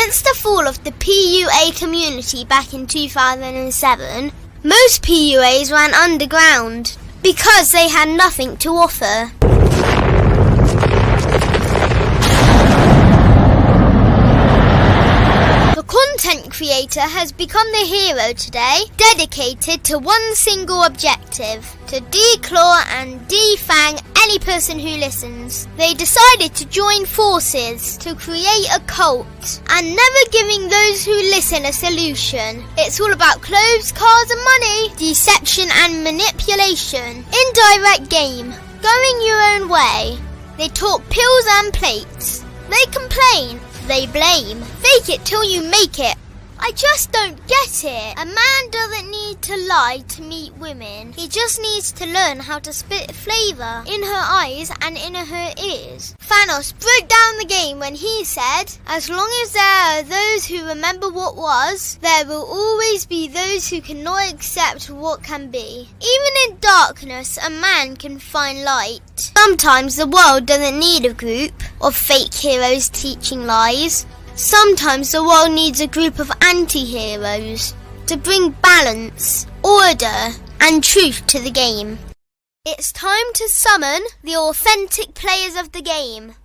Since the fall of the PUA community back in 2007, most PUAs ran underground because they had nothing to offer. The content creator has become the hero today, dedicated to one single objective: to declaw and defang any person who listens. They decided to join forces to create a cult, and never giving those who listen a solution. It's all about clothes, cars and money, deception and manipulation, indirect game, going your own way. They talk pills and plates. They complain. They blame. Fake it till you make it. I just don't get it. A man doesn't need to lie to meet women. He just needs to learn how to spit flavour in her eyes and in her ears. Thanos broke down the game when he said, as long as there are those who remember what was, there will always be those who cannot accept what can be. Even in darkness, a man can find light. Sometimes the world doesn't need a group of fake heroes teaching lies. Sometimes the world needs a group of anti-heroes to bring balance, order, and truth to the game. It's time to summon the authentic players of the game.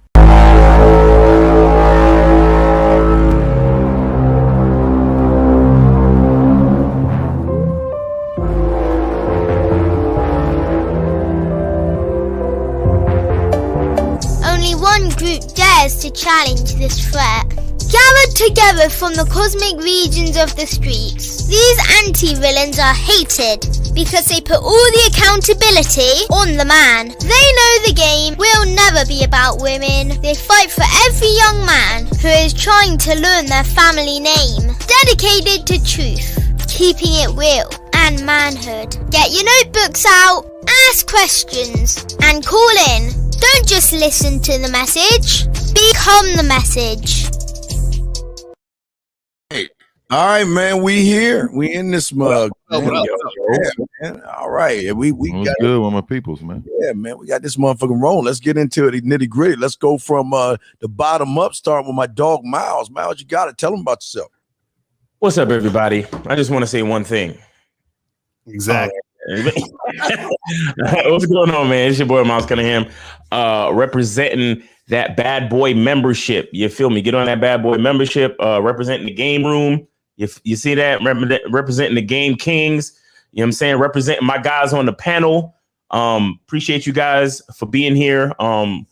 Only one group dares to challenge this threat. Gathered together from the cosmic regions of the streets, these anti-villains are hated because they put all the accountability on the man. They know the game will never be about women. They fight for every young man who is trying to learn their family name. Dedicated to truth, keeping it real and manhood. Get your notebooks out, ask questions, and call in. Don't just listen to the message, become the message. All right, man. We here. We in this mug. Man. All right. We got good with my peoples, man. Yeah, man. We got this motherfucking roll. Let's get into it, nitty gritty. Let's go from the bottom up. Start with my dog Miles. Miles, you got it. Tell them about yourself. What's up, everybody? I just want to say one thing. Exactly. What's going on, man? It's your boy Miles Cunningham, representing that bad boy membership. You feel me? Get on that bad boy membership, representing the game room. You see that? Representing the game kings. You know what I'm saying? Representing my guys on the panel. Appreciate you guys for being here. I'm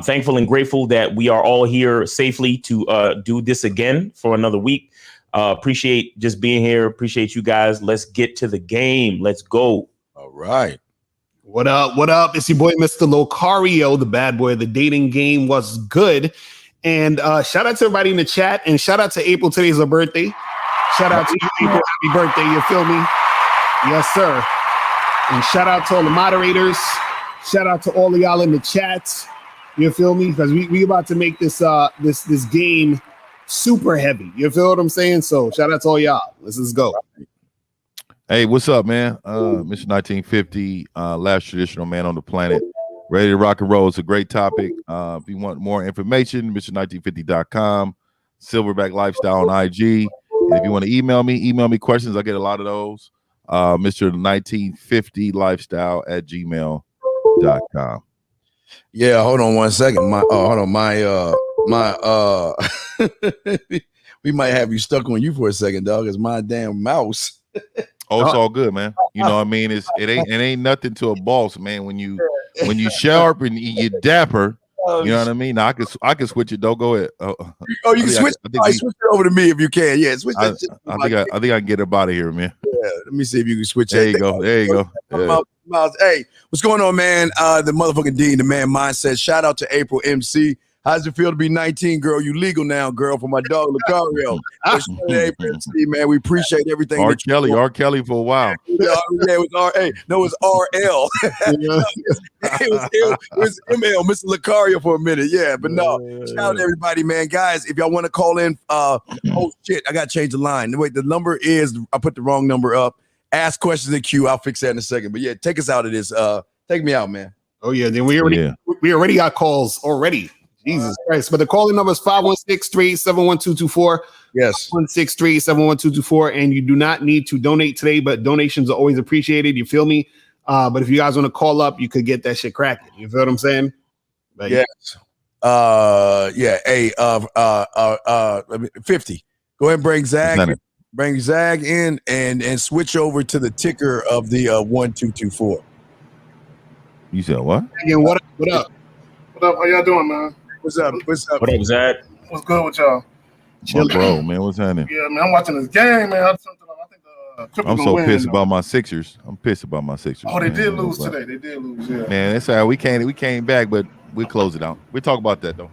thankful and grateful that we are all here safely to do this again for another week. Appreciate just being here. Appreciate you guys. Let's get to the game. Let's go. All right. What up? What up? It's your boy, Mr. Locario, the bad boy of the dating game. Was good. And shout out to everybody in the chat. And shout out to April. Today's her birthday. Shout out to you, April. Happy birthday. You feel me? Yes, sir. And shout out to all the moderators. Shout out to all of y'all in the chats. You feel me? Because we about to make this this game super heavy. You feel what I'm saying? So shout out to all y'all. Let's go. Hey, what's up, man? Mr. 1950, last traditional man on the planet. Ready to rock and roll. It's a great topic. If you want more information, Mr1950.com, Silverback Lifestyle on IG. And if you want to email me questions. I get a lot of those. Mr1950lifestyle@gmail.com. Yeah, hold on one second. We might have you stuck on you for a second, dog. It's my damn mouse. Oh, it's all good, man. You know what I mean? It ain't nothing to a boss, man. When you sharp and you dapper, you know what I mean? Now, I can switch it. Don't go ahead. You can switch. Switch it over to me if you can. Yeah, switch that. I think I can get up out of here, man. Yeah, let me see if you can switch. There you go. There you go. Yeah. Miles, hey, what's going on, man? The motherfucking Dean, the man mindset. Shout out to April MC. How's it feel to be 19, girl? You legal now, girl, for my dog, Lucario. April MC, man. We appreciate everything. R. Kelly for a while. Yeah, it was R.A. No, it was R.L. it was M.L., Mr. Lucario for a minute. Yeah, but no. Shout out to everybody, man. Guys, if y'all want to call in, oh, shit, I got to change the line. Wait, the number is, I put the wrong number up. Ask questions in queue. I'll fix that in a second. But yeah, take us out of this. Take me out, man. Oh, yeah. Then we already got calls already. Jesus Christ. But the calling number is 516-387-1224. Yes. 516-387-1224. And you do not need to donate today, but donations are always appreciated. You feel me? But if you guys want to call up, you could get that shit cracking. You feel what I'm saying? But yes. Yeah. Hey, 50. Go ahead and bring Zag. Bring Zag in and switch over to the ticker of the 1224. You said what? Again, what up? What up? How y'all doing, man? What's up? What up, Zach? What's good with y'all? My bro, man, what's happening? Yeah, man, I'm watching this game, man. I think I'm so pissed about my Sixers. I'm pissed about my Sixers. Oh, they did lose today. They did lose, yeah. Man, that's all right. We came back, but we'll close it out. We'll talk about that though.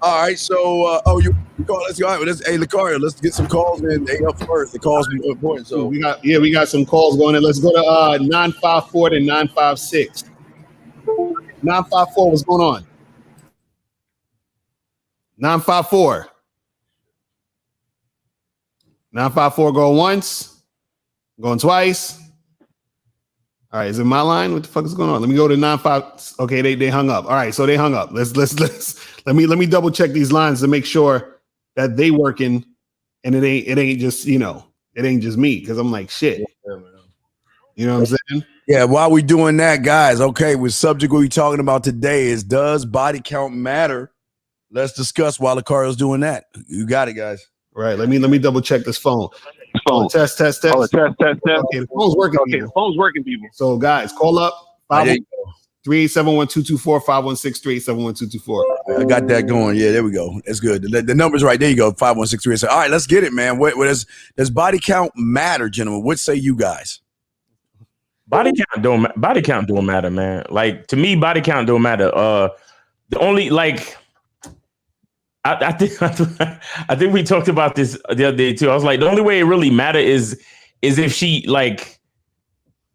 All right, so you call. Let's go. Hey, Lucario, let's get some calls in. They up first. The calls be important. So we got some calls going in. Let's go to 954 to 956. 954, what's going on? 954. 954 going once, going twice. All right, is it my line? What the fuck is going on? Let me go to 95. Okay, they hung up. All right, so they hung up. Let me double check these lines to make sure that they working and it ain't just, it ain't just me, because I'm like shit. You know what I'm saying? Yeah, while we doing that, guys, okay, with subject we're talking about today is, does body count matter? Let's discuss while Lucario's doing that. You got it, guys. Right. Let me double check this phone. Phone. Test. Test. Okay, the phone's working. Okay, the phone's working, people. So guys, call up 387-1224, 516-387-1224. I got that going. Yeah, there we go. That's good. The number's right. There you go. 516-387. All right, let's get it, man. What does body count matter, gentlemen? What say you guys? Body count don't matter, man. Like, to me, body count don't matter. The only, like, I think we talked about this the other day too. I was like, the only way it really matter is if she, like,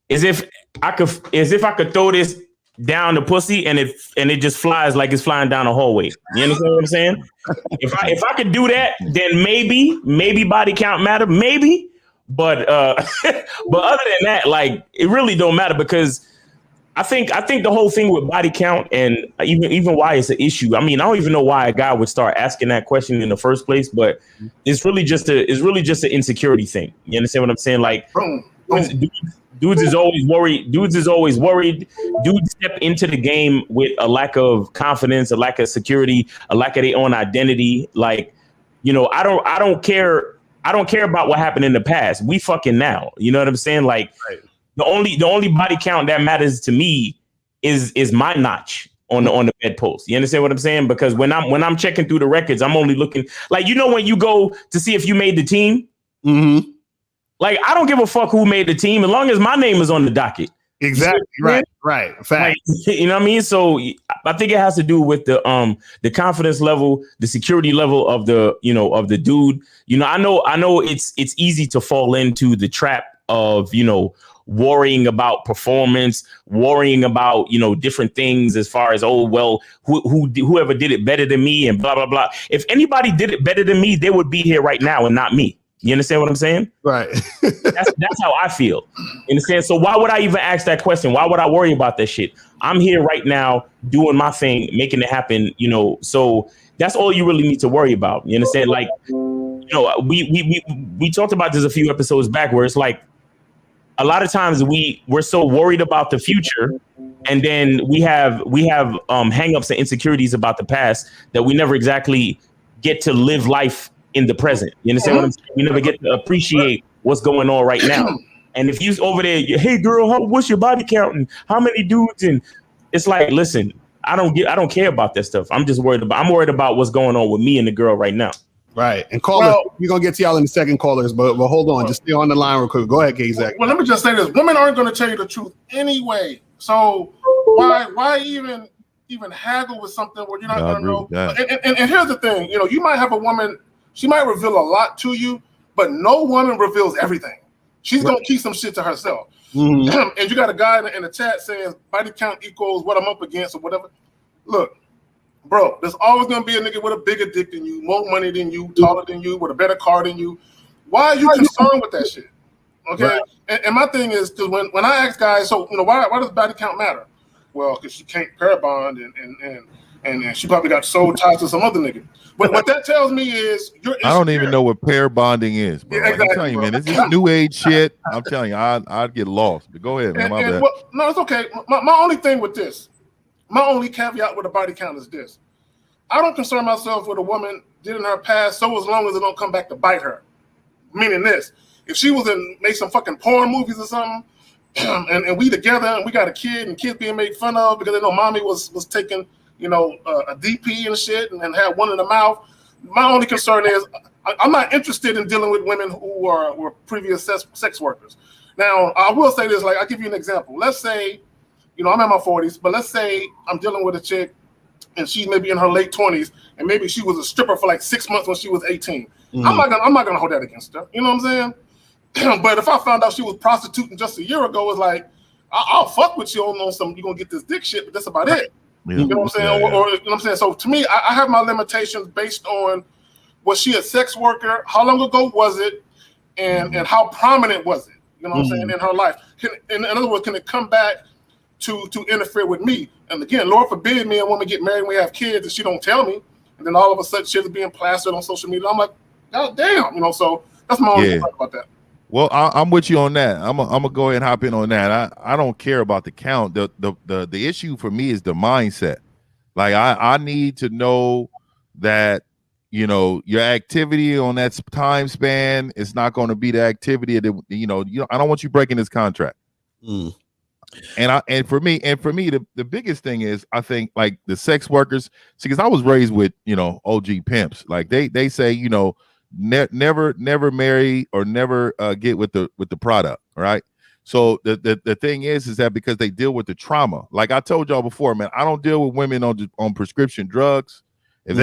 is if I could throw this down the pussy and it just flies like it's flying down a hallway. You understand what I'm saying? If I could do that, then maybe body count matter, maybe. But other than that, like, it really don't matter, because I think the whole thing with body count, and even why it's an issue. I mean, I don't even know why a guy would start asking that question in the first place, but it's really just an insecurity thing. You understand what I'm saying? Like, dudes is always worried. Dudes step into the game with a lack of confidence, a lack of security, a lack of their own identity. Like, I don't care about what happened in the past. We fucking now. You know what I'm saying? Like, right. The only body count that matters to me is my notch on the bedpost. You understand what I'm saying? Because when I'm checking through the records, I'm only looking, like, when you go to see if you made the team. Mm-hmm. Like, I don't give a fuck who made the team as long as my name is on the docket. Exactly. Right. Fact. Like, you know what I mean? So I think it has to do with the confidence level, the security level of the dude. I know it's easy to fall into the trap of, worrying about performance, worrying about, different things as far as, whoever did it better than me and blah, blah, blah. If anybody did it better than me, they would be here right now and not me. You understand what I'm saying? Right. That's how I feel. You understand? So why would I even ask that question? Why would I worry about that shit? I'm here right now doing my thing, making it happen, so that's all you really need to worry about. You understand? Like, we talked about this a few episodes back, where it's like, a lot of times we're so worried about the future, and then we have hangups and insecurities about the past that we never exactly get to live life in the present. You understand what I'm saying? We never get to appreciate what's going on right now. And if you over there, hey girl, what's your body count and how many dudes? And it's like, listen, I don't care about that stuff. I'm worried about what's going on with me and the girl right now. Right. And callers, we're going to get to y'all in the second, callers, but hold on. Just stay on the line real quick. Go ahead, K-Zach. Well, let me just say this. Women aren't going to tell you the truth anyway. So why even haggle with something where you're not going to know? And here's the thing. You might have a woman, she might reveal a lot to you, but no woman reveals everything. She's going to keep some shit to herself. Mm-hmm. And you got a guy in the chat saying body count equals what I'm up against or whatever. Look. Bro, there's always going to be a nigga with a bigger dick than you, more money than you, taller than you, with a better car than you. Why are you concerned with that shit? Okay? Right. And my thing is, because when I ask guys, so, why does body count matter? Well, because you can't pair bond and she probably got soul ties to some other nigga. But what that tells me is I don't even know what pair bonding is, bro. Yeah, exactly, I'm telling you, man, this is new age shit. I'm telling you, I'd get lost. But go ahead, man. My bad. Well, no, it's okay. My only thing with this, my only caveat with a body count is this. I don't concern myself with a woman did in her past so as long as it don't come back to bite her. Meaning this, if she was in make some fucking porn movies or something, and we together and we got a kid and kids being made fun of because they know mommy was taking, you know, a DP and shit and had one in the mouth. My only concern is I'm not interested in dealing with women who were previous sex workers. Now, I will say this, like, I'll give you an example. Let's say, you know, I'm in my 40s, but let's say I'm dealing with a chick and she's maybe in her late 20s and maybe she was a stripper for like 6 months when she was 18. I'm not gonna hold that against her. You know what I'm saying? But if I found out she was prostituting just a year ago, it's like, I'll fuck with you on some, you're gonna get this dick shit, but that's about it. Yeah. You know what I'm saying? Or you know what I'm saying? So to me, I have my limitations based on, was she a sex worker? How long ago was it? And how prominent was it? You know what I'm saying, in her life? In other words, can it come back to interfere with me? And again, Lord forbid me and woman get married and we have kids and she don't tell me. And then all of a sudden shit is being plastered on social media. I'm like, God damn, you know, so that's my only thought about that. Well, I'm with you on that. I'm gonna go ahead and hop in on that. I don't care about the count. The issue for me is the mindset. Like I need to know that, you know, your activity on that time span is not going to be the activity that, you know, I don't want you breaking this contract. And for me, the biggest thing is, I think, like, the sex workers, see, because I was raised with, you know, OG pimps. Like they say, you know, never marry or never get with the product, right? So the thing is that because they deal with the trauma, like I told y'all before, man, I don't deal with women on prescription drugs. If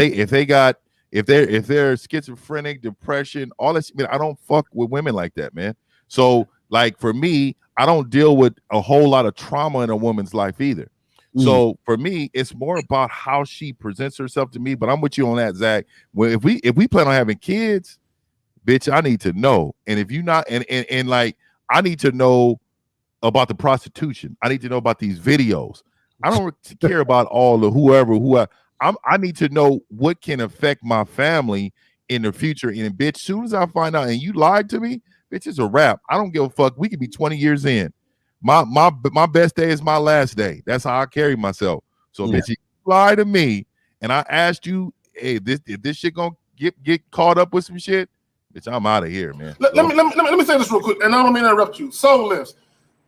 they're schizophrenic, depression, all this, I don't fuck with women like that, man. So, like, for me, I don't deal with a whole lot of trauma in a woman's life either. So for me, it's more about how she presents herself to me. But I'm with you on that, Zach. Well, if we plan on having kids, bitch, I need to know. And if you not, and like, I need to know about the prostitution. I need to know about these videos. I don't care about all the whoever. I need to know what can affect my family in the future. And bitch, soon as I find out and you lied to me, bitch, it's a wrap. I don't give a fuck. We could be 20 years in. My best day is my last day. That's how I carry myself. So bitch, you lie to me and I asked you, hey, if this shit gonna get caught up with some shit, bitch, I'm out of here, man. Let me say this real quick, and I don't mean to interrupt you. Soulless.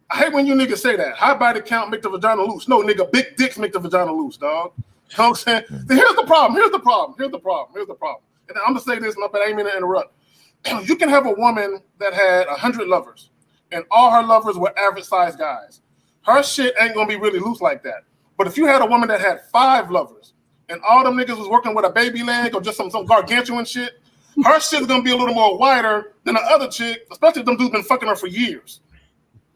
I hate when you niggas say that. High body count make the vagina loose. No, nigga, big dicks make the vagina loose, dog. You know what I'm saying? Here's the problem. And I'm gonna say this, but I ain't mean to interrupt. You can have a woman that had 100 lovers, and all her lovers were average sized guys. Her shit ain't gonna be really loose like that. But if you had a woman that had 5 lovers, and all them niggas was working with a baby leg or just some gargantuan shit, her shit is gonna be a little more wider than the other chick, especially if them dudes been fucking her for years.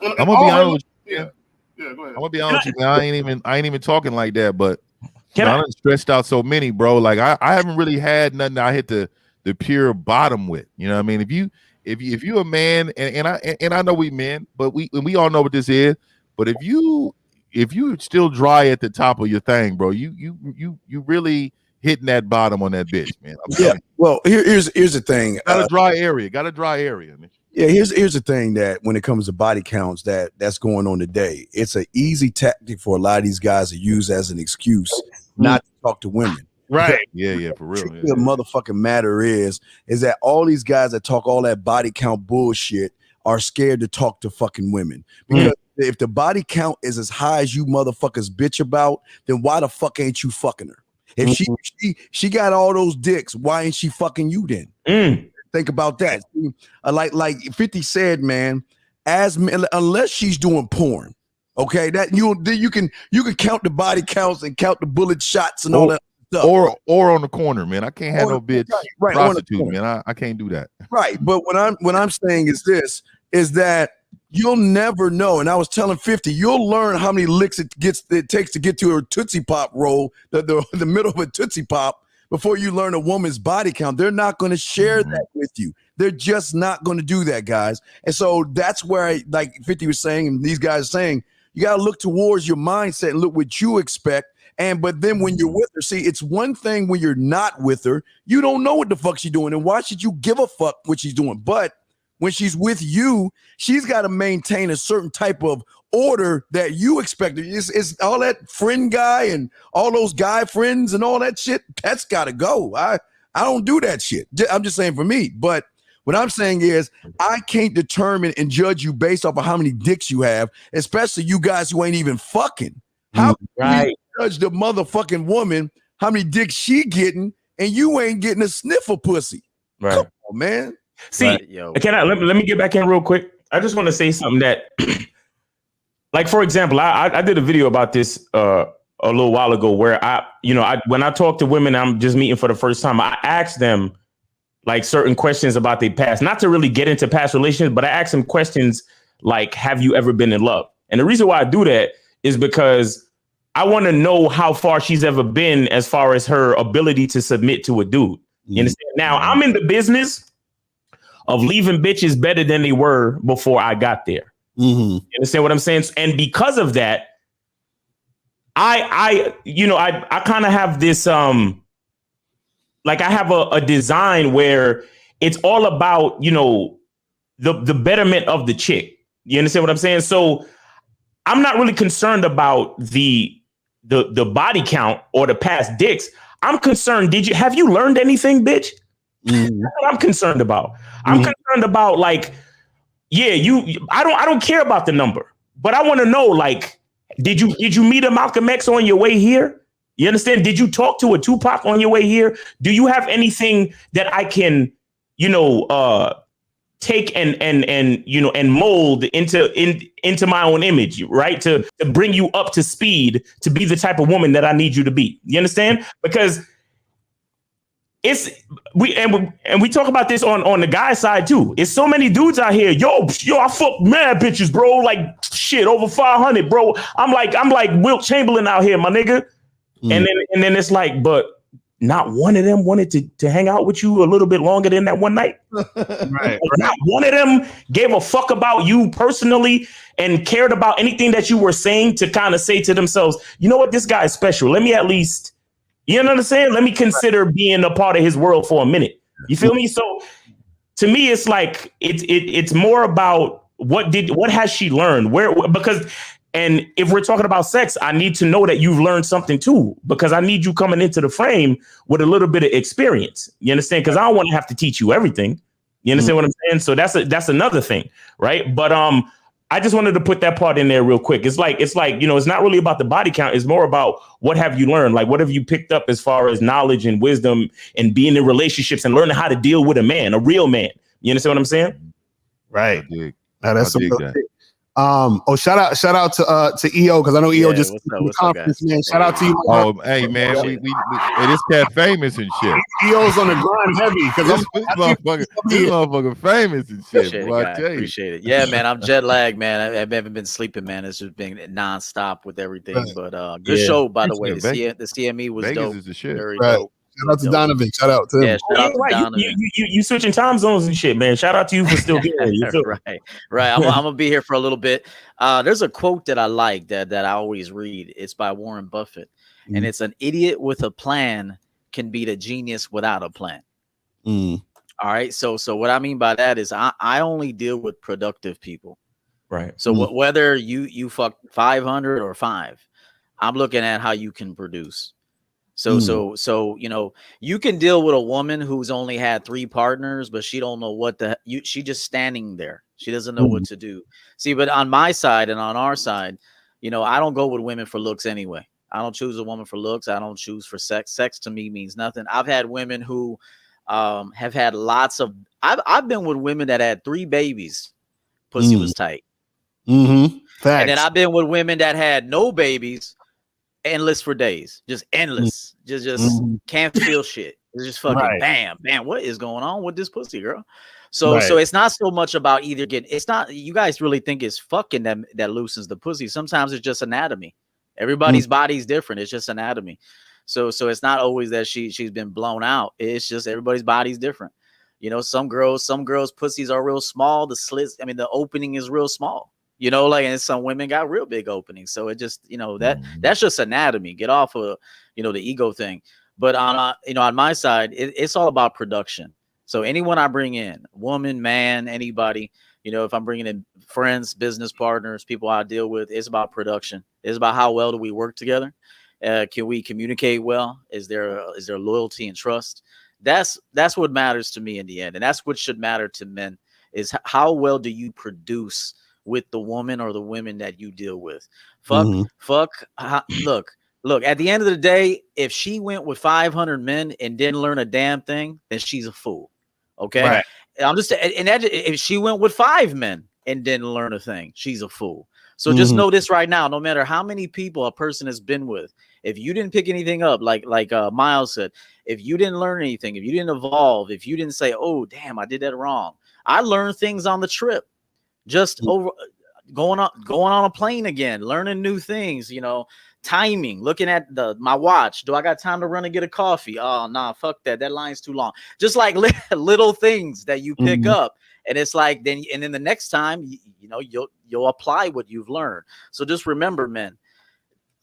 I'm gonna be honest with you. Yeah, go ahead. I'm gonna be honest with you, man. I ain't even talking like that, but I done stretched out so many, bro. Like I haven't really had nothing I hit the pure bottom with. You know what I mean? If you a man, and I know we men, but we all know what this is. But if you still dry at the top of your thing, bro, you really hitting that bottom on that bitch, man. Well, here's the thing. Got a dry area, man. Yeah, here's the thing, that when it comes to body counts that's going on today, it's an easy tactic for a lot of these guys to use as an excuse not to talk to women. Right. Yeah, for real. The motherfucking matter is that all these guys that talk all that body count bullshit are scared to talk to fucking women. Because if the body count is as high as you motherfuckers bitch about, then why the fuck ain't you fucking her? If she got all those dicks, why ain't she fucking you then? Think about that. Like 50 said, man, unless she's doing porn, okay, that you can count the body counts and count the bullet shots and all that stuff. Or on the corner, man. I can't have no bitch prostitute, man. I can't do that. Right. But what I'm saying is that you'll never know. And I was telling 50, you'll learn how many licks it takes to get to a Tootsie Pop roll, the middle of a Tootsie Pop, before you learn a woman's body count. They're not going to share that with you. They're just not going to do that, guys. And so that's where, like 50 was saying, and these guys are saying, you got to look towards your mindset and look what you expect But then when you're with her, see, it's one thing when you're not with her, you don't know what the fuck she's doing. And why should you give a fuck what she's doing? But when she's with you, she's got to maintain a certain type of order that you expect. It's all that friend guy and all those guy friends and all that shit. That's got to go. I don't do that shit. I'm just saying for me. But what I'm saying is I can't determine and judge you based off of how many dicks you have, especially you guys who ain't even fucking. How can you judge the motherfucking woman how many dicks she getting and you ain't getting a sniff of pussy? Right. Come on, man. See, let me get back in real quick. I just want to say something that, like, for example, I did a video about this a little while ago where when I talk to women I'm just meeting for the first time, I ask them like certain questions about their past, not to really get into past relations, but I ask them questions like, have you ever been in love? And the reason why I do that is because I want to know how far she's ever been as far as her ability to submit to a dude. You understand? Now, I'm in the business of leaving bitches better than they were before I got there. You understand what I'm saying? And because of that, I kind of have this, like I have a design where it's all about, the betterment of the chick. You understand what I'm saying? So I'm not really concerned about the body count or the past dicks. I'm concerned. Have you learned anything, bitch? That's what I'm concerned about. I'm concerned about like, I don't care about the number, but I want to know, like, did you meet a Malcolm X on your way here? You understand? Did you talk to a Tupac on your way here? Do you have anything that I can, take and mold into my own image, right? To bring you up to speed to be the type of woman that I need you to be. You understand? Because we talk about this on the guy side too. It's so many dudes out here. Yo, I fuck mad bitches, bro. Like shit, over 500, bro. I'm like Wilt Chamberlain out here, my nigga. And then it's like, but not one of them wanted to hang out with you a little bit longer than that one night. Right. Not one of them gave a fuck about you personally and cared about anything that you were saying to kind of say to themselves, you know what, this guy is special. Let me at least, you know what I'm saying? Let me consider being a part of his world for a minute. You feel me? So to me, it's like, it's more about what has she learned? And if we're talking about sex, I need to know that you've learned something too, because I need you coming into the frame with a little bit of experience. You understand? Because I don't want to have to teach you everything. You understand what I'm saying? So that's another thing, right? But I just wanted to put that part in there real quick. It's like it's not really about the body count. It's more about what have you learned? Like what have you picked up as far as knowledge and wisdom and being in relationships and learning how to deal with a man, a real man. You understand what I'm saying? Right. That's shout out to EO, because I know EO just what's conference, man. Shout out to you. Oh, hey man, we this cat famous and shit. EO's on the grind heavy because this motherfucker famous and shit. Boy, I tell you. Appreciate it. Yeah, man, I'm jet lagged, man. I haven't been sleeping, man. It's just been nonstop with everything. Right. But good show, by the way. The CME was Vegas dope. Is the shit. Very dope. Shout out to Donovan. Shout out to him. Shout out to Donovan. You switching time zones and shit, man. Shout out to you for still being here. Right. I'm gonna be here for a little bit. There's a quote that I like that I always read. It's by Warren Buffett, and it's an idiot with a plan can beat a genius without a plan. All right. So what I mean by that is I only deal with productive people. Right. So whether you fuck 500 or 5, I'm looking at how you can produce. So you can deal with a woman who's only had 3 partners, but she don't know she just standing there. She doesn't know what to do. See, but on my side and on our side, I don't go with women for looks anyway. I don't choose a woman for looks. I don't choose for sex. Sex to me means nothing. I've had women who have had I've been with women that had 3 babies. Pussy was tight. Facts. And then I've been with women that had no babies. Endless for days, just endless, just can't feel shit. It's just fucking bam. What is going on with this pussy, girl? So it's not so much about either it's not, you guys really think it's fucking that loosens the pussy. Sometimes it's just anatomy. Everybody's body's different. It's just anatomy. So it's not always that she's been blown out. It's just everybody's body's different. Some girls pussies are real small. The slits, the opening is real small. You know, like, and some women got real big openings. So it just, you know, that's just anatomy. Get off of, you know, the ego thing. But on, you know, on my side, it's all about production. So anyone I bring in, woman, man, anybody, you know, if I'm bringing in friends, business partners, people I deal with, it's about production. It's about how well do we work together? Can we communicate well? Is there loyalty and trust? That's what matters to me in the end. And that's what should matter to men, is how well do you produce with the woman or the women that you deal with. Look, at the end of the day, if she went with 500 men and didn't learn a damn thing, then she's a fool. Okay. Right. I'm just, and that, if she went with 5 men and didn't learn a thing, she's a fool. So just know this right now, no matter how many people a person has been with, if you didn't pick anything up, like Miles said, if you didn't learn anything, if you didn't evolve, if you didn't say, oh, damn, I did that wrong. I learned things on the trip. Just over going on a plane again, learning new things, you know, timing, looking at my watch. Do I got time to run and get a coffee? Oh, nah, fuck that. That line's too long. Just like little things that you pick up. And it's like, then the next time, you know, you'll apply what you've learned. So just remember, men,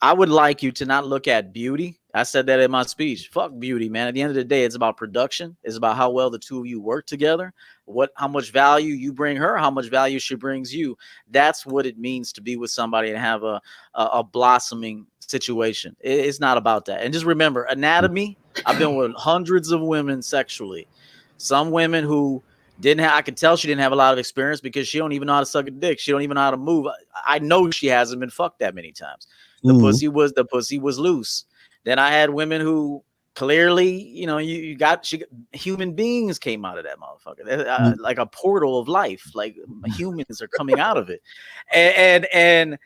I would like you to not look at beauty. I said that in my speech. Fuck beauty, man. At the end of the day, it's about production. It's about how well the two of you work together. How much value you bring her, how much value she brings you. That's what it means to be with somebody and have a blossoming situation. It's not about that. And just remember, anatomy. I've been with hundreds of women sexually. Some women who I could tell she didn't have a lot of experience because she don't even know how to suck a dick. She don't even know how to move. I know she hasn't been fucked that many times. The pussy was loose. Then I had women who clearly, you know, human beings came out of that motherfucker, like a portal of life. Like humans are coming out of it, and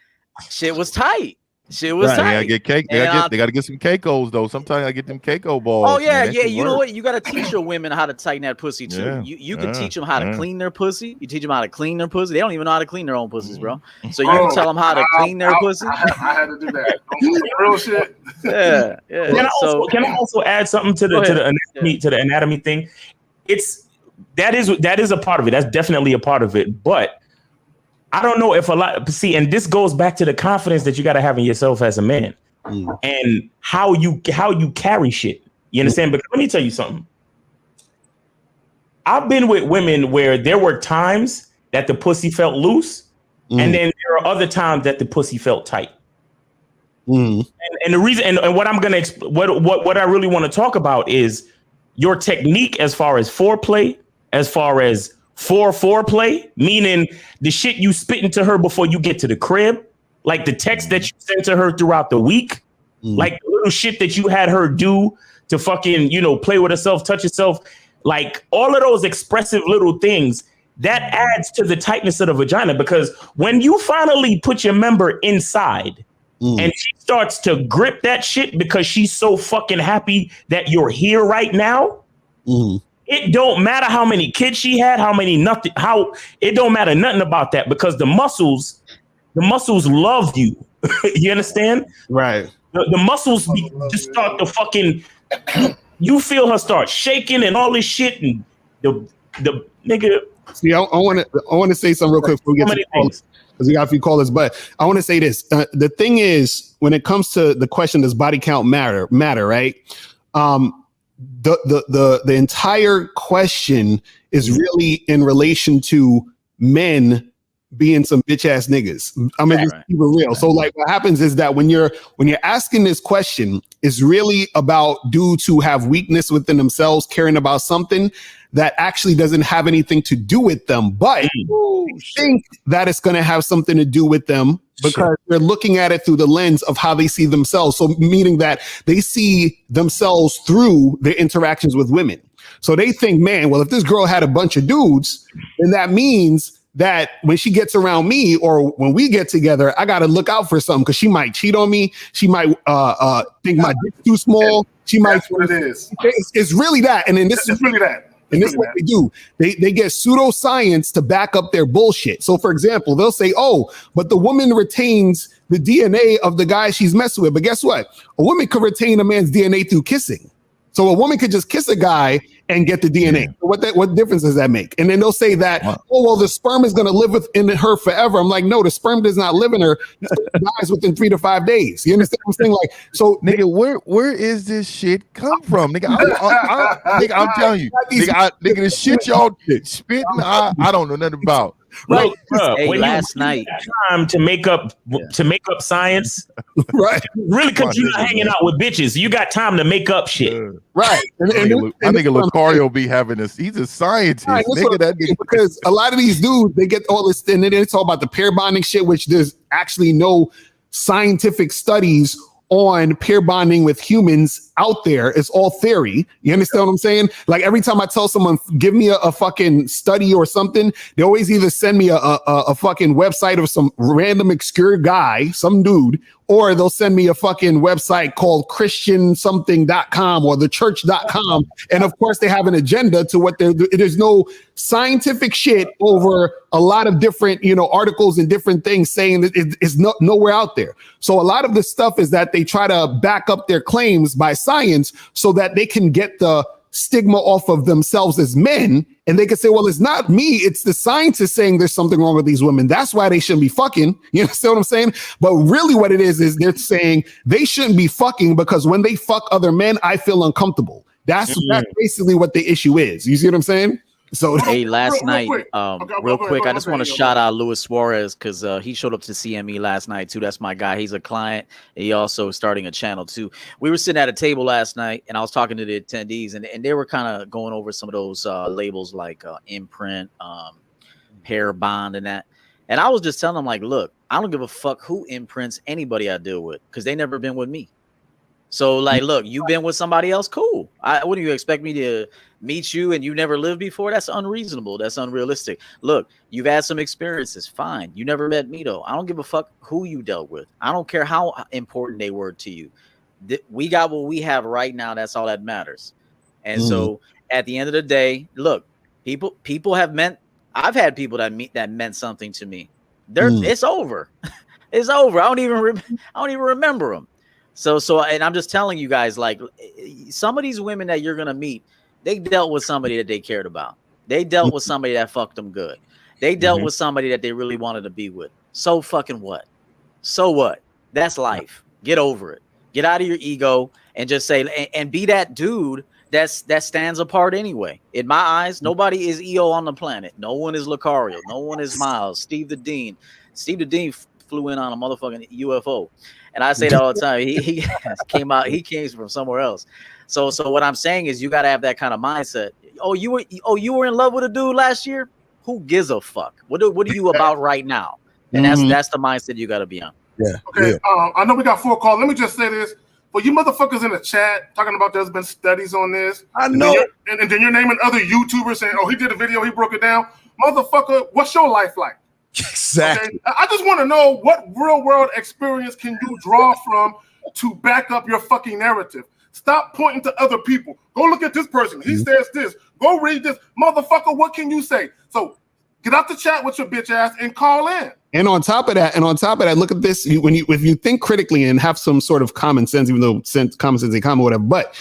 shit was tight. Shit was tight. They get cake. They gotta get some Keikos though. Sometimes I get them Keiko balls. Oh yeah, man, you know what? You gotta teach your women how to tighten that pussy too. Yeah, you can teach them how to clean their pussy. You teach them how to clean their pussy. They don't even know how to clean their own pussies, bro. So you can tell them how to clean their pussy. I had to do that. Real shit. Yeah. Can I also add something to the anatomy thing? That is a part of it. That's definitely a part of it. But I don't know if and this goes back to the confidence that you got to have in yourself as a man and how you carry shit. You understand? Because let me tell you something. I've been with women where there were times that the pussy felt loose, and then there are other times that the pussy felt tight. And the reason, and what I'm gonna what I really want to talk about is your technique as far as foreplay, as far as foreplay, meaning the shit you spit into her before you get to the crib, like the text that you sent to her throughout the week, like the little shit that you had her do to fucking, you know, play with herself, touch herself, like all of those expressive little things that adds to the tightness of the vagina. Because when you finally put your member inside and she starts to grip that shit because she's so fucking happy that you're here right now, it don't matter how many kids she had, it don't matter nothing about that, because the muscles love you. You understand? Right. The muscles just start to fucking, you feel her start shaking and all this shit, and the nigga. See, I want to say something real quick before we get to callers, because we got a few callers. But I want to say this: the thing is, when it comes to the question, does body count matter? Right? The entire question is really in relation to men being some bitch ass niggas. I mean, just keep it real. So like what happens is that when you're asking this question, it's really about dudes who have weakness within themselves, caring about something that actually doesn't have anything to do with them, but think that it's going to have something to do with them because they're looking at it through the lens of how they see themselves. So meaning that they see themselves through their interactions with women. So they think, man, well, if this girl had a bunch of dudes, then that means that when she gets around me or when we get together, I got to look out for something because she might cheat on me. She might think my dick's too small. She might. That's what it is. It's really that. And then this is really that. And this is what they do. They get pseudoscience to back up their bullshit. So, for example, they'll say, oh, but the woman retains the DNA of the guy she's messing with. But guess what? A woman could retain a man's DNA through kissing. So a woman could just kiss a guy and get the DNA. Yeah. What difference does that make? And then they'll say that, oh, well, the sperm is going to live within her forever. I'm like, no, the sperm does not live in her. It dies within 3 to 5 days. You understand what I'm saying? Like, so nigga, where is this shit come from? Nigga, nigga, I'm telling you, nigga, the shit y'all spitting, I don't know nothing about. Right, bro. Hey, when last night, time to make up science, right? Really, because you're not hanging out with bitches, you got time to make up shit, right? I think Lucario be having this. He's a scientist, right, nigga. Because a lot of these dudes, they get all this, and then it's all about the pair bonding shit, which there's actually no scientific studies on pair bonding with humans out there. It's all theory. You understand what I'm saying? Like every time I tell someone, give me a fucking study or something, they always either send me a fucking website of some random obscure guy, some dude, or they'll send me a fucking website called christiansomething.com or thechurch.com. And of course they have an agenda to what there's no scientific shit over a lot of different, articles and different things saying that it's nowhere out there. So a lot of the stuff is that they try to back up their claims by science so that they can get the stigma off of themselves as men, and they can say, well, it's not me, it's the scientists saying there's something wrong with these women, that's why they shouldn't be fucking. You understand what I'm saying? But really what it is they're saying they shouldn't be fucking because when they fuck other men, I feel uncomfortable. That's basically what the issue is. You see what I'm saying? So hey, last night, real quick, I just want to shout out Luis Suarez because he showed up to CME last night too. That's my guy. He's a client. He also starting a channel too. We were sitting at a table last night, and I was talking to the attendees, and they were kind of going over some of those labels like imprint, pair bond, and that. And I was just telling them like, look, I don't give a fuck who imprints anybody I deal with because they never been with me. So like, look, you've been with somebody else, cool. What do you expect me to meet you and you never lived before? That's unreasonable. That's unrealistic. Look, you've had some experiences, fine. You never met me though. I don't give a fuck who you dealt with. I don't care how important they were to you. We got what we have right now. That's all that matters. And so at the end of the day, look, people have meant. I've had people that meant something to me. It's over. It's over. I don't even remember them. So, and I'm just telling you guys, like, some of these women that you're gonna meet, they dealt with somebody that they cared about. They dealt with somebody that fucked them good. They dealt with somebody that they really wanted to be with. So fucking what? So what? That's life. Get over it. Get out of your ego and just say, and be that dude that stands apart anyway. In my eyes, nobody is EO on the planet. No one is Lucario. No one is Miles. Steve the Dean. Steve the Dean flew in on a motherfucking UFO. And I say that all the time. He came out. He came from somewhere else. So what I'm saying is, you got to have that kind of mindset. Oh, you were in love with a dude last year. Who gives a fuck? What are you about right now? And that's the mindset you got to be on. Yeah. Okay. Yeah. I know we got 4 calls. Let me just say this. For you motherfuckers in the chat talking about there's been studies on this. I know. And then you're naming other YouTubers saying, oh, he did a video, he broke it down. Motherfucker, what's your life like? Exactly. Okay? I just want to know, what real world experience can you draw from to back up your fucking narrative? Stop pointing to other people. Go look at this person. He says this. Go read this. Motherfucker, what can you say? So get out the chat with your bitch ass and call in. And on top of that, look at this. If you think critically and have some sort of common sense, even though common sense ain't common, whatever. But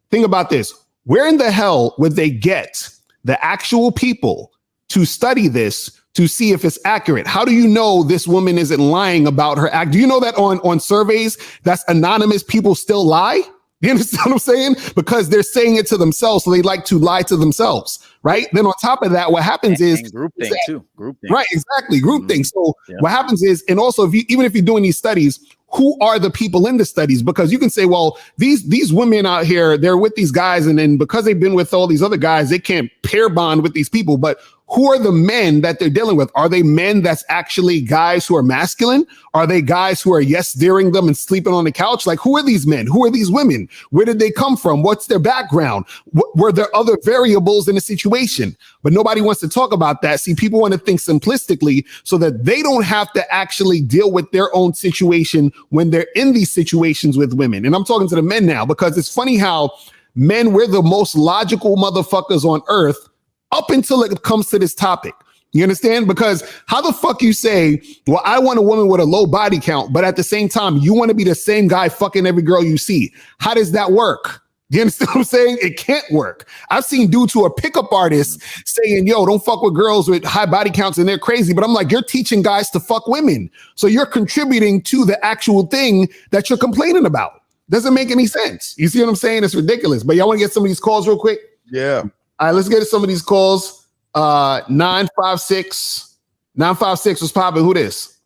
think about this. Where in the hell would they get the actual people to study this to see if it's accurate? How do you know this woman isn't lying about her act? Do you know that on surveys that's anonymous, people still lie? You understand what I'm saying? Because they're saying it to themselves, so they like to lie to themselves, right? Then on top of that, what happens is groupthink too. Groupthink. Right, exactly, groupthink. So what happens is, and also even if you're doing these studies, who are the people in the studies? Because you can say, well, these women out here, they're with these guys, and then because they've been with all these other guys, they can't pair bond with these people. But who are the men that they're dealing with? Are they men that's actually guys who are masculine? Are they guys who are yes-deering them and sleeping on the couch? Like, who are these men? Who are these women? Where did they come from? What's their background? Were there other variables in the situation? But nobody wants to talk about that. See, people want to think simplistically so that they don't have to actually deal with their own situation when they're in these situations with women. And I'm talking to the men now, because it's funny how men, we're the most logical motherfuckers on earth up until it comes to this topic. You understand? Because how the fuck you say, well, I want a woman with a low body count, but at the same time, you want to be the same guy fucking every girl you see. How does that work? You understand what I'm saying? It can't work. I've seen dudes who are pickup artists saying, yo, don't fuck with girls with high body counts and they're crazy. But I'm like, you're teaching guys to fuck women. So you're contributing to the actual thing that you're complaining about. Doesn't make any sense. You see what I'm saying? It's ridiculous. But y'all want to get some of these calls real quick? Yeah. All right, let's get to some of these calls. 956. 956 was popping. Who this?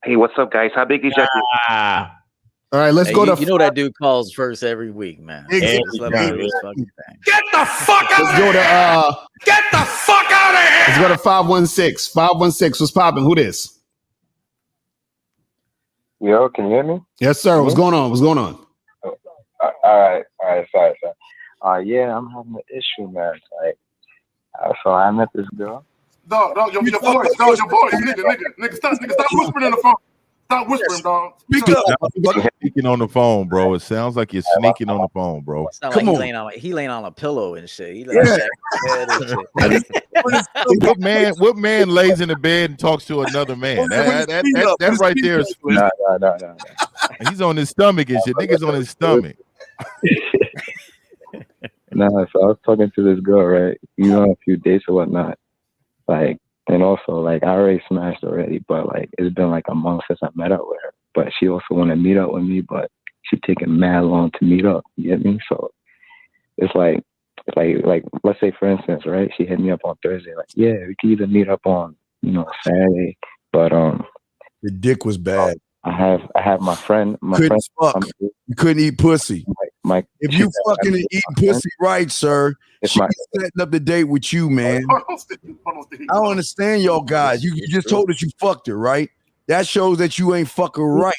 Hey, what's up, guys? How big is your All right, let's go to. You know that dude calls first every week, man. Exactly. Just let him do his fucking thing. Get the fuck out Let's go to. Get the fuck out of here! Let's go to 516. 516 was popping. Who this? Yo, can you hear me? Yes, sir. What's going on? What's going on? All right, sorry. Yeah, I'm having an issue, man. Like, so I met this girl. Dog, your voice, nigga, stop whispering in the phone. Stop whispering, dog. Speak up. Sneaking on the phone, bro. It sounds like you're sneaking on the phone, bro. Sound Come like on. he laying on a pillow and shit. He laying back in bed and shit. What man lays in the bed and talks to another man? That right there is. No. He's on his stomach and shit. Niggas on his stomach. Nah, so I was talking to this girl, right? You know, a few dates or whatnot. Like, and also, like, I already smashed already, but, like, it's been, like, a month since I met up with her. But she also want to meet up with me, but she's taking mad long to meet up. You get me? So it's like, let's say, for instance, right? She hit me up on Thursday. Like, yeah, we could either meet up on, Saturday. But, Your dick was bad. I have my friend. Couldn't fuck. You couldn't eat pussy. If you fucking and eating pussy right, sir, she's setting up the date with you, man. I don't understand y'all guys. You just told us you fucked her, right? That shows that you ain't fucking right.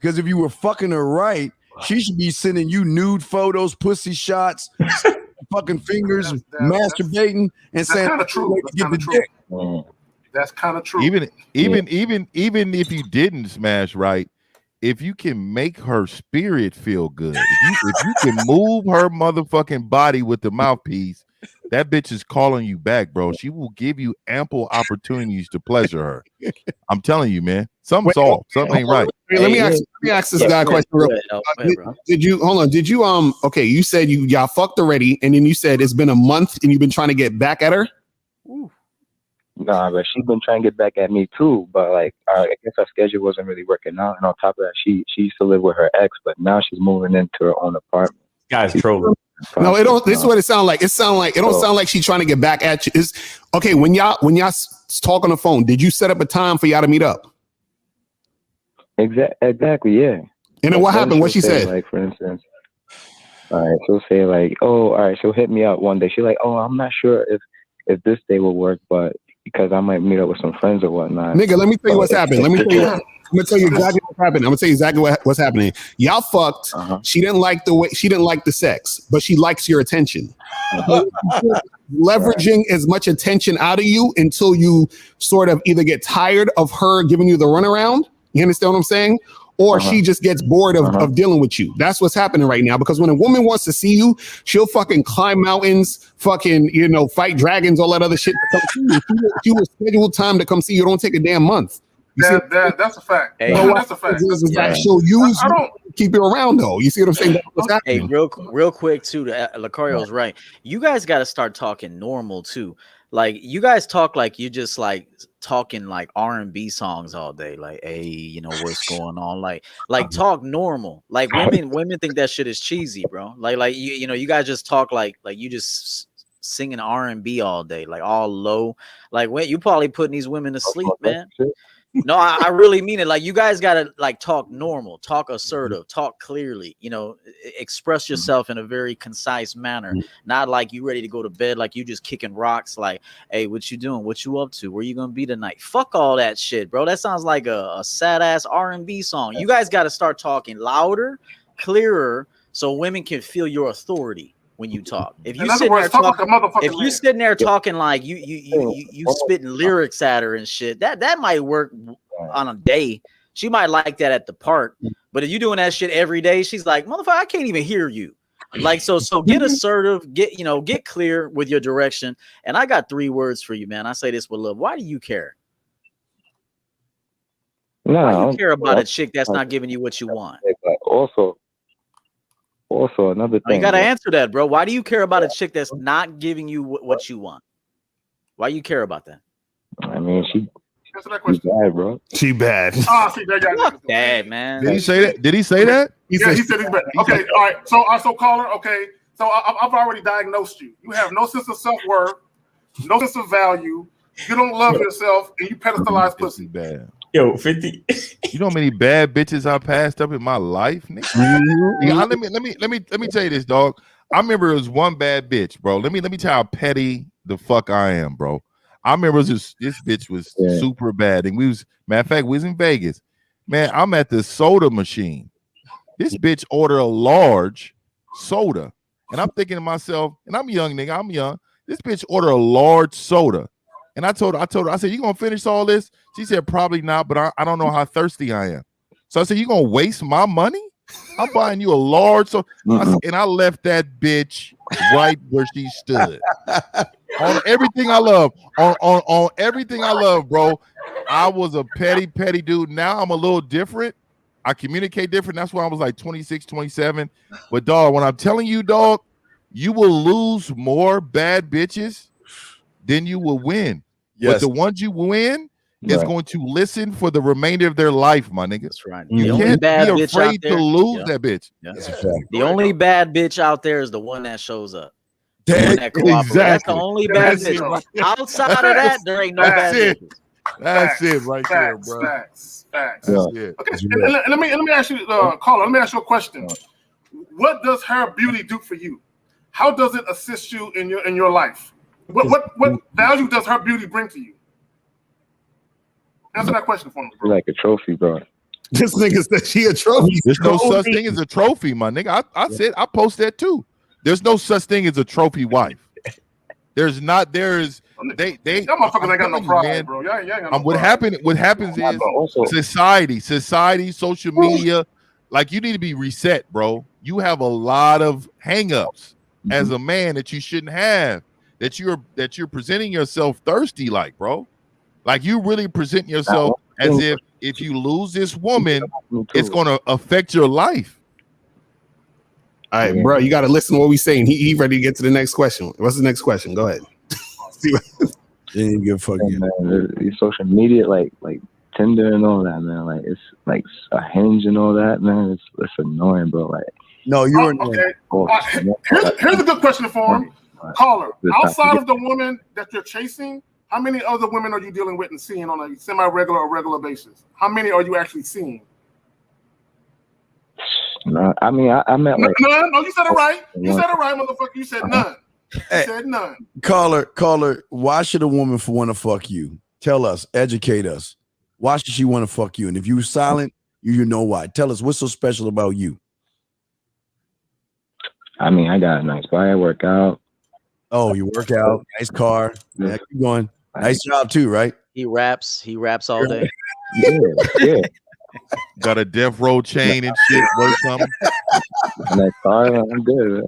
Because if you were fucking her right, she should be sending you nude photos, pussy shots, fucking fingers, masturbating, and saying, kind of true. That's kind of true. Even if you didn't smash right, if you can make her spirit feel good, if you can move her motherfucking body with the mouthpiece, that bitch is calling you back, bro. She will give you ample opportunities to pleasure her. I'm telling you, man. Something's off. Something ain't right. Let me ask this guy a question real quick. Did you hold on? Did you okay, you said y'all fucked already, and then you said it's been a month and you've been trying to get back at her? Nah, but she's been trying to get back at me too. But like, I guess our schedule wasn't really working out. And on top of that, she used to live with her ex, but now she's moving into her own apartment. Guys, trolling. No, it don't. This is what it sounds like. It don't sound like she's trying to get back at you. It's okay when y'all talk on the phone. Did you set up a time for y'all to meet up? Exactly. Yeah. And then what happened? What she said? Like, for instance, all right, she'll say like, oh, all right, she'll hit me up one day. She's like, oh, I'm not sure if this day will work, but because I might meet up with some friends or whatnot. Nigga, let me tell you what's happening. I'm gonna tell you exactly what's happening. I'm gonna tell you exactly what's happening. Y'all fucked. She didn't like the sex, but she likes your attention. Leveraging as much attention out of you until you sort of either get tired of her giving you the runaround. You understand what I'm saying? Or she just gets bored of dealing with you. That's what's happening right now. Because when a woman wants to see you, she'll fucking climb mountains, fucking, fight dragons, all that other shit to come see you. She will schedule time to come see you. It don't take a damn month. That's a fact. Hey, that's a fact. She'll use you to keep you around, though. You see what I'm saying? That's what's happening. Hey, real quick, too, Lucario's right. You guys got to start talking normal, too. Like, you guys talk like you just, like, talking, like, R&B songs all day. Like, hey, what's going on? Like talk normal. Like, women think that shit is cheesy, bro. Like you guys just talk like you just singing R&B all day, like, all low. Like, when you probably putting these women to sleep, man. No, I really mean it. Like, you guys gotta like talk normal, talk assertive, talk clearly, express yourself in a very concise manner. Not like you ready to go to bed, like you just kicking rocks, like, hey, what you doing? What you up to? Where you gonna be tonight? Fuck all that shit, bro. That sounds like a sad ass R&B song. You guys gotta start talking louder, clearer, so women can feel your authority when you talk. If you sitting there sitting there talking like you spitting lyrics at her and shit, that might work on a day. She might like that at the park, but if you doing that shit every day, she's like, motherfucker, I can't even hear you. Like, so get assertive, get clear with your direction. And I got 3 words for you, man. I say this with love. Why do you care? No, why do you care about a chick that's not giving you what you want? Also, Also, another thing. You got to answer that, bro. Why do you care about a chick that's not giving you what you want? Why you care about that? I mean, she's bad, bro. She bad. Ah, see, there you go. Bad, man. Did he say that? Did he say that? He said he's bad. Okay, all right. So caller. Okay, so I've already diagnosed you. You have no sense of self-worth, no sense of value. You don't love yourself, and you pedestalize pussy. Bad. Yo, 50. You know how many bad bitches I passed up in my life, nigga? Yeah, let me tell you this, dog. I remember it was one bad bitch, bro. Let me tell you how petty the fuck I am, bro. I remember this bitch was super bad, and matter of fact, we was in Vegas. Man, I'm at the soda machine. This bitch ordered a large soda, and I'm thinking to myself, and I'm young, nigga. I'm young. This bitch ordered a large soda. And I told her, I said, you gonna finish all this? She said, probably not, but I don't know how thirsty I am. So I said, you gonna waste my money? I'm buying you a large soda. And I left that bitch right where she stood. On everything I love, on everything I love, bro. I was a petty dude. Now I'm a little different. I communicate different. That's why I was like 26, 27. But dog, when I'm telling you, dog, you will lose more bad bitches than you will win. Yes. But the ones you win is going to listen for the remainder of their life, my nigga. That's right. You can't be afraid to lose that bitch. Yeah. That's a fact. The only bad bitch out there is the one that shows up. Exactly. That's the only bad bitch. Outside of that, there ain't no bad bitches. That's it right there, bro. Facts. That's it. Okay, and let me ask you, caller. Let me ask you a question. What does her beauty do for you? How does it assist you in your life? What value does her beauty bring to you? Answer that question for me, bro. Like a trophy, bro. This nigga said she a trophy. There's no such thing as a trophy, my nigga. I said I post that too. There's no such thing as a trophy wife. There's not. There's they. Y'all motherfuckers ain't got no pride, man, bro. Y'all ain't got no pride. What happens is society, social media. Like you need to be reset, bro. You have a lot of hangups as a man that you shouldn't have. That you're presenting yourself thirsty, like, bro. Like you really present yourself as if you lose this woman, it's gonna affect your life. All right, bro, you got to listen to what we saying. He ready to get to the next question. What's the next question? Go ahead. Didn't give a fuck. These social media, like Tinder and all that, man. Like it's like a Hinge and all that, man. It's annoying, bro. Like no, you're okay. Here's a good question for him. Caller, outside of the woman that you're chasing, how many other women are you dealing with and seeing on a semi-regular or regular basis? How many are you actually seeing? No, I mean, I meant like none. No, you said it right. You said it right, motherfucker. You said none. You said none. Caller, why should a woman want to fuck you? Tell us, educate us. Why should she want to fuck you? And if you're silent, you know why. Tell us what's so special about you. I mean, I got a nice body, I work out. Oh, you work out, nice car. Yeah, keep going. Nice job too, right? He raps all day. Yeah. Got a death row chain and shit. Work something. Nice car, I'm good.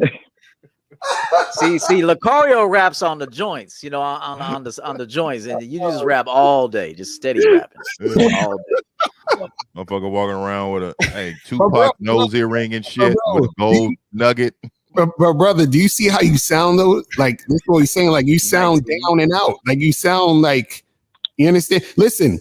See, Lucario raps on the joints, on the joints, and you just rap all day, just steady rapping all day. Motherfucker walking around with a Tupac nose earring and shit with a gold nugget. But brother, do you see how you sound though? Like this is what he's saying. Like you sound down and out. Like you sound like, you understand? Listen,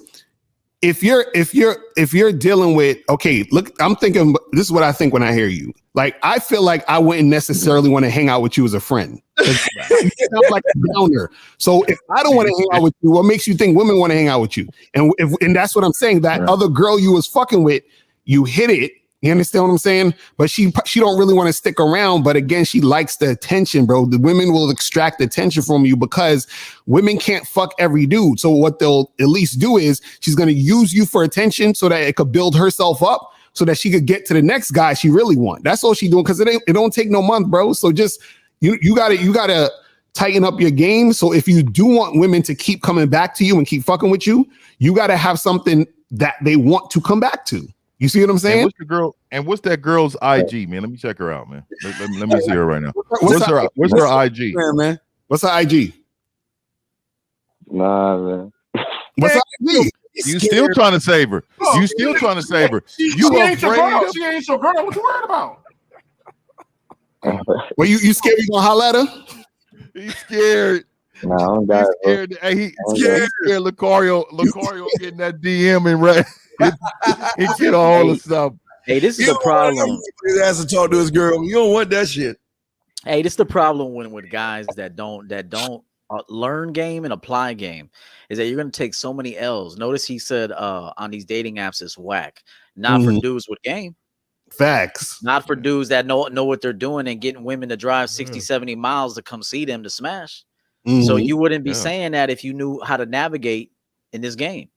if you're dealing with, okay, look, I'm thinking, this is what I think when I hear you. Like I feel like I wouldn't necessarily want to hang out with you as a friend. You sound like a downer. So if I don't want to hang out with you, what makes you think women want to hang out with you? And that's what I'm saying. That other girl you was fucking with, you hit it. You understand what I'm saying? But she don't really want to stick around. But again, she likes the attention, bro. The women will extract attention from you because women can't fuck every dude. So what they'll at least do is she's going to use you for attention so that it could build herself up so that she could get to the next guy she really want. That's all she's doing because it don't take no month, bro. So just you gotta tighten up your game. So if you do want women to keep coming back to you and keep fucking with you, you got to have something that they want to come back to. You see what I'm saying? And what's that girl's IG, man? Let me check her out, man. Let me see her right now. What's her IG? Man. What's her IG? Nah, man. What's her IG? You still trying to save her. You still trying to save her. She ain't your girl. She ain't your girl. What you worried about? Well, you scared you gonna holler at her? He's scared. No, I don't got He's it, bro. scared. Hey, he's scared. Lucario getting that DM and right. He get all the stuff. Hey, this is the problem. His ass to talk to his girl. You don't want that shit. Hey, this is the problem with guys that don't learn game and apply game, is that you're going to take so many L's. Notice he said on these dating apps it's whack. Not for dudes with game. Facts. Not for dudes that know what they're doing and getting women to drive 60, 70 miles to come see them to smash. So you wouldn't be saying that if you knew how to navigate in this game.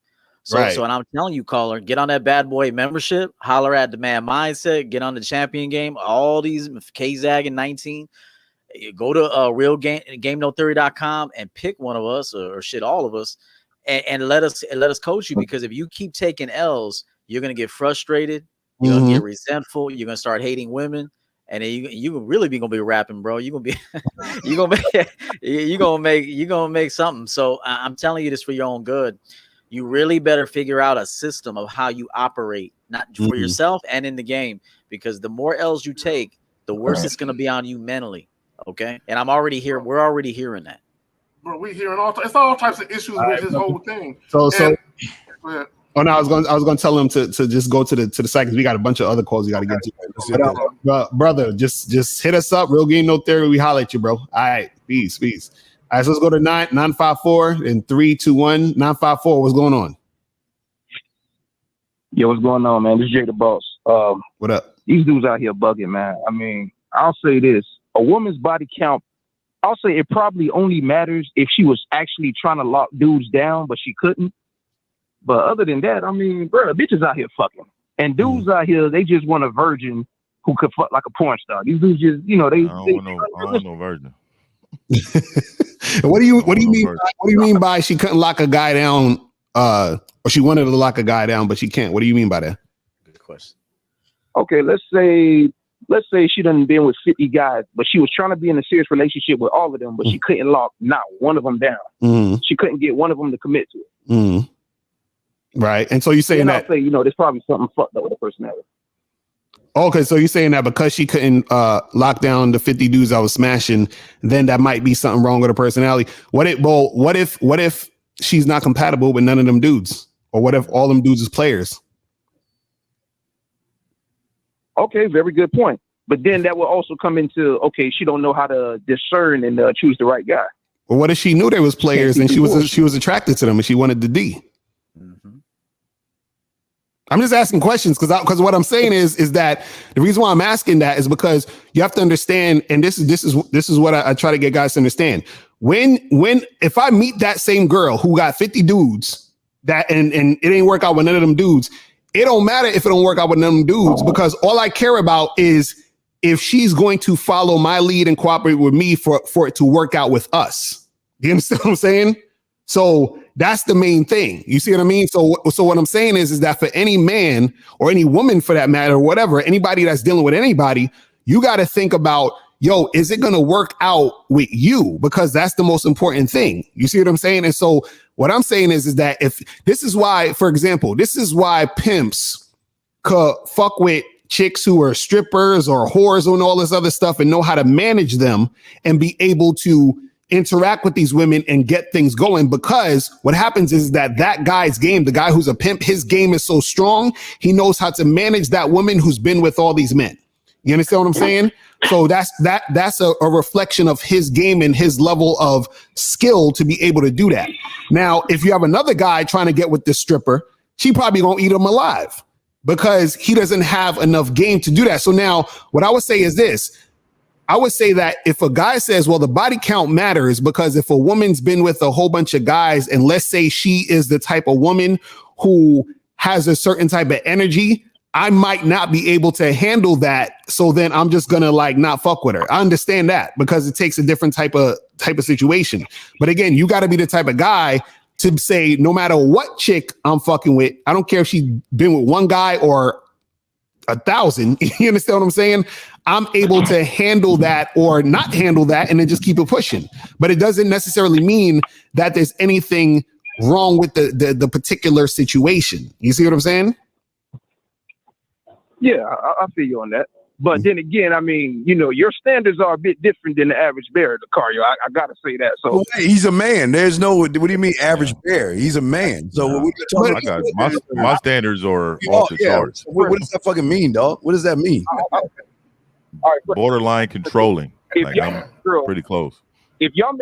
So, and I'm telling you, caller, get on that bad boy membership, holler at the man mindset, get on the champion game, all these KZAG and 19. Go to real GameNoTheory.com and pick one of us or shit, all of us, and let us coach you, because if you keep taking L's, you're gonna get frustrated, you're gonna get resentful, you're gonna start hating women, and then you really gonna be rapping, bro. You're gonna be you're gonna make something. So I'm telling you this for your own good. You really better figure out a system of how you operate, not for yourself and in the game, because the more L's you take, the worse it's going to be on you mentally. Okay. And I'm already here. We're already hearing that. Bro, we hearing it's all types of issues with this whole thing. Oh no, I was going to tell him to just go to the site, because we got a bunch of other calls we got to get to. But, brother, just hit us up. Real Game No Theory. We holler at you, bro. All right. Peace. All right, so let's go to 954 and 321. 954, what's going on? Yo, what's going on, man? This is Jay the Boss. What up? These dudes out here bugging, man. I mean, I'll say this. A woman's body count, I'll say it probably only matters if she was actually trying to lock dudes down, but she couldn't. But other than that, I mean, bro, bitches out here fucking. And dudes out here, they just want a virgin who could fuck like a porn star. These dudes just, I don't want no virgin. What do you mean by she couldn't lock a guy down, or she wanted to lock a guy down but she can't? What do you mean by that? Good question. Okay, let's say she done been with 50 guys, but she was trying to be in a serious relationship with all of them, but she couldn't lock not one of them down. She couldn't get one of them to commit to it. Right. And so you're saying that, I'll say, there's probably something fucked up with the personality. Okay, so you're saying that because she couldn't lock down the 50 dudes I was smashing, then that might be something wrong with her personality. What if she's not compatible with none of them dudes? Or what if all them dudes is players? Okay, very good point. But then that will also come into, she don't know how to discern and choose the right guy. Well, what if she knew they was players and she was attracted to them and she wanted the D? I'm just asking questions because what I'm saying is that the reason why I'm asking that is because you have to understand, and this is what I try to get guys to understand. If I meet that same girl who got 50 dudes and it ain't work out with none of them dudes, it don't matter if it don't work out with none of them dudes, because all I care about is if she's going to follow my lead and cooperate with me for it to work out with us. You understand what I'm saying? So that's the main thing. You see what I mean? So what I'm saying is that for any man or any woman for that matter, or whatever, anybody that's dealing with anybody, you got to think about, is it going to work out with you? Because that's the most important thing. You see what I'm saying? And so what I'm saying is that if this is why, for example, this is why pimps could fuck with chicks who are strippers or whores and all this other stuff and know how to manage them and be able to interact with these women and get things going, because what happens is that guy's game, the guy who's a pimp, his game is so strong, he knows how to manage that woman who's been with all these men. You understand what I'm saying? So that's a reflection of his game and his level of skill to be able to do that. Now, if you have another guy trying to get with this stripper, she probably gonna eat him alive because he doesn't have enough game to do that. So now what I would say is this. I would say that if a guy says, well, the body count matters because if a woman's been with a whole bunch of guys, and let's say she is the type of woman who has a certain type of energy, I might not be able to handle that. So then I'm just going to not fuck with her. I understand that because it takes a different type of situation. But again, you got to be the type of guy to say, no matter what chick I'm fucking with, I don't care if she's been with one guy or 1,000. You understand what I'm saying? I'm able to handle that or not handle that and then just keep it pushing. But it doesn't necessarily mean that there's anything wrong with the particular situation. You see what I'm saying? Yeah, I feel you on that. But then again, I mean, you know, your standards are a bit different than the average bear, Lucario. I gotta say that. So well, wait, he's a man. There's no. What do you mean, average bear? He's a man. So what are talking I got my standards are Oh, off the yeah. charts. What does that fucking mean, dog? What does that mean? all right, but Borderline controlling. if Like y'all I'm girl, pretty close. if y'all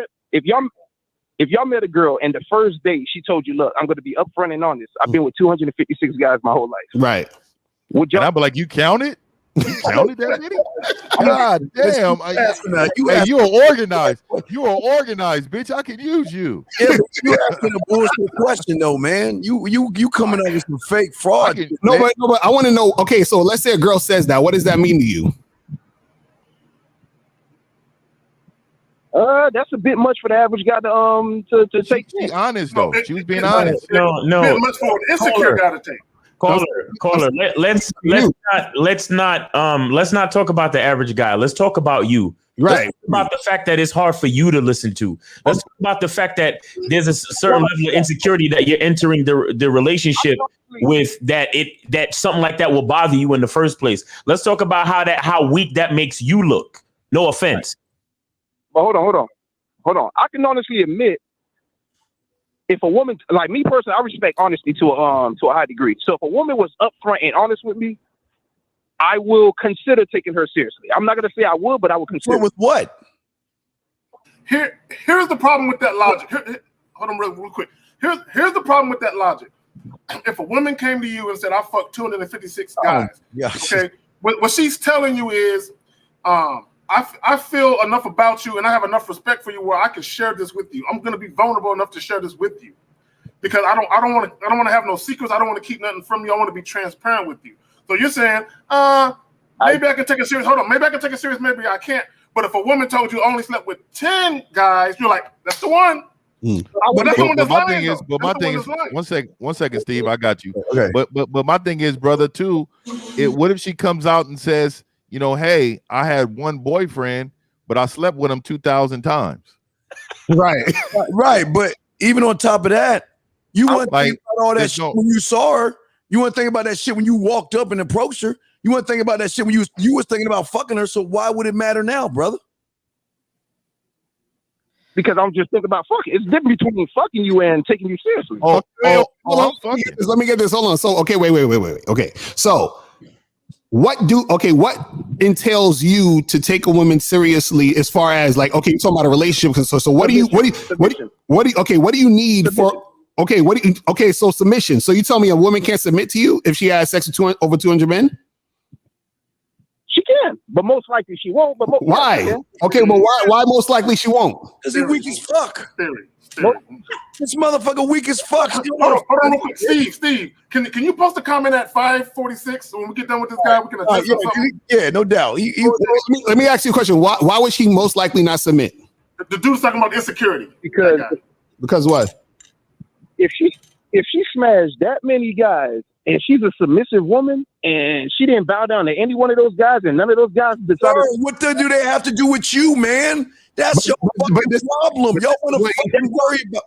met a girl and the first date she told you, look, I'm going to be upfront and honest. I've been with 256 guys my whole life. Right. Would And y'all? I'd be like, you counted? You counted that many? God damn. You are organized. You are organized, bitch. I can use you. Yeah, but you asking a bullshit question though, man. You coming up with some fake fraud. No, but I want to know. Okay, so let's say a girl says that. What does that mean to you? That's a bit much for the average guy to take. Be honest though. She was being honest. No. Much for an insecure guy to take. Caller. Let's not talk about the average guy. Let's talk about you. Right. Let's talk about the fact that it's hard for you to listen to. Let's talk about the fact that there's a certain level of insecurity that you're entering the relationship with, that something like that will bother you in the first place. Let's talk about how weak that makes you look. No offense. But hold on. I can honestly admit, if a woman, like me personally, I respect honesty to a high degree. So if a woman was upfront and honest with me, I will consider taking her seriously. I'm not gonna say I would, but I would consider. With what? Here's the problem with that logic. Hold on real quick. Here's the problem with that logic. If a woman came to you and said, I fucked 256 guys, okay, what she's telling you is, I feel enough about you and I have enough respect for you where I can share this with you. I'm going to be vulnerable enough to share this with you because I don't want to have no secrets. I don't want to keep nothing from you. I want to be transparent with you. So you're saying, maybe I can take it serious. Hold on. Maybe I can take it serious. Maybe I can't. But if a woman told you only slept with 10 guys, you're like, that's the one. But my thing is, one second, Steve, I got you. Okay. But my thing is, brother, too, what if she comes out and says, you know, hey, I had one boyfriend, but I slept with him 2,000 times. Right. Right. But even on top of that, you want to think about all that shit when you saw her. You want to think about that shit when you walked up and approached her. You want to think about that shit when you was thinking about fucking her. So why would it matter now, brother? Because I'm just thinking about fucking. It's different between fucking you and taking you seriously. Let me get this. Hold on. So, okay, wait. Okay. So what entails you to take a woman seriously as far as like, okay, you're talking about a relationship. So what do you need for, okay, so submission. So you tell me a woman can't submit to you if she has sex with over 200 men? She can, but most likely she won't. But why? Okay, but why most likely she won't? Because he's weak as fuck. This motherfucker weak as fuck. Hold on real quick. Steve, can you post a comment at 5:46 when we get done with this guy? We can address something. Yeah, no doubt. Let me ask you a question. Why would she most likely not submit? The dude's talking about insecurity. Because what? If she smashed that many guys and she's a submissive woman and she didn't bow down to any one of those guys and none of those guys decided. What do they have to do with you, man? That's your fucking problem. Y'all want to fucking worry about.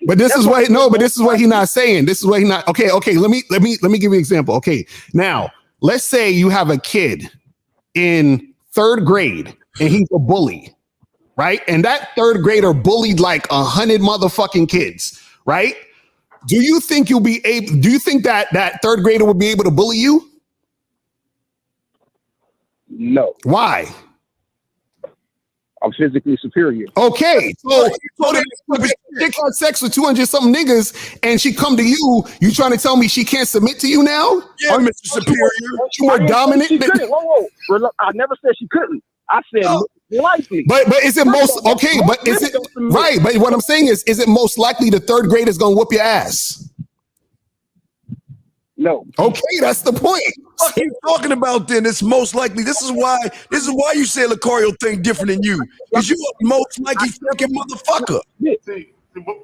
But this is what he's not saying. This is what he's not. Okay. Let me give you an example. Okay. Now, let's say you have a kid in 3rd grade and he's a bully, right? And that 3rd grader bullied like 100 motherfucking kids, right? Do you think that 3rd grader would be able to bully you? No. Why? I'm physically superior. Okay, so she had sex with 200 something niggas, and she come to you. You trying to tell me she can't submit to you now? Yeah, Mr. Superior. She more dominant. She couldn't. Whoa. I never said she couldn't. I said likely. But is it most okay? But is it right? But what I'm saying is it most likely the 3rd grade is gonna whoop your ass? No. Okay, that's the point. What are you talking about then? It's most likely. This is why you say Lucario think different than you. Because you are most likely fucking motherfucker. See,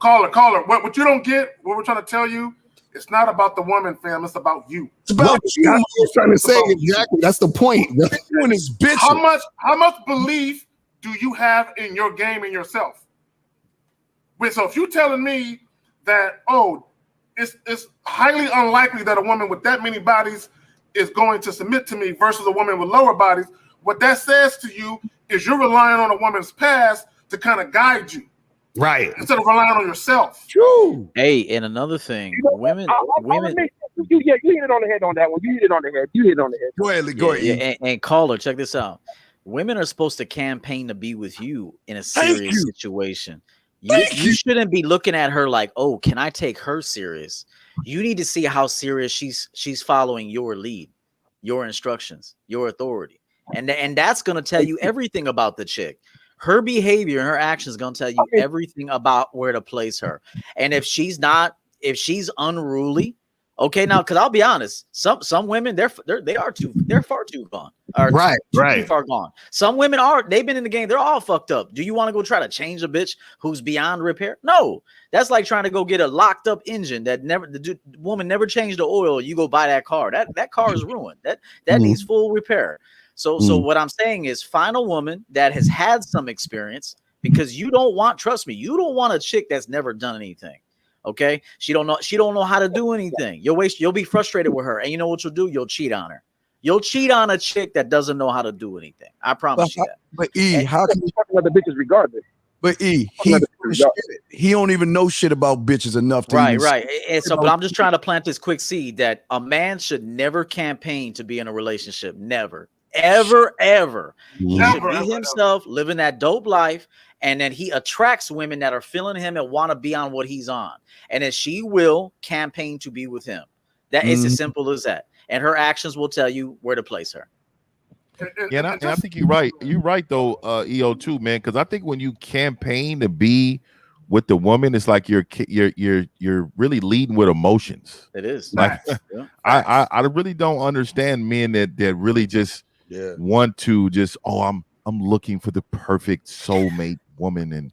caller. What you don't get, what we're trying to tell you, it's not about the woman, fam. It's about you. It's about you. I was trying to say exactly. That's the point. Doing this bitch. How much belief do you have in your game and yourself? So if you're telling me that, it's highly unlikely that a woman with that many bodies is going to submit to me versus a woman with lower bodies. What that says to you is you're relying on a woman's past to kind of guide you. Right. Instead of relying on yourself. True. Hey, and another thing, women. You hit it on the head on that one. You hit it on the head. Go ahead, go ahead. Yeah, and caller, check this out. Women are supposed to campaign to be with you in a serious situation. You shouldn't be looking at her like, oh, can I take her serious? You need to see how serious she's following your lead, your instructions, your authority. And that's going to tell you everything about the chick. Her behavior and her actions going to tell you everything about where to place her. And if she's unruly, okay, now, because I'll be honest, some women they're far too gone. Too far gone. Some women they've been in the game, they're all fucked up. Do you want to go try to change a bitch who's beyond repair? No, that's like trying to go get a locked up engine that the woman never changed the oil. You go buy that car. That car is ruined. That needs full repair. So what I'm saying is find a woman that has had some experience, because trust me, you don't want a chick that's never done anything. Okay, she don't know how to do anything. You'll be frustrated with her, and you know what you'll do? You'll cheat on her. You'll cheat on a chick that doesn't know how to do anything. I promise you that. But how can you talk about the bitches regardless? But he don't even know shit about bitches enough to right. And so, but I'm just trying to plant this quick seed that a man should never campaign to be in a relationship. Never, ever. He should be himself, living that dope life. And then he attracts women that are feeling him and want to be on what he's on. And then she will campaign to be with him. That is as simple as that. And her actions will tell you where to place her. Yeah, and I think you're right. You're right, though, EO too, man. Because I think when you campaign to be with the woman, it's like you're really leading with emotions. It is. Like, I really don't understand men that really just want to just, I'm looking for the perfect soulmate woman, and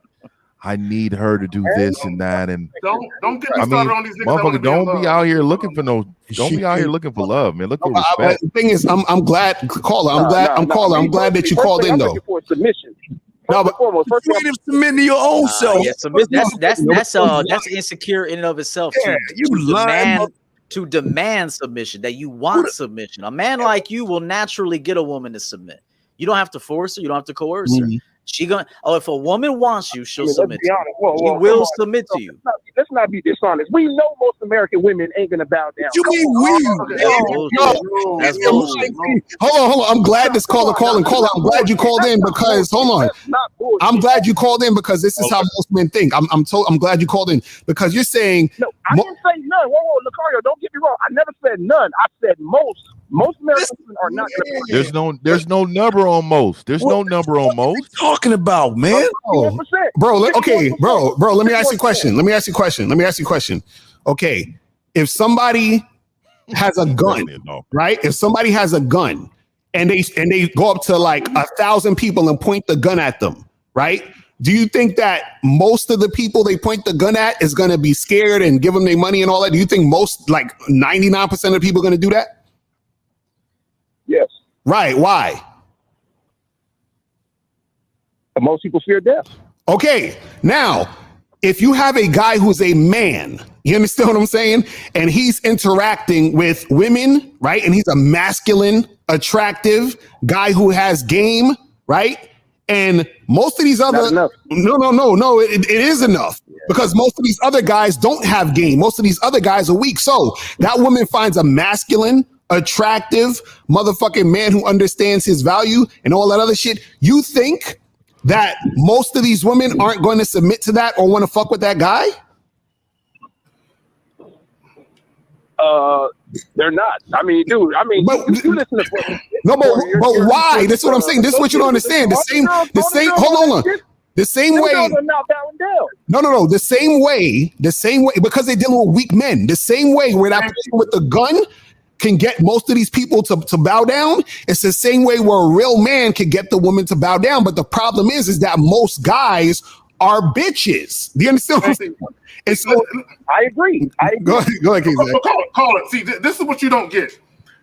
I need her to do this and that. And don't get me started on these niggas. Motherfucker, don't be out here looking for love, man. Look for respect. The thing is, I'm glad, caller. I'm glad that you called in, though. For submission. No, but freedom submitting to your own self. Yeah, that's insecure in and of itself. Yeah, to demand submission, that you want submission. A man like you will naturally get a woman to submit. You don't have to force her. You don't have to coerce her. If a woman wants you, she'll submit. She will submit to you. Let's not be dishonest. We know most American women ain't gonna bow down. You mean That's bullshit. Hold on. I'm glad this caller. I'm glad you called in because I'm glad you called in because this is how most men think. I'm glad you called in because you're saying no. I didn't say none. Whoa, Lucario, don't get me wrong. I never said none. I said most. Most Americans are not. There's no number on most. There's no number on most. What are you talking about, man? Bro. Let me ask you a question. Okay, if somebody has a gun, right? If somebody has a gun and they go up to like 1,000 people and point the gun at them, right? Do you think that most of the people they point the gun at is going to be scared and give them their money and all that? Do you think most, like 99% of the people are going to do that? Yes. Right. Why? Most people fear death. Okay. Now, if you have a guy who's a man, you understand what I'm saying? And he's interacting with women, right? And he's a masculine, attractive guy who has game, right? And most of these other, no, it is enough because most of these other guys don't have game. Most of these other guys are weak. So that woman finds a masculine, attractive motherfucking man who understands his value and all that other shit. You think that most of these women aren't going to submit to that or want to fuck with that guy? They're not. I mean, dude. I mean, you listen to but why? That's what I'm saying. This is what you don't understand. The same. Hold on. The same way. No. The same way. Because they're dealing with weak men. The same way where that person with the gun can get most of these people to bow down. It's the same way where a real man can get the woman to bow down. But the problem is that most guys are bitches. Do you understand what I'm saying? I agree. Go ahead, Call it. See, this is what you don't get.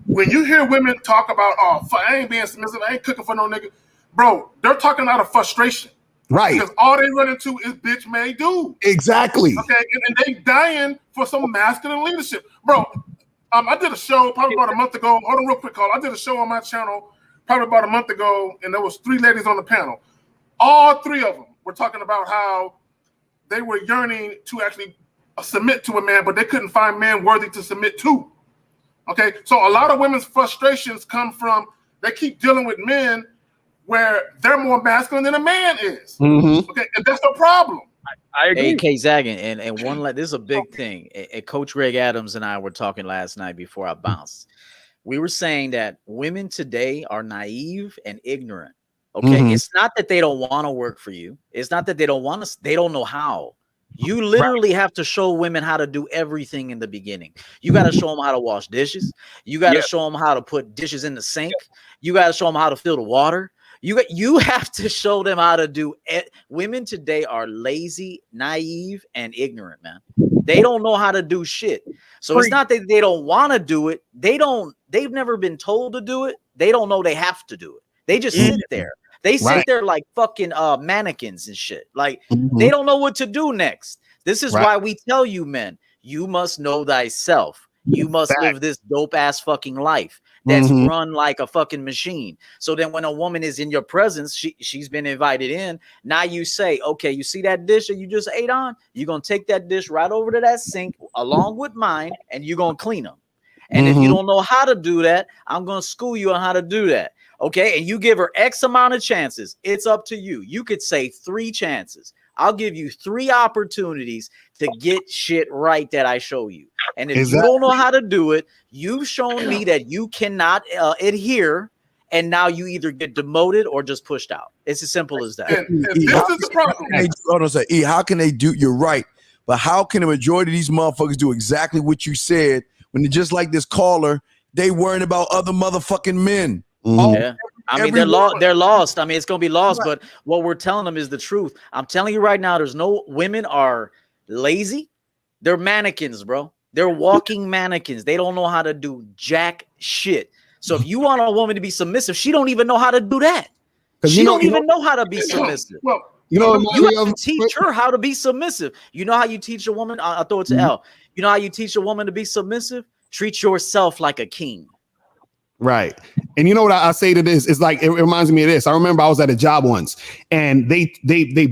When you hear women talk about, I ain't being submissive, I ain't cooking for no nigga. Bro, they're talking out of frustration. Right. Because all they run into is bitch made dude. Exactly. Okay, and they dying for some masculine leadership. Bro, I did a show probably about a month ago. Hold on, real quick, call. I did a show on my channel probably about a month ago, and there was 3 ladies on the panel. All 3 of them were talking about how they were yearning to actually submit to a man, but they couldn't find men worthy to submit to. Okay, so a lot of women's frustrations come from they keep dealing with men where they're more masculine than a man is. Okay, and that's the problem. I agree. Hey, K-Zaggin, and one this is a big thing. And Coach Greg Adams and I were talking last night before I bounced. We were saying that women today are naive and ignorant. Okay, it's not that they don't want to work for you. It's not that they don't want to. They don't know how. You literally have to show women how to do everything in the beginning. You got to show them how to wash dishes. You got to show them how to put dishes in the sink. You got to show them how to fill the water. You have to show them how to do it. Women today are lazy, naive, and ignorant, man. They don't know how to do shit. So it's not that they don't want to do it. They've never been told to do it. They don't know they have to do it. They just sit there. They sit there like fucking mannequins and shit. Like they don't know what to do next. This is why we tell you, men, you must know thyself. You must live this dope ass fucking life that's run like a fucking machine. So then when a woman is in your presence, she's been invited in. Now you say, okay, you see that dish that you just ate on? You're going to take that dish right over to that sink along with mine, and you're going to clean them. And if you don't know how to do that, I'm going to school you on how to do that. Okay. And you give her X amount of chances. It's up to you. You could say 3 chances. I'll give you 3 opportunities to get shit right that I show you. And if you don't know how to do it, you've shown me that you cannot adhere. And now you either get demoted or just pushed out. It's as simple as that. And this is the problem. Hold on, say, how can they do? You're right. But how can the majority of these motherfuckers do exactly what you said when they're just like this caller? They worrying about other motherfucking men. Yeah. I mean, they're lost. I mean, it's going to be lost, but what we're telling them is the truth. I'm telling you right now, women are lazy. They're mannequins, bro. They're walking mannequins. They don't know how to do jack shit. So if you want a woman to be submissive, she don't even know how to do that. She don't even know how to be submissive. Well, you have to teach her how to be submissive. You know how you teach a woman? I'll throw it to L. You know how you teach a woman to be submissive? Treat yourself like a king. Right. And you know what I say to this? It's like, it reminds me of this. I remember I was at a job once and they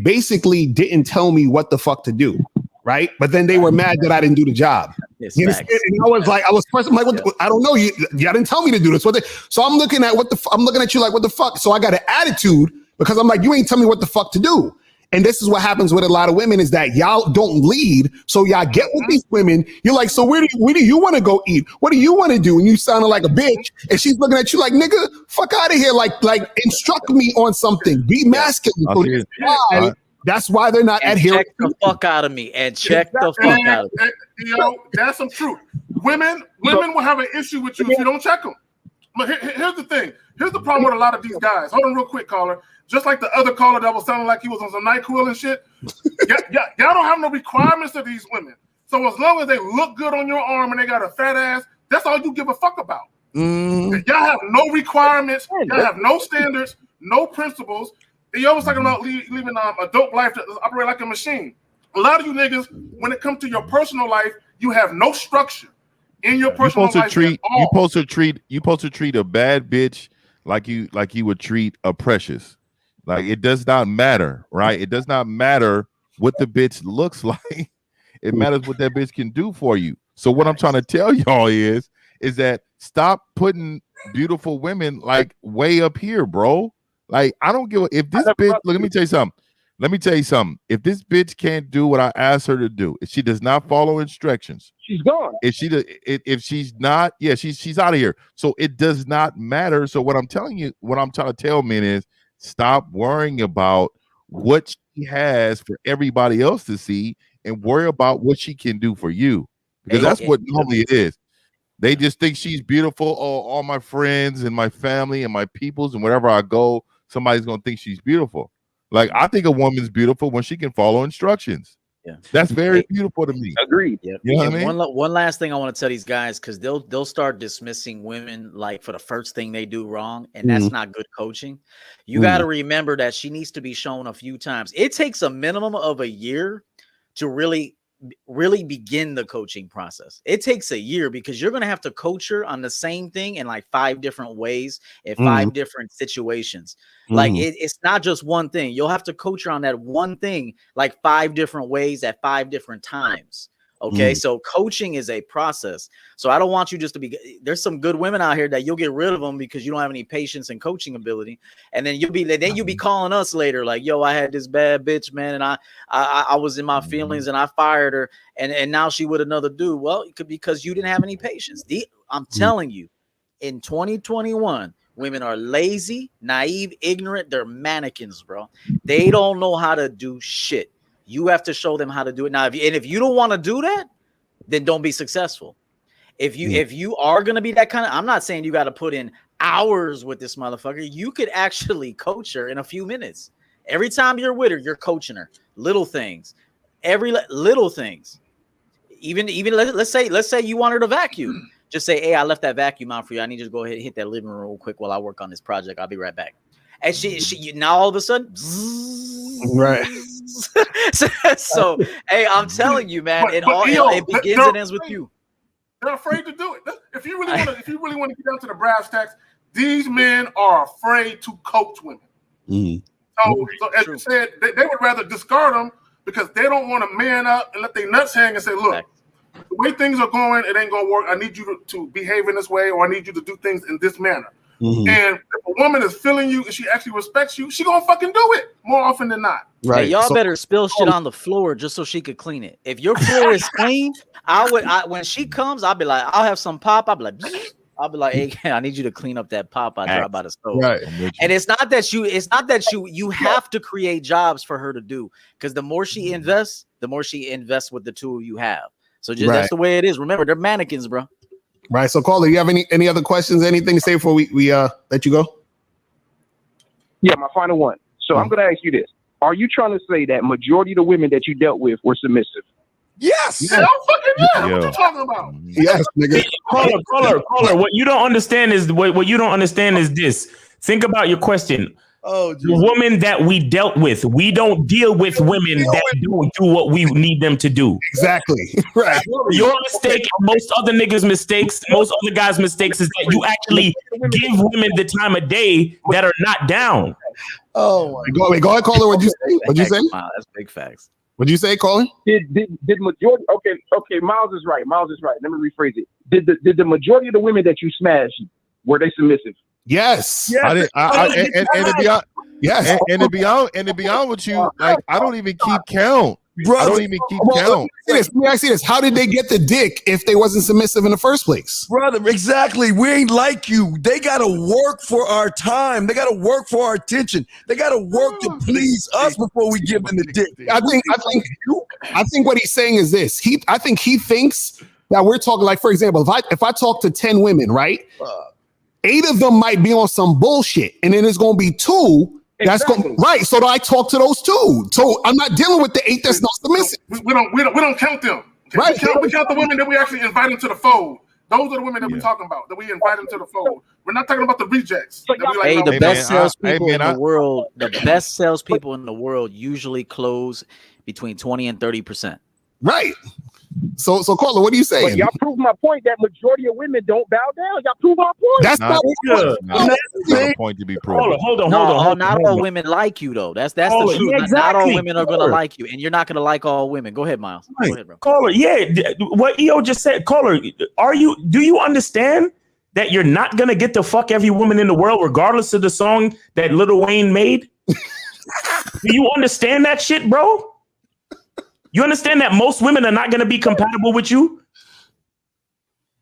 basically didn't tell me what the fuck to do. Right. But then they were mad that I didn't do the job. Yes, you understand? And I was like, I don't know. You didn't tell me to do this. So I'm looking at I'm looking at you like, what the fuck? So I got an attitude because I'm like, you ain't tell me what the fuck to do. And this is what happens with a lot of women is that y'all don't lead. So y'all get with these women. You're like, so where do you want to go eat? What do you want to do? And you sounding like a bitch. And she's looking at you like, nigga, fuck out of here. Like instruct me on something. Be masculine. So that's why they're not adhering. Check the fuck out of me. And check the fuck out of me. You know, that's some truth. Women will have an issue with you if you don't check them. But here's the thing. Here's the problem with a lot of these guys. Hold on real quick, caller. Just like the other caller that was sounding like he was on some NyQuil and shit. Y'all don't have no requirements of these women. So as long as they look good on your arm and they got a fat ass, that's all you give a fuck about. Y'all have no requirements. Y'all have no standards, no principles. And you're always talking about living a dope life that operate like a machine. A lot of you niggas, when it comes to your personal life, you have no structure in your personal life. You supposed to treat a bad bitch like you would treat a precious. Like it does not matter, right? It does not matter what the bitch looks like. It matters what that bitch can do for you. So what I'm trying to tell y'all is that stop putting beautiful women like way up here, bro. Like I don't give if this bitch. Look, let me tell you something. If this bitch can't do what I asked her to do, if she does not follow instructions, she's gone. If she's not, she's out of here. So it does not matter. So what I'm telling you, what I'm trying to tell men is stop worrying about what she has for everybody else to see and worry about what she can do for you. Because that's what normally it is. They just think she's beautiful. Oh, all my friends and my family and my peoples and wherever I go, somebody's going to think she's beautiful. Like, I think a woman's beautiful when she can follow instructions. Yeah, that's very beautiful to me. Agreed. Yeah. You know what I mean? One last thing I want to tell these guys, because they'll start dismissing women like for the first thing they do wrong, and that's not good coaching. You got to remember that she needs to be shown a few times. It takes a minimum of a year to really really begin the coaching process. It takes a year because you're going to have to coach her on the same thing in like 5 different ways in 5 different situations. Like it's not just one thing. You'll have to coach her on that one thing like 5 different ways at 5 different times. Okay, so coaching is a process. So I don't want you just to be. There's some good women out here that you'll get rid of them because you don't have any patience and coaching ability, and then you'll be calling us later like, "Yo, I had this bad bitch, man, and I was in my feelings and I fired her, and now she with another dude." Well, it could be because you didn't have any patience. I'm telling you, in 2021, women are lazy, naive, ignorant. They're mannequins, bro. They don't know how to do shit. You have to show them how to do it. Now, if you don't want to do that, then don't be successful. If you are going to be that kind of, I'm not saying you got to put in hours with this motherfucker. You could actually coach her in a few minutes. Every time you're with her, you're coaching her. Little things. Little things. Even let's say you want her to vacuum. Just say, "Hey, I left that vacuum out for you. I need you to go ahead and hit that living room real quick while I work on this project. I'll be right back." And she now all of a sudden, right. so hey, I'm telling you, man, it begins and ends with you. They're afraid to do it. If you really want to get down to the brass tacks, these men are afraid to coach women. So as you said, they would rather discard them because they don't want to man up and let their nuts hang and say, "Look, the way things are going, it ain't gonna work. I need you to behave in this way, or I need you to do things in this manner." And if a woman is feeling you and she actually respects you, she gonna fucking do it more often than not. Right. Hey, y'all better spill shit on the floor just so she could clean it. If your floor is clean, when she comes, I'll be like, I'll have some pop. I'll be like, "Hey, I need you to clean up that pop I dropped by the stove." Right. And it's not that you have to create jobs for her to do, because the more she invests with the tool you have. So that's the way it is. Remember, they're mannequins, bro. Right. So, caller, you have any other questions? Anything to say before we let you go? Yeah, my final one. So I'm going to ask you this: are you trying to say that majority of the women that you dealt with were submissive? Yes. Yeah. What you talking about? Yes, nigga. Caller. What you don't understand is this. Think about your question. Oh, the woman that we dealt with, we don't deal with women that don't do what we need them to do. Exactly. Right. Your mistake, and most other niggas' mistakes, most other guys' mistakes is that you actually give women the time of day that are not down. Oh, go ahead, caller. What'd you say? Wow, that's big facts. What'd you say, caller? Did majority? Okay. Miles is right. Let me rephrase it. Did the majority of the women that you smashed, were they submissive? Yes. I didn't. And to be honest with you, like I don't even keep count. Bro, I don't even keep count. Let me ask you this: how did they get the dick if they wasn't submissive in the first place? Brother, exactly. We ain't like you. They gotta work for our time. They gotta work for our attention. They gotta work to please us before we give them the dick. I think what he's saying is this. I think he thinks that we're talking, like, for example, if I talk to 10 women, right? 8 of them might be on some bullshit, and then there's gonna be 2 that's going right. So I talk to those 2. So I'm not dealing with the 8 that's not submissive. We don't count them. Okay? Right. We count the women that we actually invite into the fold. Those are the women that we're talking about, that we invite into the fold. We're not talking about the rejects. The best salespeople in the world, the best salespeople in the world usually close between 20 and 30%. Right. So caller, what are you saying? But y'all prove my point that majority of women don't bow down. Y'all prove our point. That's not good. That's a point to be proven. Hold on. Not all women like you though. That's the truth. Yeah, exactly. Not all women are gonna like you, and you're not gonna like all women. Go ahead, Miles. Right. Go ahead, bro. Caller, what EO just said. Caller, do you understand that you're not gonna get to fuck every woman in the world, regardless of the song that Lil Wayne made? Do you understand that shit, bro? You understand that most women are not going to be compatible with you?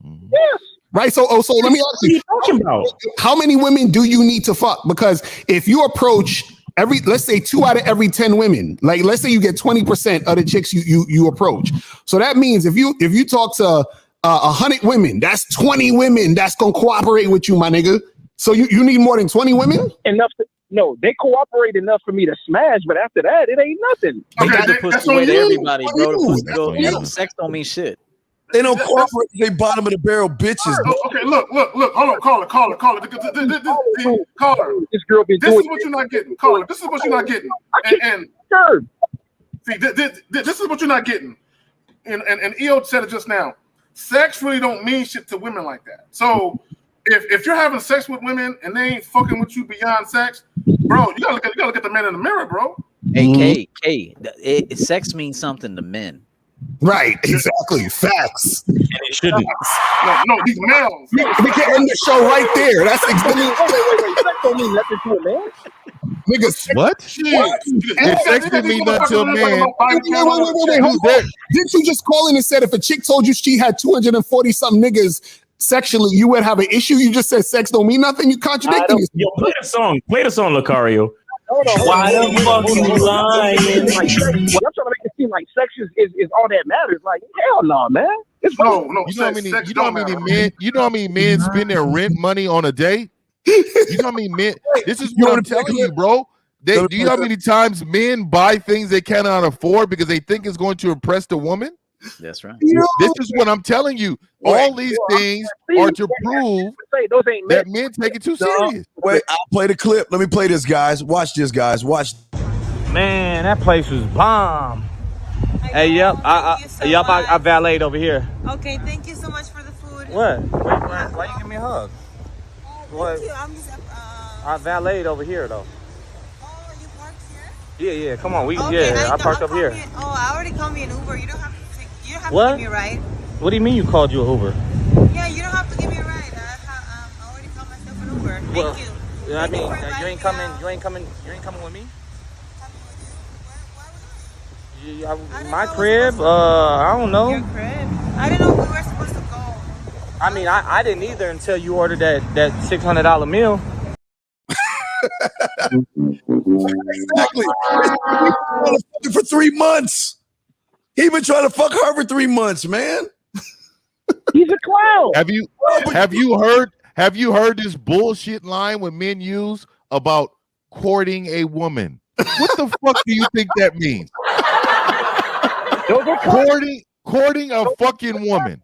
Yes. Right. So let me ask you, talking about? How many women do you need to fuck? Because if you approach let's say 2 out of every 10 women, like let's say you get 20% of the chicks you approach. So that means if you talk to 100 women, that's 20 women that's going to cooperate with you, my nigga. So you need more than 20 women? No, they cooperate enough for me to smash, but after that, it ain't nothing. They got to push away to everybody, bro. Sex don't mean shit. They don't cooperate. They bottom of the barrel bitches. Okay, look. Hold on, caller. Caller. This girl been This is what you're not getting. Caller, this is what you're not getting. And see, this is what you're not getting. and EO said it just now. Sex really don't mean shit to women like that. So if you're having sex with women and they ain't fucking with you beyond sex, bro, you gotta look at the man in the mirror, bro. Hey, sex means something to men. Right, exactly. Facts. And it shouldn't. No, these males. We can end the show right there. That's exactly. Wait. Sex don't mean nothing to a man. Niggas, What? If sex didn't mean nothing to a man. Wait, hold on. Didn't you just call in and said if a chick told you she had 240 something niggas sexually, you would have an issue? You just said sex don't mean nothing. You contradicting yourself. Yo, play the song, Lucario. Why the fuck you lying? Y'all trying to make it seem like sex is all that matters. Like, hell no, man. It's no. You know how many men spend their rent money on a day? You know how many men? This is what I'm telling you, bro. Do you know how many times men buy things they cannot afford because they think it's going to impress the woman? That's right. This is what I'm telling you. All these things are to prove that men take it too serious. Wait, I'll play the clip. Let me play this, guys. Watch this, guys. Watch. Man, that place was bomb. Hey, yep. I valeted over here. Okay, thank you so much for the food. What? Why you give me a hug? Thank you. I'm just I valeted over here though. Oh, you parked here? Yeah. Come on, Okay, I parked up here. I already called me an Uber. You don't have to What? give me a ride. What do you mean you called you an Uber? Yeah, you don't have to give me a ride. I already called myself an Uber. Thank you. Yeah, I mean, you ain't coming with me? My crib? I don't know. Your crib? I didn't know we were supposed to go. I mean, I didn't either until you ordered that $600 meal. Exactly. For 3 months. He been trying to fuck her for 3 months, man. He's a clown. Have you heard this bullshit line when men use about courting a woman? What the fuck do you think that means? Courting a fucking woman.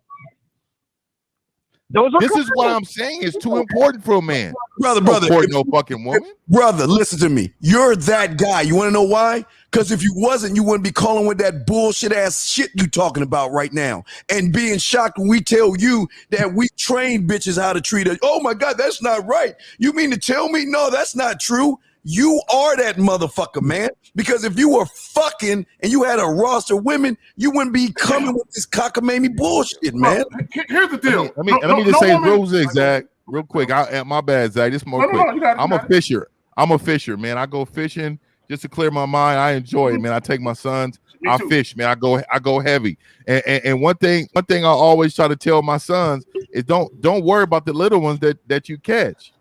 This is what I'm saying. It's too important for a man. Brother, court no fucking woman. Brother, listen to me. You're that guy. You want to know why? Because if you wasn't, you wouldn't be calling with that bullshit ass shit you talking about right now and being shocked when we tell you that we train bitches how to treat us. Oh my God, that's not right. You mean to tell me? No, that's not true. You are that motherfucker, man. Because if you were fucking and you had a roster of women, you wouldn't be coming with this cockamamie bullshit, man. Here's the deal. Let me just say real quick. My bad, Zach. Just more quick. I'm a fisher. I'm a fisher, man. I go fishing just to clear my mind. I enjoy it, man. I take my sons. I fish, man. I go heavy. And one thing I always try to tell my sons is don't worry about the little ones that you catch.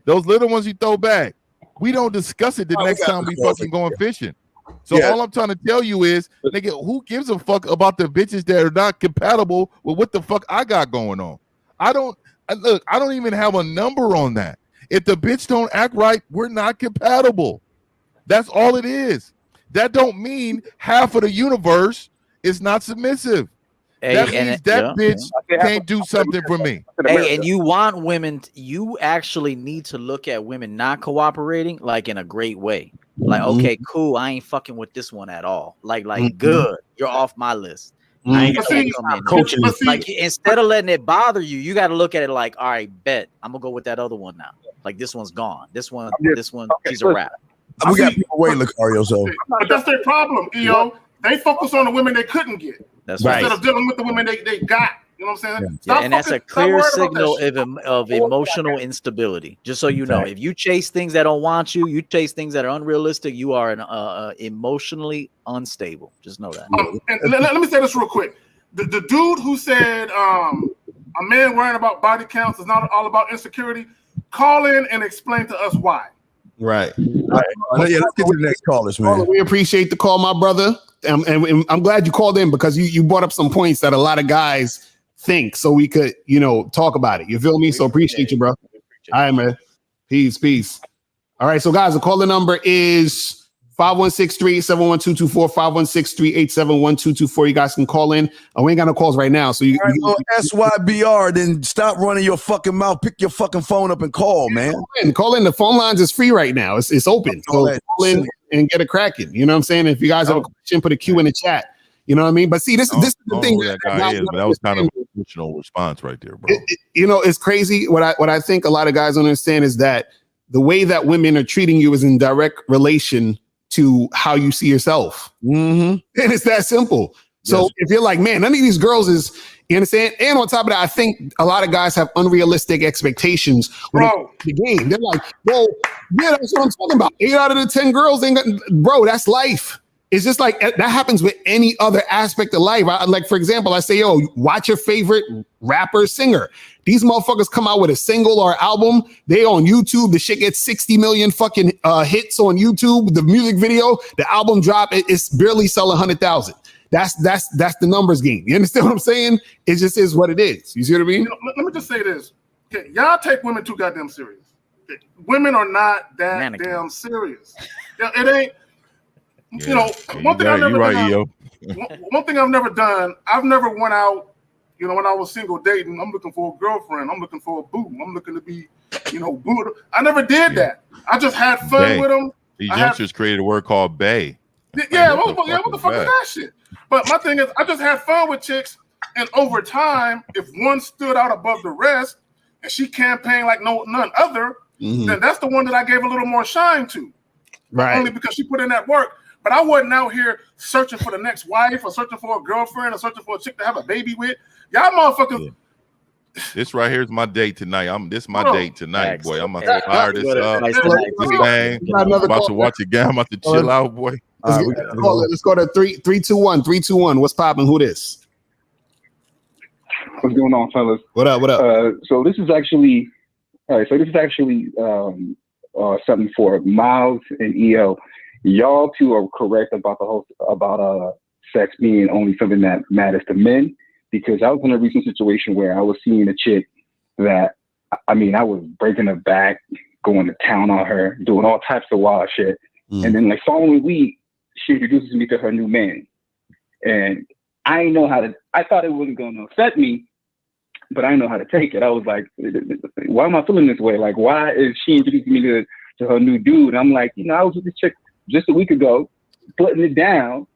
Those little ones you throw back. We don't discuss it the next time we fucking going fishing. So all I'm trying to tell you is, nigga, who gives a fuck about the bitches that are not compatible with what the fuck I got going on? I don't even have a number on that. If the bitch don't act right, we're not compatible. That's all it is. That don't mean half of the universe is not submissive. That means that bitch can't do something for me. Hey, and you want women, you actually need to look at women not cooperating like in a great way. Like, okay, cool, I ain't fucking with this one at all. Like good, you're off my list. I ain't gonna coaching. Like, instead of letting it bother you, you got to look at it like, all right, bet I'm gonna go with that other one now. Like, this one's gone. This one, she's a wrap. We got people waiting, Lucario. So, but that's their problem, EO. They focus on the women they couldn't get. That's right. Instead of dealing with the women they got. You know what I'm saying? Yeah, and that's a clear signal of emotional instability. Just so you know, if you chase things that don't want you, you chase things that are unrealistic, you are an emotionally unstable. Just know that. And let me say this real quick. The dude who said a man worrying about body counts is not all about insecurity, call in and explain to us why. Right. All right. Yeah, let's get to the next callers, man. We appreciate the call, my brother. And I'm glad you called in because you brought up some points that a lot of guys think, so we could, talk about it. You feel me? So appreciate you, bro. All right, man. Peace. All right, so guys, the caller number is 516-387-1224, 516-387-1224. You guys can call in. We ain't got no calls right now. So you SYBR, then stop running your fucking mouth. Pick your fucking phone up and call, man. Call in. The phone lines is free right now. It's open. So call in and get it cracking. You know what I'm saying? If you guys have a question, put a Q in the chat. You know what I mean? But see, this is the thing that guy is, but that was kind of an emotional response right there, bro. It's crazy. What I think a lot of guys don't understand is that the way that women are treating you is in direct relation to how you see yourself. And it's that simple. So if you're like, man, none of these girls is, you understand? And on top of that, I think a lot of guys have unrealistic expectations when they play the game. They're like, well, yeah, that's what I'm talking about. 8 out of the 10 girls ain't got, bro, that's life. It's just like that happens with any other aspect of life. Like, for example, I say, yo, watch your favorite rapper, singer. These motherfuckers come out with a single or album. They on YouTube. The shit gets 60 million fucking hits on YouTube. The music video, the album drop, it's barely selling 100,000. That's the numbers game. You understand what I'm saying? It just is what it is. You see what I mean? Let me just say this. Okay, y'all take women too goddamn serious. Okay, women are not that damn serious. It ain't. You know, one thing I've never done, I've never went out, you know, when I was single dating, I'm looking for a girlfriend, I'm looking for a boo, I'm looking to be, you know, boo. I never did that. I just had fun with them. These youngsters created a word called bae. Yeah, what the fuck is that shit? But my thing is, I just had fun with chicks, and over time, if one stood out above the rest, and she campaigned like none other, then that's the one that I gave a little more shine to. Right. Only because she put in that work. But I wasn't out here searching for the next wife or searching for a girlfriend or searching for a chick to have a baby with. Y'all motherfuckers. Yeah. This right here is my date tonight. This is my date tonight, boy. I'm gonna fire this up. This thing. I'm about to watch it again. I'm about to chill out, boy. Let's go to 3, 2, 1. 3, 2, 1. What's popping? Who this? What's going on, fellas? What up? So this is actually something for Miles and EO. Y'all two are correct about sex being only something that matters to men, because I was in a recent situation where I was seeing a chick that, I mean, I was breaking her back, going to town on her, doing all types of wild shit. And then like following week, she introduces me to her new man. And I thought it wasn't going to affect me, but I didn't know how to take it. I was like, why am I feeling this way? Like, why is she introducing me to her new dude? And I'm like, you know, I was with this chick just a week ago, putting it down,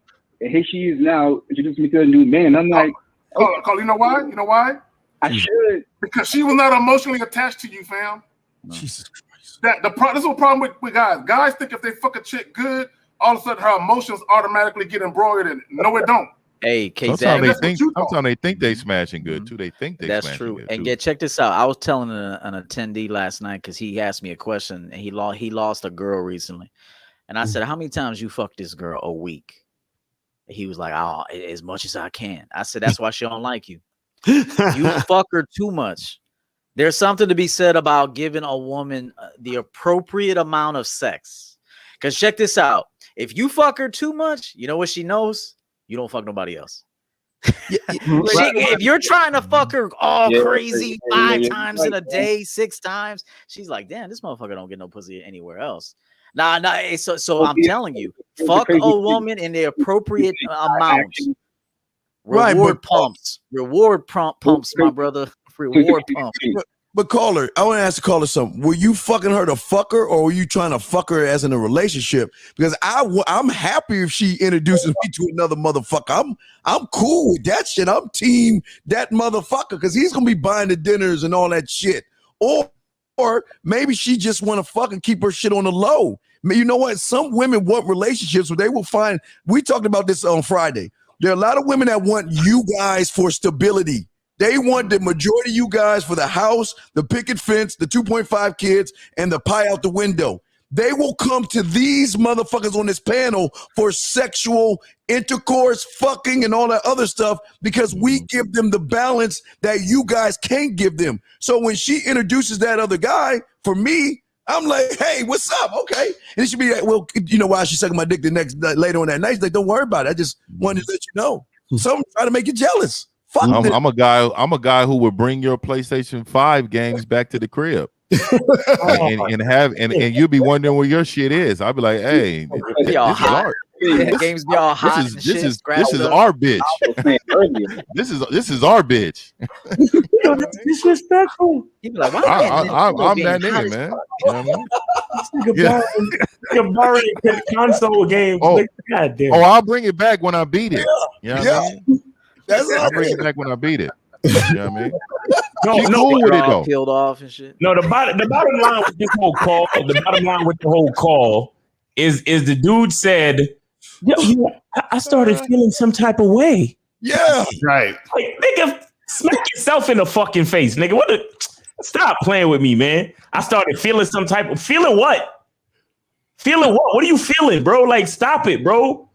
and here she is now introducing me to a new man. I'm like, Carl, you know why? You know why? I should. Because she was not emotionally attached to you, fam. Jesus Christ. This is a problem with guys. Guys think if they fuck a chick good, all of a sudden her emotions automatically get embroidered in it. No, it don't. Hey, sometimes they think they smashing good too. They think they that's true. And check this out. I was telling an attendee last night because he asked me a question, and he lost a girl recently. And I said, how many times you fuck this girl a week? He was like, oh, as much as I can. I said, that's why she don't like you. You fuck her too much. There's something to be said about giving a woman the appropriate amount of sex. Because check this out. If you fuck her too much, you know what she knows? You don't fuck nobody else. If you're trying to fuck her all crazy 5 times in a day, 6 times, she's like, damn, this motherfucker don't get no pussy anywhere else. Nah. So I'm telling you, fuck a woman in the appropriate amount. Reward pumps, my brother. Reward pumps. But caller, I want to ask the caller something. Were you fucking her to fuck her, or were you trying to fuck her as in a relationship? Because I'm happy if she introduces me to another motherfucker. I'm cool with that shit. I'm team that motherfucker because he's gonna be buying the dinners and all that shit. Or maybe she just want to fucking keep her shit on the low. You know what? Some women want relationships where they will find. We talked about this on Friday. There are a lot of women that want you guys for stability. They want the majority of you guys for the house, the picket fence, the 2.5 kids, and the pie out the window. They will come to these motherfuckers on this panel for sexual intercourse, fucking, and all that other stuff because we give them the balance that you guys can't give them. So when she introduces that other guy, for me, I'm like, hey, what's up? Okay. And it should be like, well, you know why she's sucking my dick later on that night? She's like, don't worry about it. I just wanted to let you know. Some try to make you jealous. I'm a guy who would bring your PlayStation 5 games back to the crib. and you'll be wondering where your shit is. I'll be like, hey, this is our games be all hot. This is our bitch. this is our bitch. That's disrespectful. He'd be like, why I'm that nigga, man. You know what I mean? You're borrowing the console game. Oh, I'll bring it back when I beat it. You know what I mean? I'll bring it back when I beat it. You know what I mean? She cool with it though. Peeled off and shit. No, the bottom line with this whole call, is the dude said, yo, I started feeling some type of way. Yeah. Right. Like, nigga, smack yourself in the fucking face, nigga. Stop playing with me, man. I started feeling some type of feeling what? Feeling what? What are you feeling, bro? Like, stop it, bro.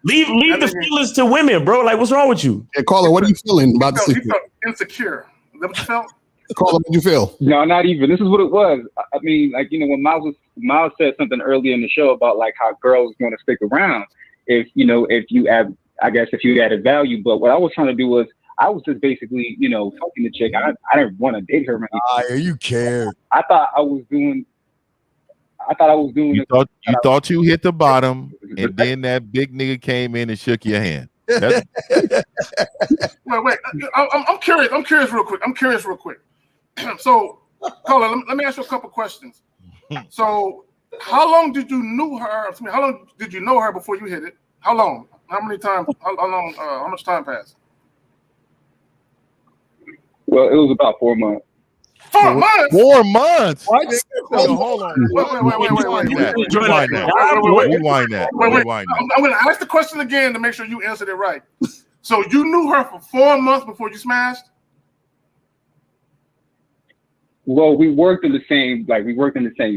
Leave the feelings to women, bro. Like, what's wrong with you? Hey, Caller, what are you feeling about this? You felt insecure. Is that what you felt? Caller, what do you feel? No, not even. This is what it was. I mean, like, you know, when Miles said something earlier in the show about like how girls want to stick around if you added value. But what I was trying to do was I was just basically, you know, fucking the chick. I didn't want to date her. You cared. I thought I was doing. You thought you hit the bottom, and then that big nigga came in and shook your hand. Wait. I'm curious. I'm curious real quick. So, Caller, let me ask you a couple questions. So, how long did you know her? How long did you know her before you hit it? How long? How many times? How long? How much time passed? Well, it was about 4 months. 4 months. 4 months. What? Hold on. Wait. Rewind that. I'm going to ask the question again to make sure you answered it right. So you knew her for 4 months before you smashed? Well, we worked in the same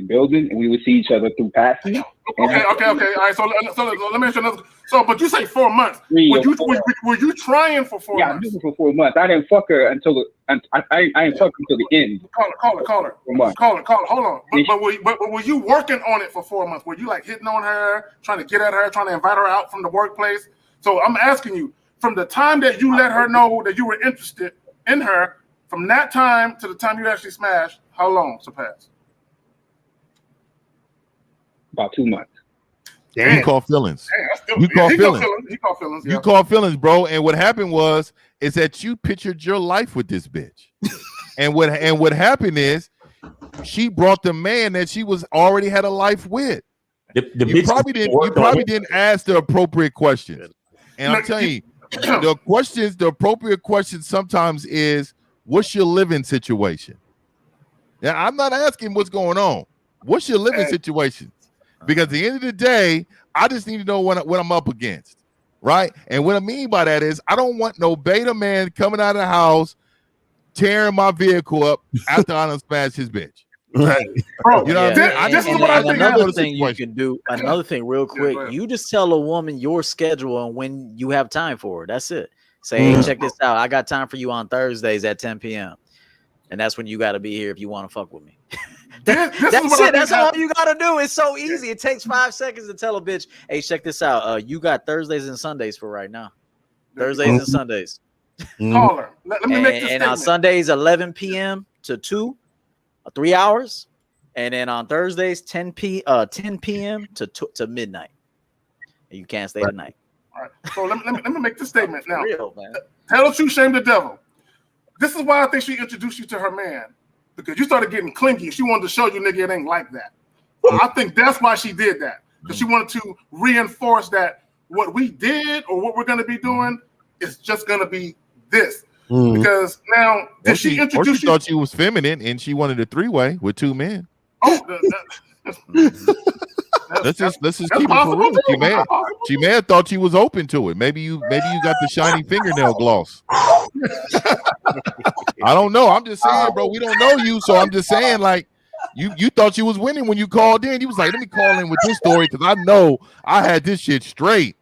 building, and we would see each other through passing. Okay. All right. So let me ask you another. So, but you say 4 months. Were you trying for 4 months? Yeah, I did it for 4 months. I didn't fuck her until I didn't fuck her until the end. Caller. Hold on. But were you working on it for 4 months? Were you like hitting on her, trying to get at her, trying to invite her out from the workplace? So I'm asking you, from the time that you let her know that you were interested in her, from that time to the time you actually smashed, how long surpassed? About 2 months. Damn. You call feelings. You call feelings, bro. And what happened is that you pictured your life with this bitch. and what happened is she brought the man that she was already had a life with. You probably didn't ask the appropriate questions. And I'm telling you, the appropriate question sometimes is, what's your living situation? Now, I'm not asking what's going on. What's your living situation? Because at the end of the day, I just need to know what I'm up against, right? And what I mean by that is I don't want no beta man coming out of the house, tearing my vehicle up after I done smashed his bitch. Right. Bro, you know what I mean? This is what I think. Another thing you can do, real quick, you just tell a woman your schedule and when you have time for her. That's it. Say, hey, check this out. I got time for you on Thursdays at 10 p.m. And that's when you got to be here if you want to fuck with me. That's it. That's all you got to do. It's so easy. It takes 5 seconds to tell a bitch, hey, check this out. You got Thursdays and Sundays for right now. Thursdays and Sundays. Caller, let me make this and on Sundays, 11 p.m. to 2, 3 hours. And then on Thursdays, 10 p.m. to midnight. And you can't stay tonight. All right. So let me make this statement now. Real, man. Tell the truth, shame the devil. This is why I think she introduced you to her man, because you started getting clingy. She wanted to show you, nigga, it ain't like that. I think that's why she did that, because she wanted to reinforce that what we did or what we're going to be doing is just going to be this. Because now, did she introduce you? Thought she was feminine and she wanted a 3-way with 2 men. Oh, let's just keep it for real. She may have thought she was open to it. Maybe you got the shiny fingernail gloss. I don't know. I'm just saying, bro. We don't know you, so I'm just saying, like, you thought you was winning when you called in. You was like, let me call in with this story because I know I had this shit straight.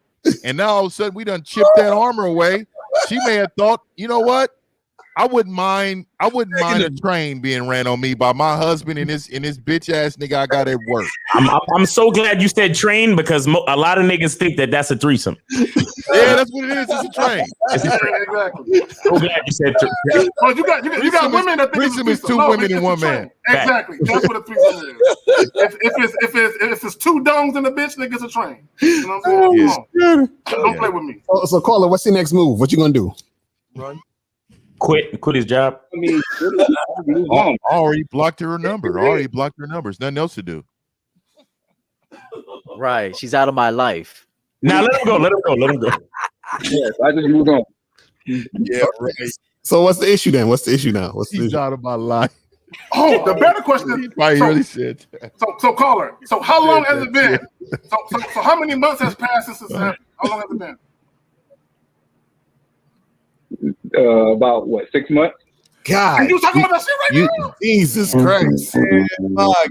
And now all of a sudden we done chipped that armor away. She may have thought, you know what? I wouldn't mind a train being ran on me by my husband and this bitch ass nigga I got at work. I'm so glad you said train, because a lot of niggas think that that's a threesome. Yeah, that's what it is. It's a train. Exactly. So glad you said train. Well, you got women that think threesome is 2 women and 1 man. Exactly. That's what a threesome is. If it's 2 dongs and a bitch, nigga, it's a train. You know what I'm saying? Don't play with me. So caller, what's your next move? What you gonna do? Run. Quit his job. I mean, I already blocked her number. There's nothing else to do. Right. She's out of my life. Now let him go. Yes, I just moved on. Yeah, right. So what's the issue then? What's the issue now? What's the He's issue? out of my life. Oh, the better question is, He so, really said that. so caller. So how long has it been? So how many months has passed since this happened? How long has it been? About what, 6 months? God, And you talking about that shit right now? Jesus Christ.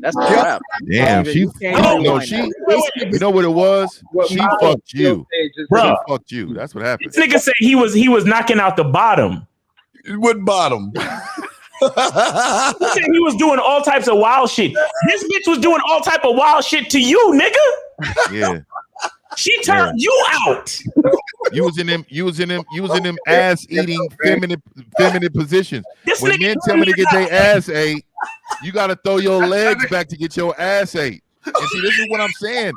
That's a wrap. Damn, she. No, she. You know what it was? She fucked you. Bruh. She fucked you. That's what happened. This nigga said he was knocking out the bottom. What bottom? He said he was doing all types of wild shit. This bitch was doing all type of wild shit to you, nigga. Yeah. She turned you out. You was in them ass eating feminine positions. This When nigga men tell me to get their ass ate, you gotta throw your legs back to get your ass ate. And see, this is what I'm saying.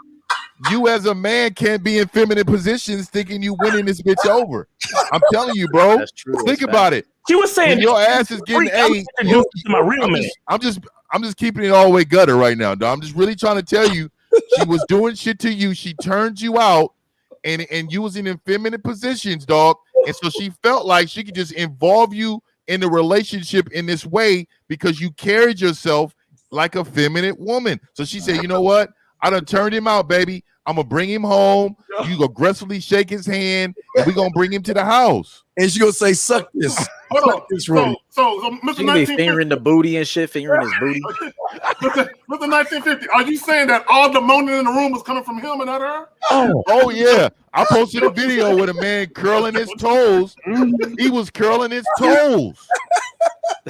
You as a man can't be in feminine positions thinking you winning this bitch over. I'm telling you, bro. That's true. Think about it. She was saying When your ass is getting ate. to my real man. I'm just keeping it all the way gutter right now, dog. I'm just really trying to tell you, she was doing shit to you. She turned you out, and you was in feminine positions, dog. And so she felt like she could just involve you in the relationship in this way because you carried yourself like a feminine woman. So she said, you know what? I done turned him out, baby. I'm gonna bring him home. You aggressively shake his hand, and we gonna bring him to the house. And she gonna say, "Suck this." Hold on. So Mr. She be fingering the booty and shit, fingering his booty. Mr. 1950, are you saying that all the moaning in the room was coming from him and not her? Oh yeah. I posted a video with a man curling his toes. He was curling his toes.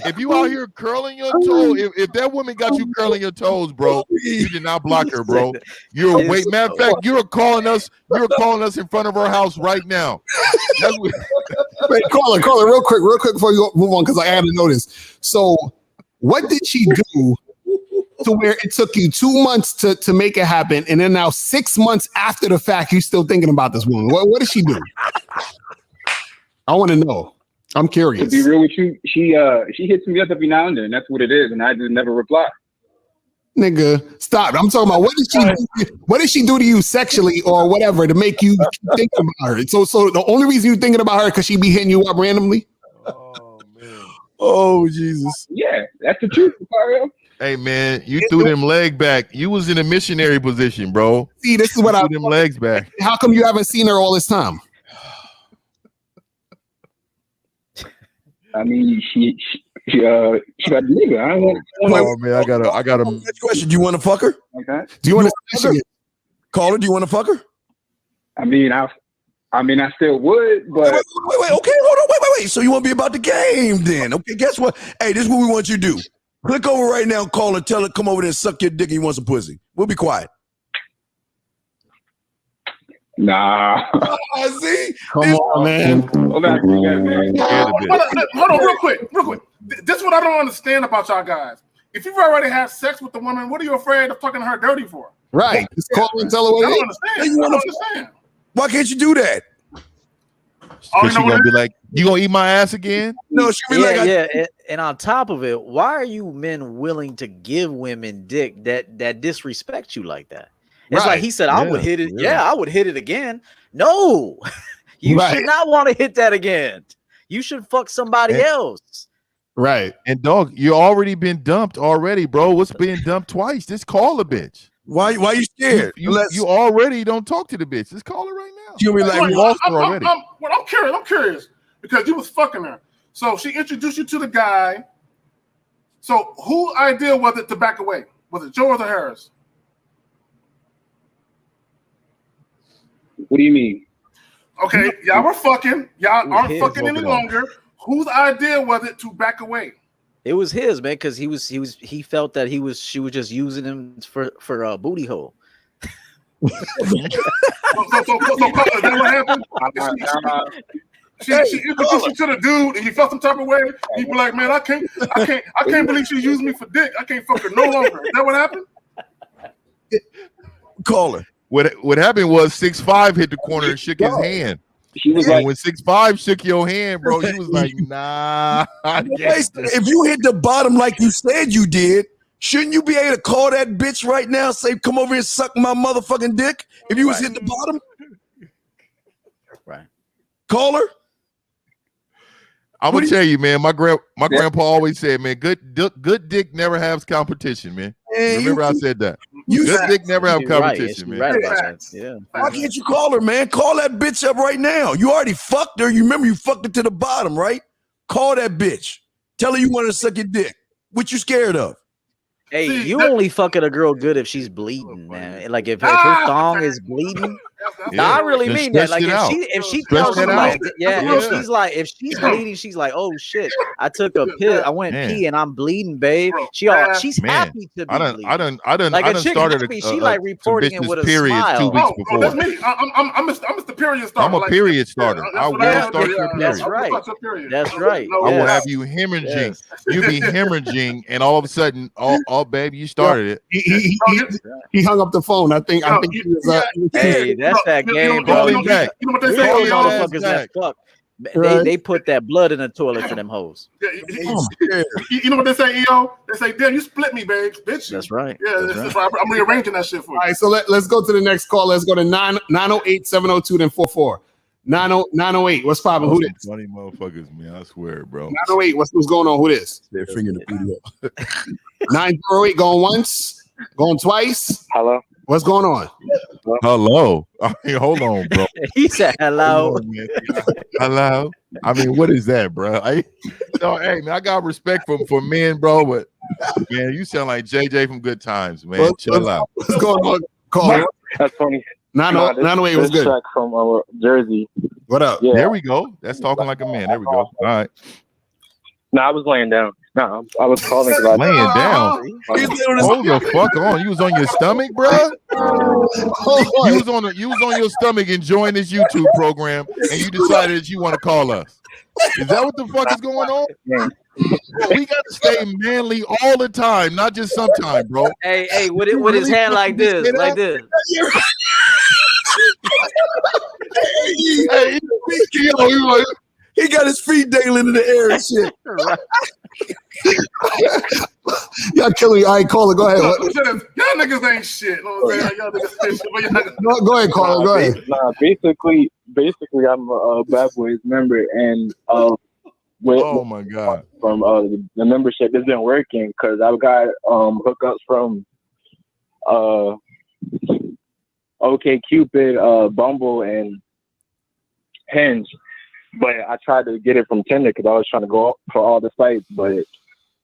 If you out here curling your toes, if that woman got you curling your toes, bro, you did not block her, bro. You're a wait. Matter of fact, you're calling us in front of our house right now. Wait, call her real quick before you move on, because I had to know this. So what did she do to where it took you 2 months to make it happen, and then now 6 months after the fact you still thinking about this woman? What did she do? I want to know. I'm curious. To be real with you, she hits me up every now and then. That's what it is, and I just never reply. Nigga, stop. I'm talking about what did she do to you sexually or whatever to make you think about her? So the only reason you're thinking about her because she be hitting you up randomly? Oh man. Oh Jesus. Yeah, that's the truth, Mario. Hey man, you threw them leg back. You was in a missionary position, bro. See, this is what I threw them legs back. How come you haven't seen her all this time? I mean, she got a nigga. I don't want. Oh man, I got a next question. Do you want to fuck her? Okay. Do you want to caller? Do you want to fuck her? I mean, I still would, but wait. Okay, hold on. Wait. So you want to be about the game then? Okay, guess what? Hey, this is what we want you to do. Click over right now, call her, tell her, come over there and suck your dick and you want some pussy. We'll be quiet. Nah. See? Come on, man. Hold on, real quick. This is what I don't understand about y'all guys. If you've already had sex with the woman, what are you afraid of fucking her dirty for? Right. Just call her and tell her what I it don't is. understand. Why can't you do that? Because she gonna be like, you gonna eat my ass again? No, she be and on top of it, why are you men willing to give women dick that disrespect you like that? It's like he said, I would hit it. Yeah, I would hit it again. No, you should not want to hit that again. You should fuck somebody else. Right. And dog, you already been dumped already, bro. What's being dumped twice? Just call a bitch. Why you scared? You already don't talk to the bitch. Just call her right now. You be like, I'm lost her already. I'm curious because you was fucking her. So she introduced you to the guy. So whose idea was it to back away? Was it Joe or the Harris? What do you mean? Okay, y'all were fucking. Y'all aren't fucking any longer. Whose idea was it to back away? It was his, man, because he felt that she was just using him for a booty hole. So what happened? She introduced you to the dude, and he felt some type of way. He'd be like, "Man, I can't believe she used me for dick. I can't fuck her no longer." Is that what happened? Call her. What happened was 6'5" hit the corner and shook his hand. She was like, when 6'5" shook your hand, bro, he was like, nah. If you hit the bottom like you said you did, shouldn't you be able to call that bitch right now, say, come over here and suck my motherfucking dick? If you was hitting the bottom? Right. Caller? I'm gonna tell you, man. My grandpa always said, man, good dick never has competition, man. Remember I said that. Good dick never have competition, man. Right about that. Yeah. Why can't you call her, man? Call that bitch up right now. You already fucked her. You remember you fucked her to the bottom, right? Call that bitch. Tell her you want to suck your dick. What you scared of? Hey, you only fucking a girl good if she's bleeding, man. Like if her thong is bleeding. Yeah. I really Just mean that. Like stretch if she Stretch tells you that like, out. if she's bleeding, she's like, oh shit, I took a pill, I went pee and I'm bleeding, babe. She's happy to be bleeding. I done like a chick started happy, she like reporting it with a periods smile. 2 weeks before. That's me. I'm Mr. Period starter. I'm a period starter. I will start your period. That's right. That's right. I will have you hemorrhaging. Yes. You be hemorrhaging, and all of a sudden, oh baby, you started it. He hung up the phone. I think he was. Hey, that's that game, bro. Call him back. You know what they say? Those motherfuckers that fuck. They put that blood in the toilet for them hoes. You know what they say, EO? They say, damn, you split me, babe. Bitch. That's right. Yeah, that's right. I'm rearranging that shit for you. All right, so let's go to the next call. Let's go to 908-702 then 44. 908. What's poppin'? Who this? Funny motherfuckers, man. I swear, bro. 908. What's going on? Who this? They're fingering the video. 908 going once, going twice. Hello. What's going on? Hello. I mean, hold on, bro. He said hello. Hello. I mean, what is that, bro? Hey, man, I got respect for men, bro, but man, you sound like JJ from Good Times, man. Chill out. What's going on? Call. That's funny. 908 was good. Track from Jersey. What up? Yeah. There we go. That's talking like a man. There we go. All right. No, I was laying down. No, I was calling because laying down. Hold the fuck on. You was on your stomach, bro. You was on your stomach enjoying this YouTube program, and you decided that you want to call us. Is that what the fuck is going on? We got to stay manly all the time, not just sometimes, bro. Hey, with his hand like this, like this. Hey, he got his feet dangling in the air and shit. Y'all killing me. All right, caller, go ahead. Y'all niggas ain't shit. Go ahead, caller. Go ahead. Nah, basically, I'm a Bad Boys member, and oh my god, from the membership has been working because I've got hookups from OkCupid, Bumble, and Hinge. But I tried to get it from Tinder because I was trying to go for all the sites. But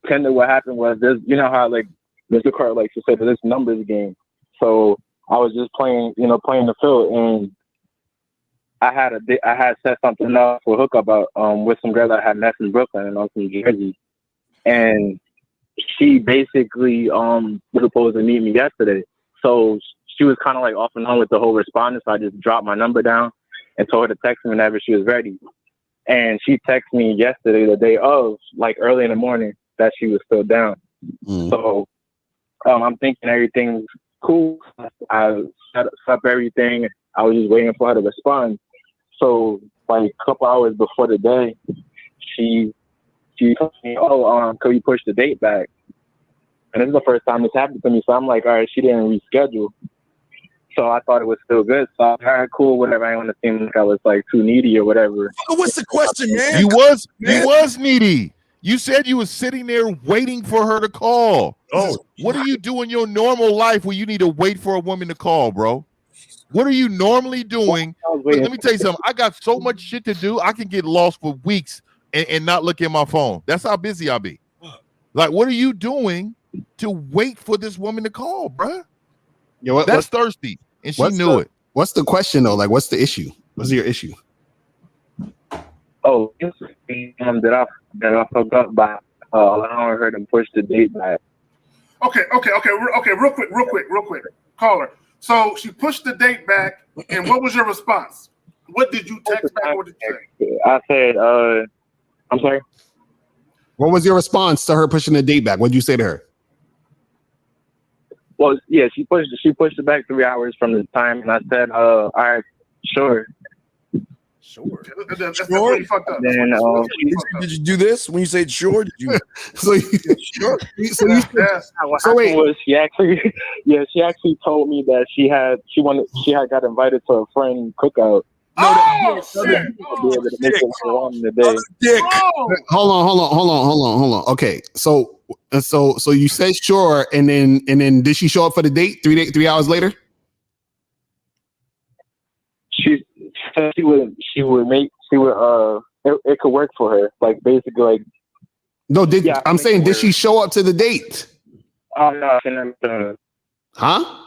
Tinder, what happened was this, you know how like Mr. Carter likes to say that this numbers game. So I was just playing the field, and I had set something up for hookup out with some girl that I had met in Brooklyn, and I'm from Jersey. And she basically was supposed to meet me yesterday. So she was kind of like off and on with the whole responding. So I just dropped my number down and told her to text me whenever she was ready. And she texted me yesterday, the day of, like early in the morning, that she was still down. So I'm thinking everything's cool. I set up everything. I was just waiting for her to respond. So like a couple hours before the day, she told me, could we push the date back? And this is the first time this happened to me. So I'm like, all right, she didn't reschedule. So I thought it was still good. So I was, all right, cool, whatever. I don't want to seem like I was like too needy or whatever. What's the question, man? You was needy. You said you was sitting there waiting for her to call. Oh, what do you do in your normal life where you need to wait for a woman to call, bro? What are you normally doing? Let me tell you something. I got so much shit to do. I can get lost for weeks and not look at my phone. That's how busy I be. Like, what are you doing to wait for this woman to call, bro? Yeah, that's thirsty, and she knew it. What's the question though? Like, what's the issue? What's your issue? Oh, that I fucked up by allowing her to push the date back. Okay. Real quick. Caller. So she pushed the date back, and what was your response? What did you text back? What did you say? I said, I'm sorry. What was your response to her pushing the date back? What did you say to her? Well, yeah, she pushed it back 3 hours from the time, and I said, all right, sure. That's where you fucked up. Then, did you do this when you said sure? Did you? Sure. So wait, she actually told me that she had got invited to a friend cookout, Oh shit! Dick. Hold on. Okay, so you said sure, and then did she show up for the date 3 hours later? She said she would it could work for her. Like basically like no, I'm saying did she show up to the date? Oh no, she never showed up. Huh?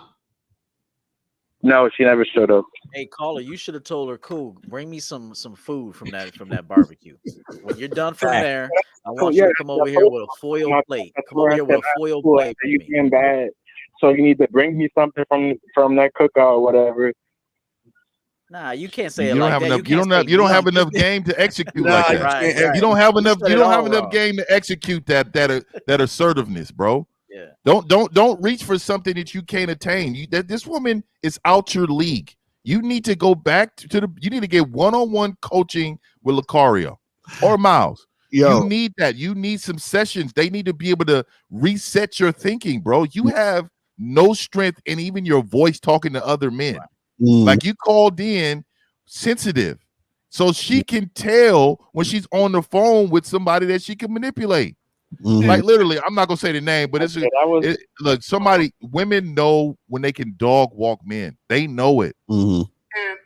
No, she never showed up. Hey, caller, you should have told her, cool, bring me some food from that barbecue. When you're done from there, I want you to come over here with a foil plate. Come over here with a foil plate. You being bad, so you need to bring me something from that cookout or whatever. Nah, you can't say You it don't like have that. enough. You don't have enough game to execute like that. Right. You don't have enough. said You it don't all have enough wrong. game to execute that assertiveness, bro. Yeah. Don't reach for something that you can't attain. This woman is out your league. You need to go back to you need to get one-on-one coaching with Lucario or Miles. Yo. You need that. You need some sessions. They need to be able to reset your thinking, bro. You have no strength in even your voice talking to other men. Like you called in sensitive. So she can tell when she's on the phone with somebody that she can manipulate. Like literally, I'm not gonna say the name, but look, women know when they can dog walk men. They know it.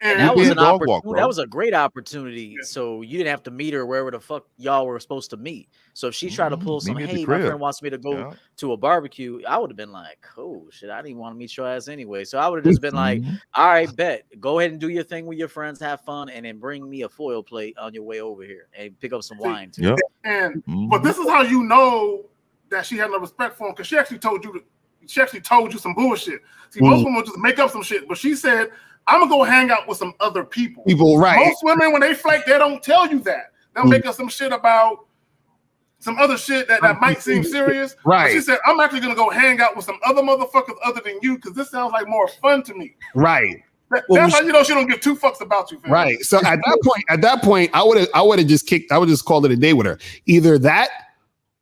And that was an opportunity. That was a great opportunity. So you didn't have to meet her wherever the fuck y'all were supposed to meet. So if she tried to pull some, hey, my friend wants me to go to a barbecue, I would have been like, oh shit, I didn't want to meet your ass anyway. So I would have just been like, all right, bet. Go ahead and do your thing with your friends, have fun, and then bring me a foil plate on your way over here and pick up some wine too. But this is how you know that she had no respect for him, because she actually told you some bullshit. See, most women just make up some shit, but she said, I'm gonna go hang out with some other people. Right. Most women, when they flake, they don't tell you that. They'll make up some shit about some other shit that might seem serious. Right. But she said, I'm actually gonna go hang out with some other motherfuckers other than you, because this sounds like more fun to me. Right. That's how you know she don't give two fucks about you, fam. Right. So at that point, I would have just called it a day with her. Either that,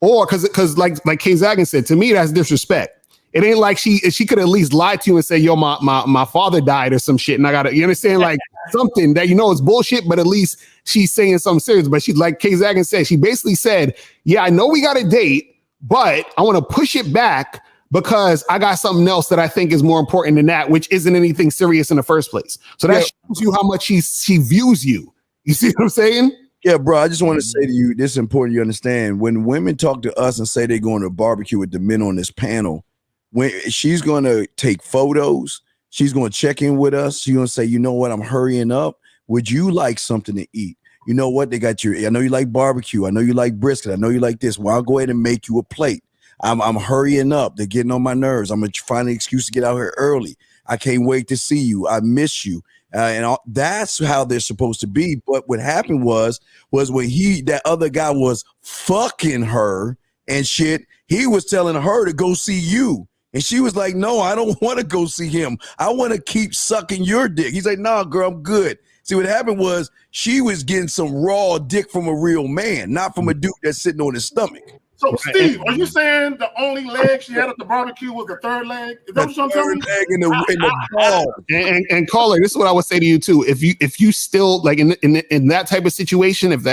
or because like K Zagan said, to me that's disrespect. It ain't like she could at least lie to you and say, yo, my father died or some shit, and I gotta, you understand, like something that you know is bullshit, but at least she's saying something serious. But she, like K Zagan said, she basically said, yeah, I know we got a date, but I want to push it back because I got something else that I think is more important than that, which isn't anything serious in the first place. So that shows you how much she views you. You see what I'm saying? Yeah, bro, I just want to say to you, this is important you understand. When women talk to us and say they're going to a barbecue with the men on this panel, when she's going to take photos, she's going to check in with us. She's going to say, you know what, I'm hurrying up. Would you like something to eat? You know what, they got I know you like barbecue. I know you like brisket. I know you like this. Well, I'll go ahead and make you a plate. I'm hurrying up. They're getting on my nerves. I'm going to find an excuse to get out here early. I can't wait to see you. I miss you. That's how they're supposed to be. But what happened was when that other guy was fucking her and shit, he was telling her to go see you. And she was like, no, I don't want to go see him. I want to keep sucking your dick. He's like, nah, girl, I'm good. See, what happened was she was getting some raw dick from a real man, not from a dude that's sitting on his stomach. So, Steve, are you saying the only leg she had at the barbecue was the third leg? Is that what you're telling me? Leg in the ball. And caller, this is what I would say to you too. If you still like in that type of situation, if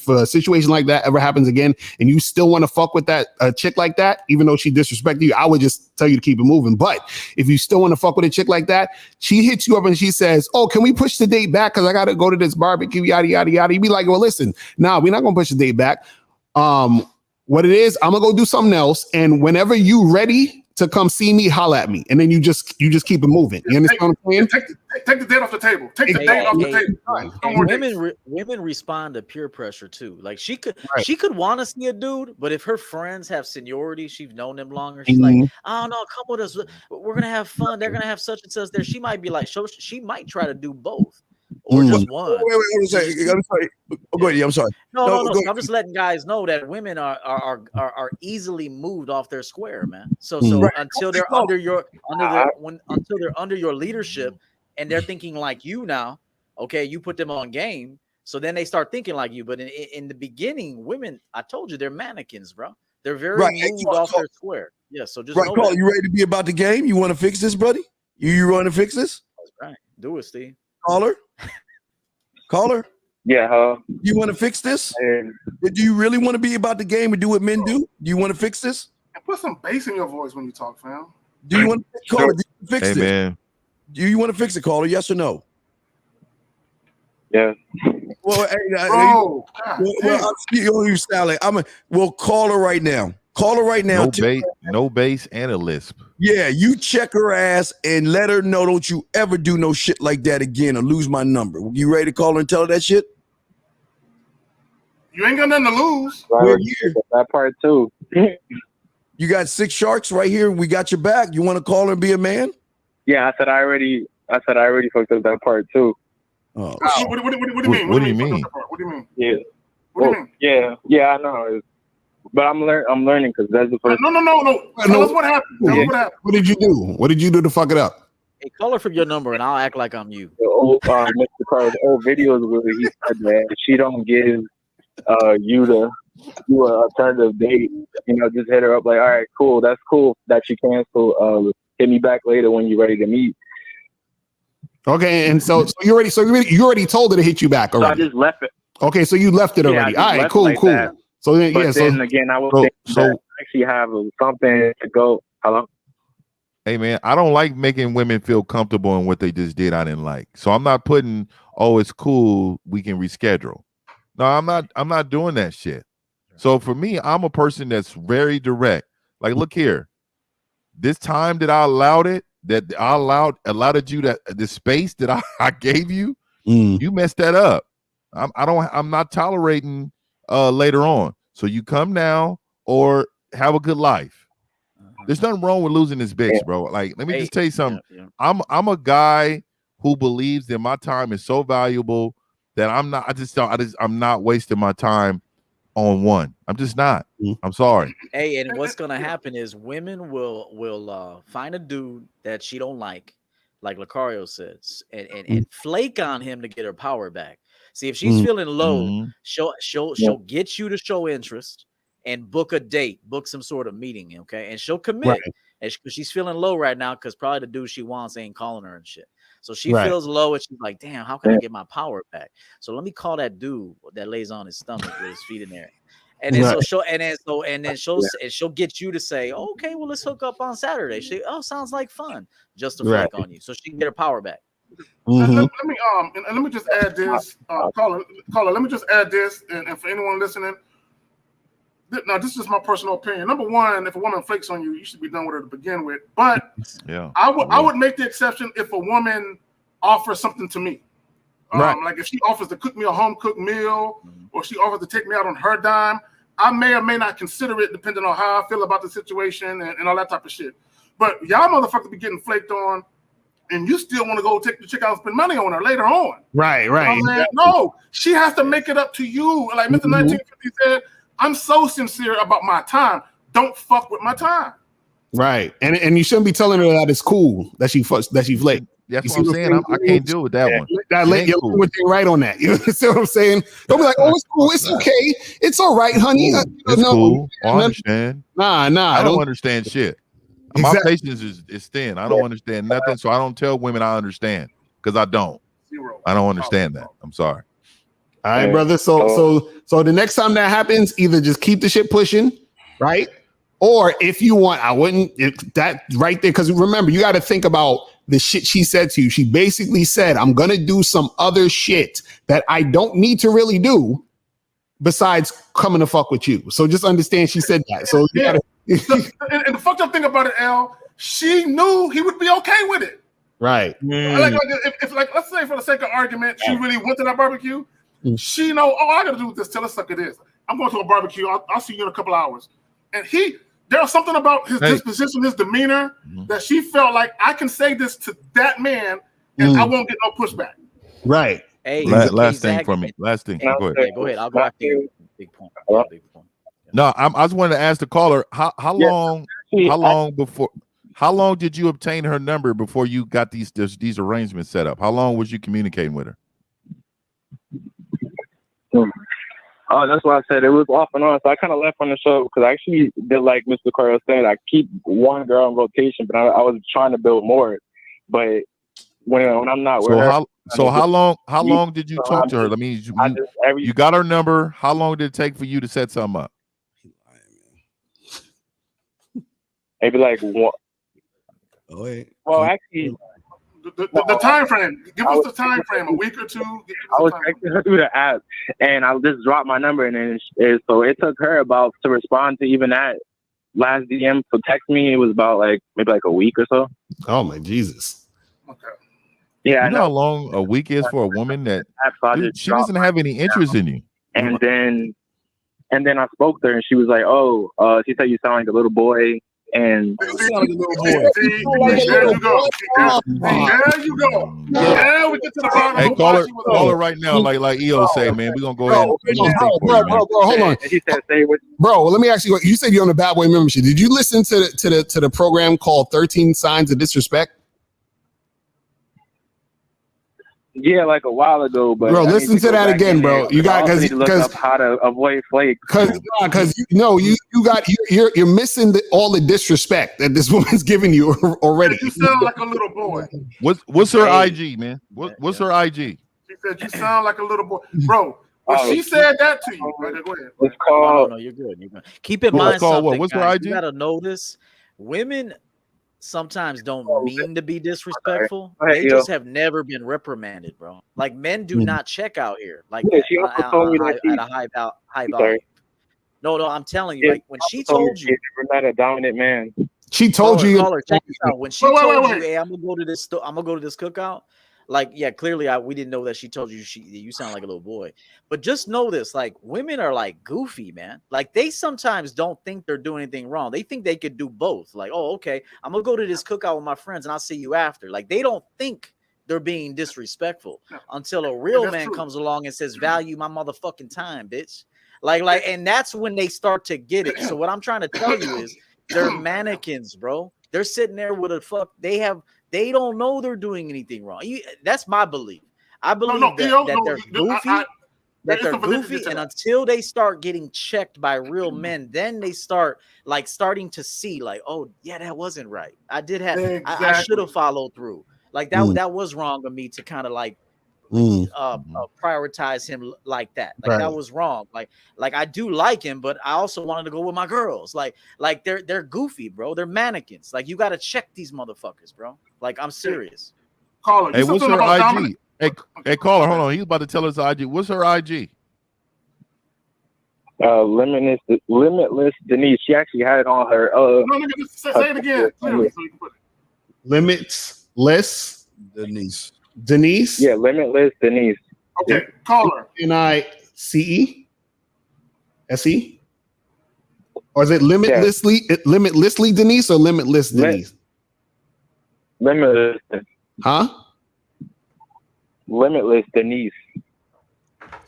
a situation like that ever happens again, and you still want to fuck with that chick like that, even though she disrespected you, I would just tell you to keep it moving. But if you still want to fuck with a chick like that, she hits you up and she says, "Oh, can we push the date back? Because I got to go to this barbecue." Yada yada yada. You be like, "Well, listen, nah, we're not gonna push the date back. What it is, I'm gonna go do something else, and whenever you ready to come see me, holla at me." And then you just keep it moving. You understand what I'm saying? Take the date off the table. Take the date off the table. Right. Women respond to peer pressure too. Like she could want to see a dude, but if her friends have seniority, she's known them longer. She's like, "Oh no, come with us. We're gonna have fun. They're gonna have such and such there." She might be like, she might try to do both. Or just one. Wait, I'm sorry. Go ahead. I'm sorry. No. I'm just letting guys know that women are easily moved off their square, man. So until they're under your leadership and they're thinking like you now, okay, you put them on game. So then they start thinking like you. But in the beginning, women, I told you, they're mannequins, bro. They're very moved off their square. Yeah. So just know Paul, you ready to be about the game? You want to fix this, buddy? You want to fix this? That's right. Do it, Steve. Caller. Caller? Yeah, you want to fix this? Do you really want to be about the game and do what men do? Do you want to fix this? And put some bass in your voice when you talk, fam. Do you want to caller? Do you fix Hey, this? man. Do you want to fix it, caller? Yes or no? Yeah. Well, Bro, you sound like well, call her right now. Call her right now. No bass and a lisp. Yeah, you check her ass and let her know. Don't you ever do no shit like that again or lose my number. You ready to call her and tell her that shit? You ain't got nothing to lose. We're here. That part too. You got 6 sharks right here. We got your back. You want to call her and be a man? Yeah, I said I already fucked up that part too. Oh, what do you mean? What do you mean? What do you mean? Yeah. What do you mean? Yeah, I know. But I'm learning because that's the first. No. Tell us what happened. Tell us what happened. What did you do? What did you do to fuck it up? Hey, call her from your number and I'll act like I'm you. Mr. Carter's old videos where he said that she don't give you to do an alternative date. You know, just hit her up like, all right, cool, that's cool that you cancel. Hit me back later when you're ready to meet. Okay, and so you already told her to hit you back already. So I just left it. Okay, so you left it already. All right, cool. That. So then, then again, I was actually have something to go. Hello. Hey man, I don't like making women feel comfortable in what they just did. I didn't like, so I'm not putting. Oh, it's cool. We can reschedule. No, I'm not doing that shit. So for me, I'm a person that's very direct. Like, look here. This time that I allowed it, that I allowed you that the space that I gave you, you messed that up. I'm not tolerating later on. So you come now or have a good life. There's nothing wrong with losing this bitch, bro. Like, let me just tell you something. Yeah. I'm a guy who believes that my time is so valuable that I'm not wasting my time on one. I'm just not. I'm sorry. Hey, and what's gonna happen is women will find a dude that she don't like Lucario says, and flake on him to get her power back. See, if she's feeling low, she'll get you to show interest and book a date, book some sort of meeting, okay? And she'll commit. And she's feeling low right now because probably the dude she wants ain't calling her and shit. So she feels low and she's like, damn, how can I get my power back? So let me call that dude that lays on his stomach with his feet in there. And then she'll get you to say, okay, well, let's hook up on Saturday. Sounds like fun, just to flake on you. So she can get her power back. Let me just add this, caller. Let me just add this, and for anyone listening, now this is my personal opinion. Number one, if a woman flakes on you, you should be done with her to begin with. But I would make the exception if a woman offers something to me. Like if she offers to cook me a home cooked meal, or she offers to take me out on her dime, I may or may not consider it depending on how I feel about the situation and all that type of shit. But y'all motherfuckers be getting flaked on, and you still want to go take the chick out and spend money on her later on. Right. You know, no, she has to make it up to you. Like Mr. 1950 said, I'm so sincere about my time. Don't fuck with my time. Right. And you shouldn't be telling her that it's cool that she flaked. That's what I'm saying. I can't deal with that one. You're cool. Right on that. You see what I'm saying? Don't be like, oh, it's cool. It's okay. It's all right, honey. It's cool. I understand. Nah. I don't understand shit. My patience is thin. I don't understand nothing. So I don't tell women I understand because I don't. I don't understand that. I'm sorry. All right, brother. So the next time that happens, either just keep the shit pushing, right? Or if you want, I wouldn't that right there, because remember, you got to think about the shit she said to you. She basically said, I'm gonna do some other shit that I don't need to really do besides coming to fuck with you. So just understand she said that. So you gotta and the fucked up thing about it, L, she knew he would be okay with it. Right. Like if let's say for the sake of argument, she really went to that barbecue. She know, I gotta do this till it's suck it is. I'm going to a barbecue. I'll see you in a couple hours. And there was something about his disposition, his demeanor, that she felt like I can say this to that man and I won't get no pushback. Right. Hey, last thing from me. Last thing. Go ahead. Go ahead. I'll go after you. Big point. No, I just wanted to ask the caller how long did you obtain her number before you got these arrangements set up? How long was you communicating with her? Oh, that's why I said it was off and on. So I kind of left on the show because I actually did, like Mr. Carter said, I keep one girl in rotation, but I was trying to build more. But when I'm not with So her. how long did you talk to her? I mean, you got her number. How long did it take for you to set something up? Maybe like one. Oh, wait. Well, actually, the time frame. Give us the time frame. A week or two. I was texting her through the app, and I just dropped my number, and then so it took her about to respond to even that last DM. So text me. It was about maybe a week or so. Oh my Jesus. Okay. Yeah, you know how long a week is for a woman that she doesn't have any interest in you. And then I spoke to her, and she was like, "Oh, she said you sound like a little boy." And there you go. There you go. Now we get to the bottom. Hey, call her right now, like EO say, man. We're gonna go ahead and bro, hold on. He said, "Say what." Bro, let me ask you. You said you're on the Bad Boy membership. Did you listen to the program called 13 Signs of Disrespect? Yeah, like a while ago, but bro, listen to that again, bro. You got because how to avoid flakes. Because you're missing all the disrespect that this woman's giving you already. You sound like a little boy. What's her IG, man? What's her IG? She said you sound like a little boy, bro. When she said that to you, go ahead. It's called. No, you're good. You're good. Keep in mind something. What's guys. her IG? You gotta notice women sometimes don't mean to be disrespectful. They just have never been reprimanded, bro. Like men do not check out here like that, she also told me that at a high value. No, I'm telling you, like when she told you, never met a dominant man. She told you. Caller, check this out. When she told you, hey, I'm gonna go to this cookout. Like, yeah, clearly we didn't know that she told you you sound like a little boy. But just know this, like women are like goofy, man. Like they sometimes don't think they're doing anything wrong. They think they could do both. Like, oh, okay, I'm gonna go to this cookout with my friends and I'll see you after. Like they don't think they're being disrespectful until a real man comes along and says, value my motherfucking time, bitch. Like, and that's when they start to get it. So what I'm trying to tell you is they're mannequins, bro. They're sitting there with they don't know they're doing anything wrong. That's my belief. I believe that they're goofy. They're goofy, and until they start getting checked by real men, then they start starting to see, like, oh yeah, that wasn't right. I did have, I should have followed through. Like that was wrong of me to kind of prioritize him like that. Like that was wrong. Like I do like him, but I also wanted to go with my girls. Like they're goofy, bro. They're mannequins. Like you got to check these motherfuckers, bro. Like I'm serious. Caller, hey, what's her IG? Hey, caller, hold on. He's about to tell us IG. What's her IG? Limitless Denise. She actually had it on her. Say it again. Limitless Denise. Yeah, Limitless Denise. Okay, caller. NICE? SE? Or is it limitlessly Denise or limitless Denise? Limitless. Huh? Limitless Denise.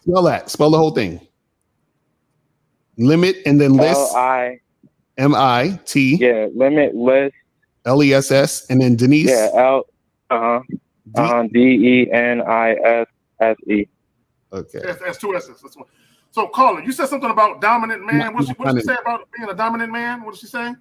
Spell that. Spell the whole thing. Limit and then list. LIMIT. Yeah, limitless. LESS and then Denise. Yeah, DENISSE. Okay. That's two S's. That's one. So, caller, you said something about dominant man. What did she say about being a dominant man? What did she say?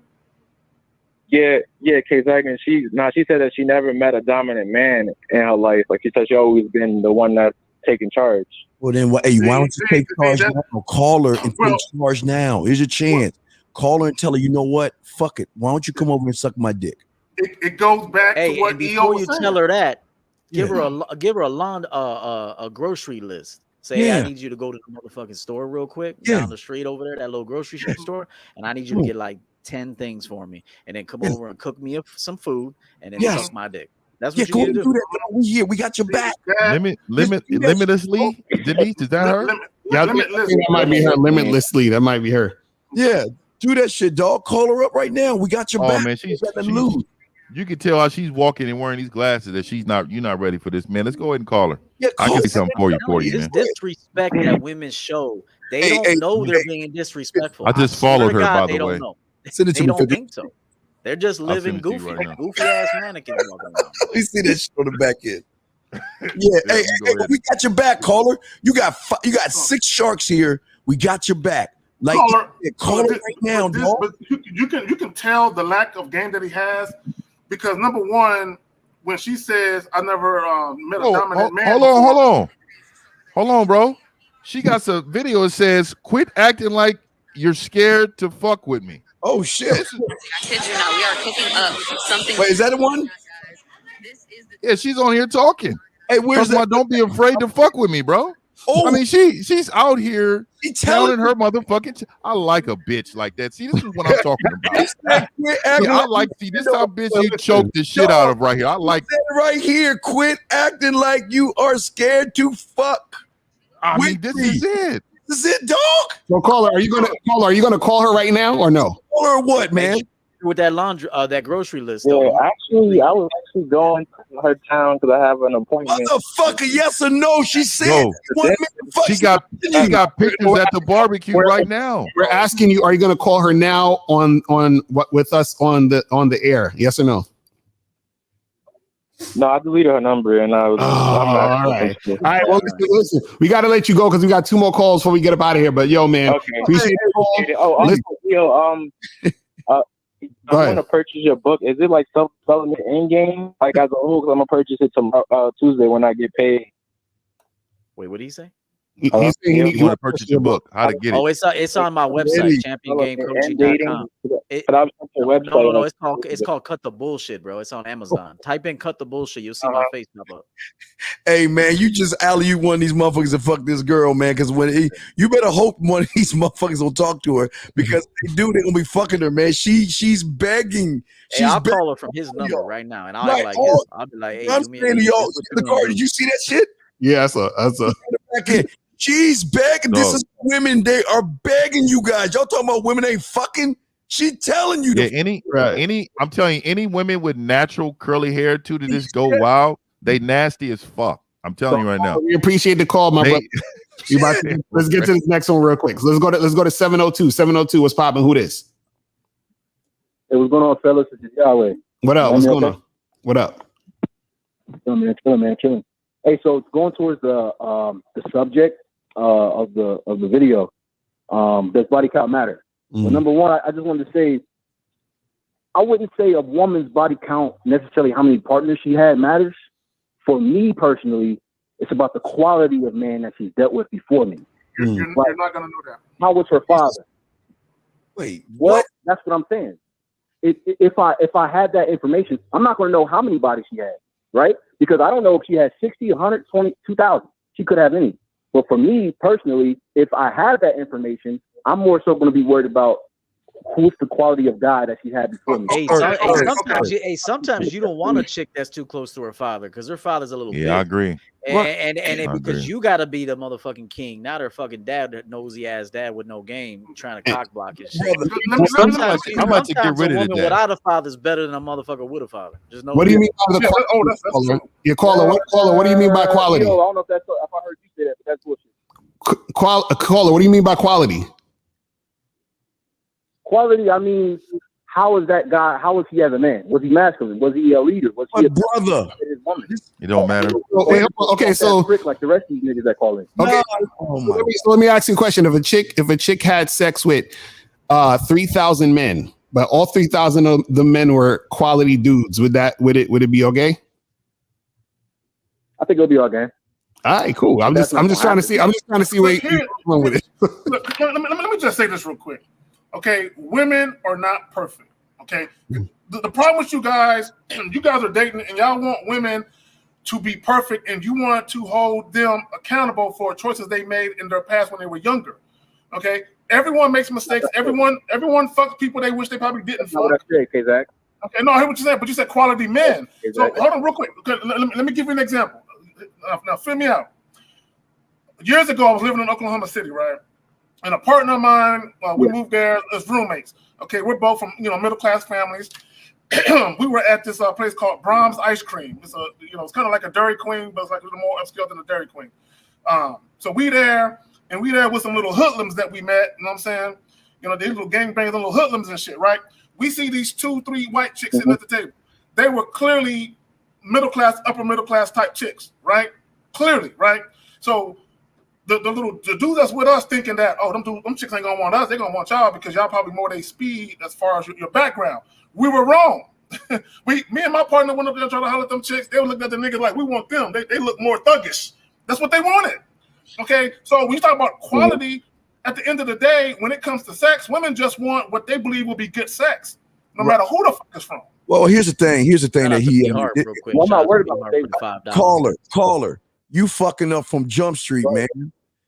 Yeah, K-Zagan. She said that she never met a dominant man in her life. Like she said, she always been the one that's taking charge. Well, then why don't you take charge now? Call her and take charge now. Here's your chance. Call her and tell her, you know what? Fuck it. Why don't you come over and suck my dick? It goes back to what before you tell her that, give her a grocery list. Say, I need you to go to the motherfucking store real quick down the street over there, that little grocery store, and I need you to get like 10 things for me, and then come over and cook me up some food, and then suck my dick. That's what you need to do. We here. We got your back. Limitlessly, Denise, is that her? Yeah, that might be her. Limitlessly, that might be her. Yeah, do that shit, dog. Call her up right now. We got your back. Oh man, you can tell how she's walking and wearing these glasses that you're not ready for this, man. Let's go ahead and call her. Yeah, I can say something for you, man. This disrespect that women show, they don't know they're being disrespectful. I just followed her, by the way. They don't think so. They're just living goofy ass mannequins. You see that shit on the back end. Yeah, hey, we got your back, caller. You got 6 sharks here. We got your back. Like, call her right now, dog. But you can tell the lack of game that he has because number one, when she says, "I never met a Oh, dominant man." Hold on, bro. She got some video that says, "Quit acting like you're scared to fuck with me." Oh shit! I kid you not, we are cooking up something. Wait, is that the one? Yeah, she's on here talking. Hey, where's that? Don't be afraid to fuck with me, bro. Oh, I mean, she's out here telling her motherfucking. I like a bitch like that. See, this is what I'm talking about. I like see this how bitch you choke the shit out of right here. I like that right here. Quit acting like you are scared to fuck. I mean, this is it. This is it, dog. So, caller, are you gonna call her right now or no? Call her what, man? With that laundry, that grocery list. Yeah, Though. actually, I was actually going to her town because I have an appointment. Motherfucker, yes or no? She said she got pictures at the barbecue right now. We're asking you, are you gonna call her now on what with us on the air? Yes or no? No, I deleted her number and I was. All right. Well, listen, we got to let you go because we got 2 more calls before we get up out of here. But yo, man, appreciate it. Oh, also, I'm going to purchase your book. Is it like self-development in game? Like as a whole, I'm going to purchase it tomorrow, Tuesday when I get paid. Wait, what did he say? He's saying you want to purchase your book. How to get it? Oh, it's on my website, championgamecoaching.com. No, it's called Cut the Bullshit, bro. It's on Amazon. Type in Cut the Bullshit. You'll see my face pop up. Hey, man, you just alley one of these motherfuckers to fuck this girl, man. Because you better hope one of these motherfuckers will talk to her because they're going to be fucking her, man. She's begging. I'll call her from his number right now, and I'll be like, hey, I'm saying to y'all, the car. Did you see that shit? Yeah, that's a. She's begging. No. This is women. They are begging you guys. Y'all talking about women ain't fucking. She telling you. Yeah, I'm telling you, any women with natural curly hair too to just go wild, they nasty as fuck. I'm telling you right now. We appreciate the call, my brother. Let's get to this next one real quick. So let's go to 702. 702. What's popping? Who this? Hey, what's going on, fellas? It's Yahweh. What up? What's going on? What up? Chilling. Hey, so going towards the subject of the video, does body count matter? Well, number one, I just wanted to say, I wouldn't say a woman's body count necessarily how many partners she had matters. For me personally, it's about the quality of man that she's dealt with before me. You're not gonna know that. How was her father? Wait, what? That's what I'm saying. If I had that information, I'm not gonna know how many bodies she had, right? Because I don't know if she has 60, 120, 2,000. She could have any. But for me personally, if I have that information, I'm more so going to be worried about who's the quality of guy that she had before me. Sometimes you don't want a chick that's too close to her father because her father's a little big. I agree. Because you got to be the motherfucking king, not her fucking dad, that nosy ass dad with no game, trying to cock block his shit. Sometimes a woman without a father is better than a motherfucker with a father. Just know. What do you mean by the quality? Your caller. What do you mean by quality? I don't know if I heard you say that, but that's bullshit. Caller, what do you mean by quality? Quality, I mean, how is that guy? How was he as a man? Was he masculine? Was he a leader? Was he a brother? It don't matter. Okay, so like the rest of these niggas that call in. Okay, so let me ask you a question. If a chick had sex with 3,000 men, but all 3,000 of the men were quality dudes, would it be okay? I think it'll be okay. All right, cool. I'm just trying to see where you're going with it. Look, let me just say this real quick. Okay, women are not perfect. Okay, the problem with you guys are dating and y'all want women to be perfect and you want to hold them accountable for choices they made in their past when they were younger. Okay, everyone makes mistakes. Everyone fucks people they wish they probably didn't fuck. Okay, Zach. Okay, no, I hear what you said, but you said quality men. So hold on real quick. Okay, let me give you an example. Now, fill me out. Years ago, I was living in Oklahoma City, right? And a partner of mine, we moved there as roommates. Okay, we're both from middle class families. We were at this place called Brahms Ice Cream. It's it's kind of like a Dairy Queen, but it's like a little more upscale than a Dairy Queen. So we there with some little hoodlums that we met. You know what I'm saying? These little gangbangs, little hoodlums and shit, right? We see these 2-3 white chicks sitting at the table. They were clearly middle class, upper middle class type chicks, right? Clearly, right? So the dude that's with us thinking that, them chicks ain't gonna want us, they're gonna want y'all because y'all probably more their speed as far as your background. We were wrong. me and my partner went up there trying to holler at them chicks. They were looking at the niggas like we want them. They look more thuggish. That's what they wanted. Okay, so when you talk about quality, at the end of the day, when it comes to sex, women just want what they believe will be good sex, no matter who the fuck is from. Well, here's the thing. Here's the thing that he. I'm not worried about Caller, you fucking up from Jump Street, man.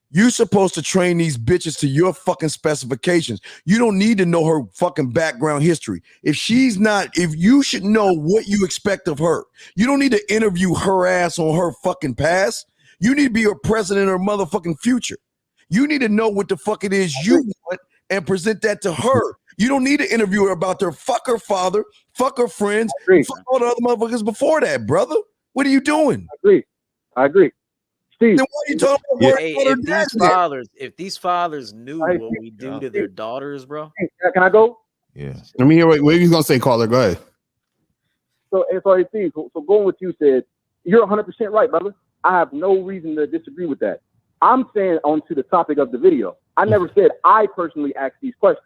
You supposed to train these bitches to your fucking specifications. You don't need to know her fucking background history. If you should know what you expect of her. You don't need to interview her ass on her fucking past. You need to be her president or motherfucking future. You need to know what the fuck it is you want and present that to her. You don't need to interview her about their fuck her father, fuck her friends, fuck all the other motherfuckers before that, brother. What are you doing? I agree. Steve, then why are you talking about if these fathers knew what we do to their daughters, bro. Can I go? Yeah. Let me hear what you gonna say, caller. Go ahead. So Steve, so going with you said, you're 100% right, brother. I have no reason to disagree with that. I'm saying onto the topic of the video. I never said I personally asked these questions.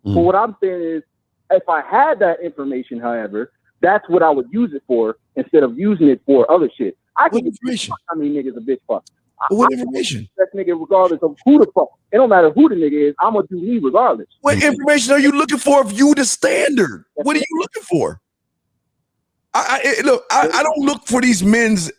But what I'm saying is, if I had that information, however, that's what I would use it for instead of using it for other shit. I can information. How many niggas a bitch fuck? What information? That nigga, regardless of who the fuck. It don't matter who the nigga is. I'm gonna do me regardless. What information are you looking for if you the standard? What are you looking for? I don't look for these men's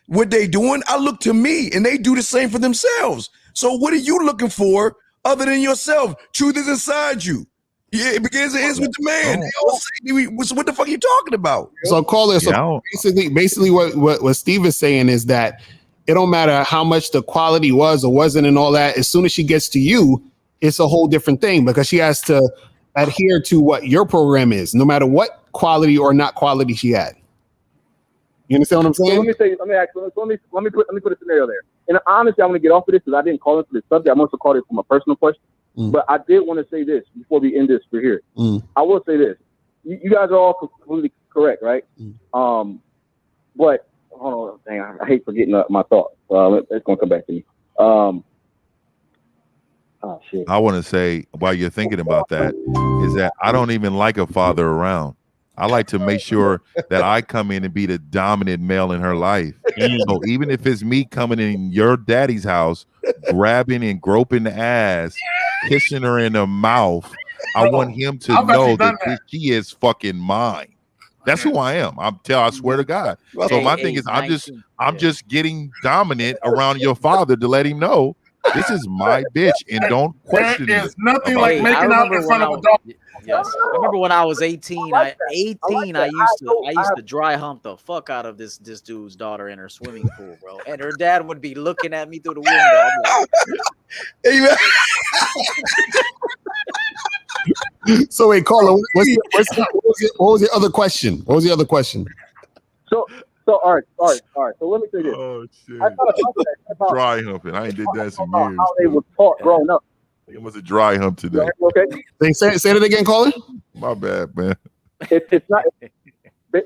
what they doing. I look to me, and they do the same for themselves. So what are you looking for other than yourself? Truth is inside you. Yeah, it begins and ends with the man. They all say, so what the fuck are you talking about? So caller, basically what Steve is saying is that it don't matter how much the quality was or wasn't and all that. As soon as she gets to you, it's a whole different thing because she has to adhere to what your program is, no matter what quality or not quality she had. You understand what I'm saying? So let me put a scenario there. And honestly, I'm gonna get off of this because I didn't call it for this subject. I'm also called it from a personal question. But I did want to say this before we end this for here. I will say this: you guys are all completely correct, right? But hold on, dang, I hate forgetting my thoughts. It's gonna come back to me. Oh shit! I want to say while you're thinking about that is that I don't even like a father around. I like to make sure that I come in and be the dominant male in her life. So even if it's me coming in your daddy's house, grabbing and groping the ass, kissing her in the mouth, I want him to know that she is fucking mine. That's who I am. I swear to God. So my thing is, I'm just getting dominant around your father to let him know this is my bitch and don't question it. There's nothing like making out in front of a dog. Yes, I remember when I was 18. I used to dry hump the fuck out of this dude's daughter in her swimming pool, bro. And her dad would be looking at me through the window. So wait, caller, what was your other question? What was the other question? So all right. So let me say this. Oh shit! I thought about dry humping. I ain't did that some years. How they were taught growing up. It was a dry hump today. Okay. Say it again, caller. My bad, man. It's not. You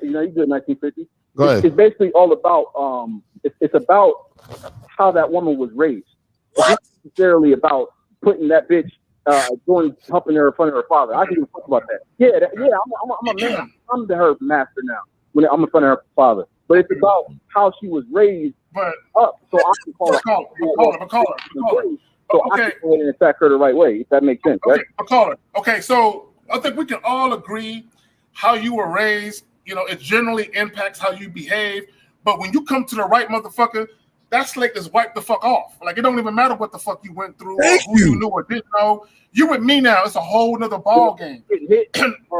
know, you did 1950. Go ahead. It's basically all about it's about how that woman was raised. It's not necessarily about putting that bitch humping her in front of her father. I can even talk about that. Yeah, I'm a man. I'm her master now when I'm in front of her father. But it's about how she was raised up. So I can call her. So I can go and attack her the right way, if that makes sense, right? Okay, so I think we can all agree how you were raised, you know, it generally impacts how you behave. But when you come to the right motherfucker, that's like just wipe the fuck off. Like, it don't even matter what the fuck you went through or who you knew or didn't know. You with me now, it's a whole nother ball game.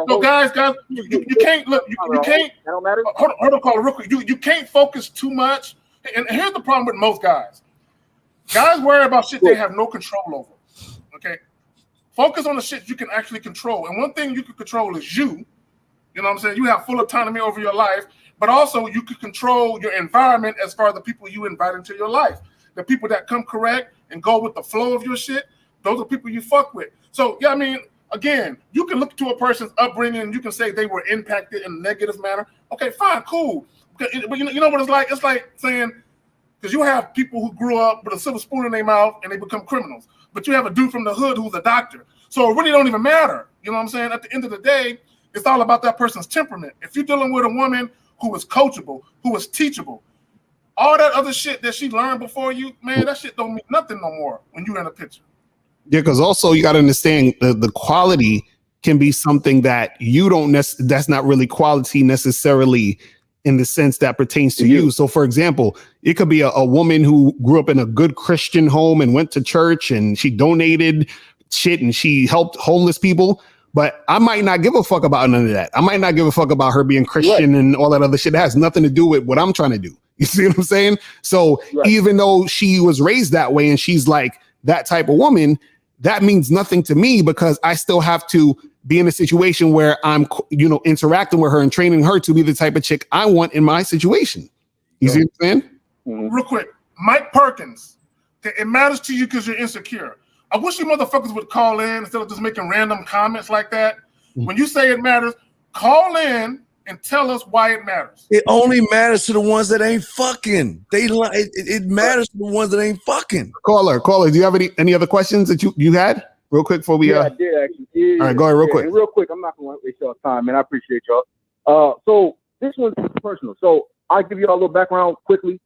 So guys, you can't look, you can't, hold on, caller, real quick. You can't focus too much. And here's the problem with most guys. Guys worry about shit they have no control over. Okay? Focus on the shit you can actually control. And one thing you can control is you. You know what I'm saying? You have full autonomy over your life, but also you can control your environment as far as the people you invite into your life. The people that come correct and go with the flow of your shit, those are people you fuck with. So, yeah, I mean, again, you can look to a person's upbringing and you can say they were impacted in a negative manner. Okay, fine, cool. But you know what it's like? It's like saying, because you have people who grew up with a silver spoon in their mouth and they become criminals. But you have a dude from the hood who's a doctor. So it really don't even matter. You know what I'm saying? At the end of the day, It's all about that person's temperament. If you're dealing with a woman who is coachable, who is teachable, all that other shit that she learned before you, man, that shit don't mean nothing no more when you're in a picture. Yeah, because also you got to understand the quality can be something that you don't that's not really quality necessarily in the sense that pertains to you. So for example, it could be a woman who grew up in a good Christian home and went to church and she donated shit and she helped homeless people. But I might not give a fuck about none of that. I might not give a fuck about her being Christian and all that other shit. That has nothing to do with what I'm trying to do. You see what I'm saying? So even though she was raised that way and she's like that type of woman, that means nothing to me because I still have to be in a situation where I'm, interacting with her and training her to be the type of chick I want in my situation. You see what I'm saying? Real quick, Mike Perkins, it matters to you because you're insecure. I wish you motherfuckers would call in instead of just making random comments like that. When you say it matters, call in and tell us why it matters. It only matters to the ones that ain't fucking. It matters to the ones that ain't fucking. Caller, do you have any other questions that you had real quick before we? Yeah, I did actually. Yeah, all right, go ahead real quick. And real quick, I'm not going to waste your time, man. I appreciate y'all. So this one's personal. So I'll give you all a little background quickly.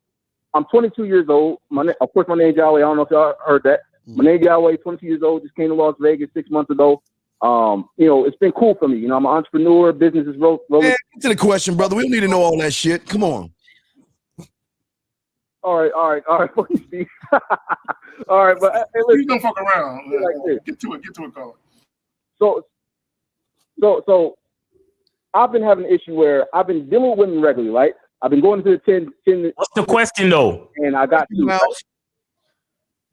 I'm 22 years old. Of course, my name's Yahweh. I don't know if y'all heard that. My name's Yahweh, 22 years old. Just came to Las Vegas 6 months ago. It's been cool for me. I'm an entrepreneur. Business is rolling. Get to the question, brother. We don't need to know all that shit. Come on. All right. Fuck you, Steve. All right, but hey, listen, you don't fuck around. Like get to it, caller. So I've been having an issue where I've been dealing with women regularly, right? I've been going to the 10. What's the question though? And I got two. Right?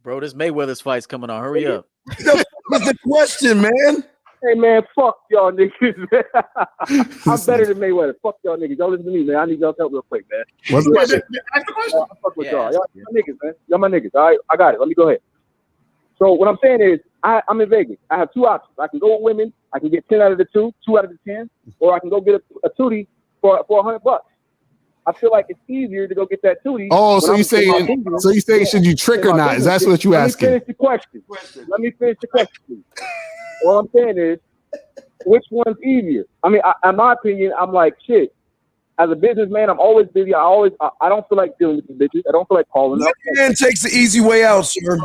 Bro, this Mayweather's fight's coming on. Hurry up. What's the question, man? Hey, man, fuck y'all niggas, man. I'm better than Mayweather. Fuck y'all niggas. Y'all listen to me, man. I need y'all's help real quick, man. What's the question? Ask the question. Fuck with y'all. Y'all my niggas, man. Y'all my niggas. All right, I got it. Let me go ahead. So what I'm saying is, I'm in Vegas. I have two options. I can go with women. I can get 10 out of the 2 out of the 10, or I can go get a tootie for $100. I feel like it's easier to go get that tootie. Oh, so you saying should you trick or not? Is that what you asking? Let me finish the question. Please. All I'm saying is, which one's easier? I mean, in my opinion, I'm like, shit. As a businessman, I'm always busy. I don't feel like dealing with these bitches. I don't feel like calling them. Man takes the easy way out, sir.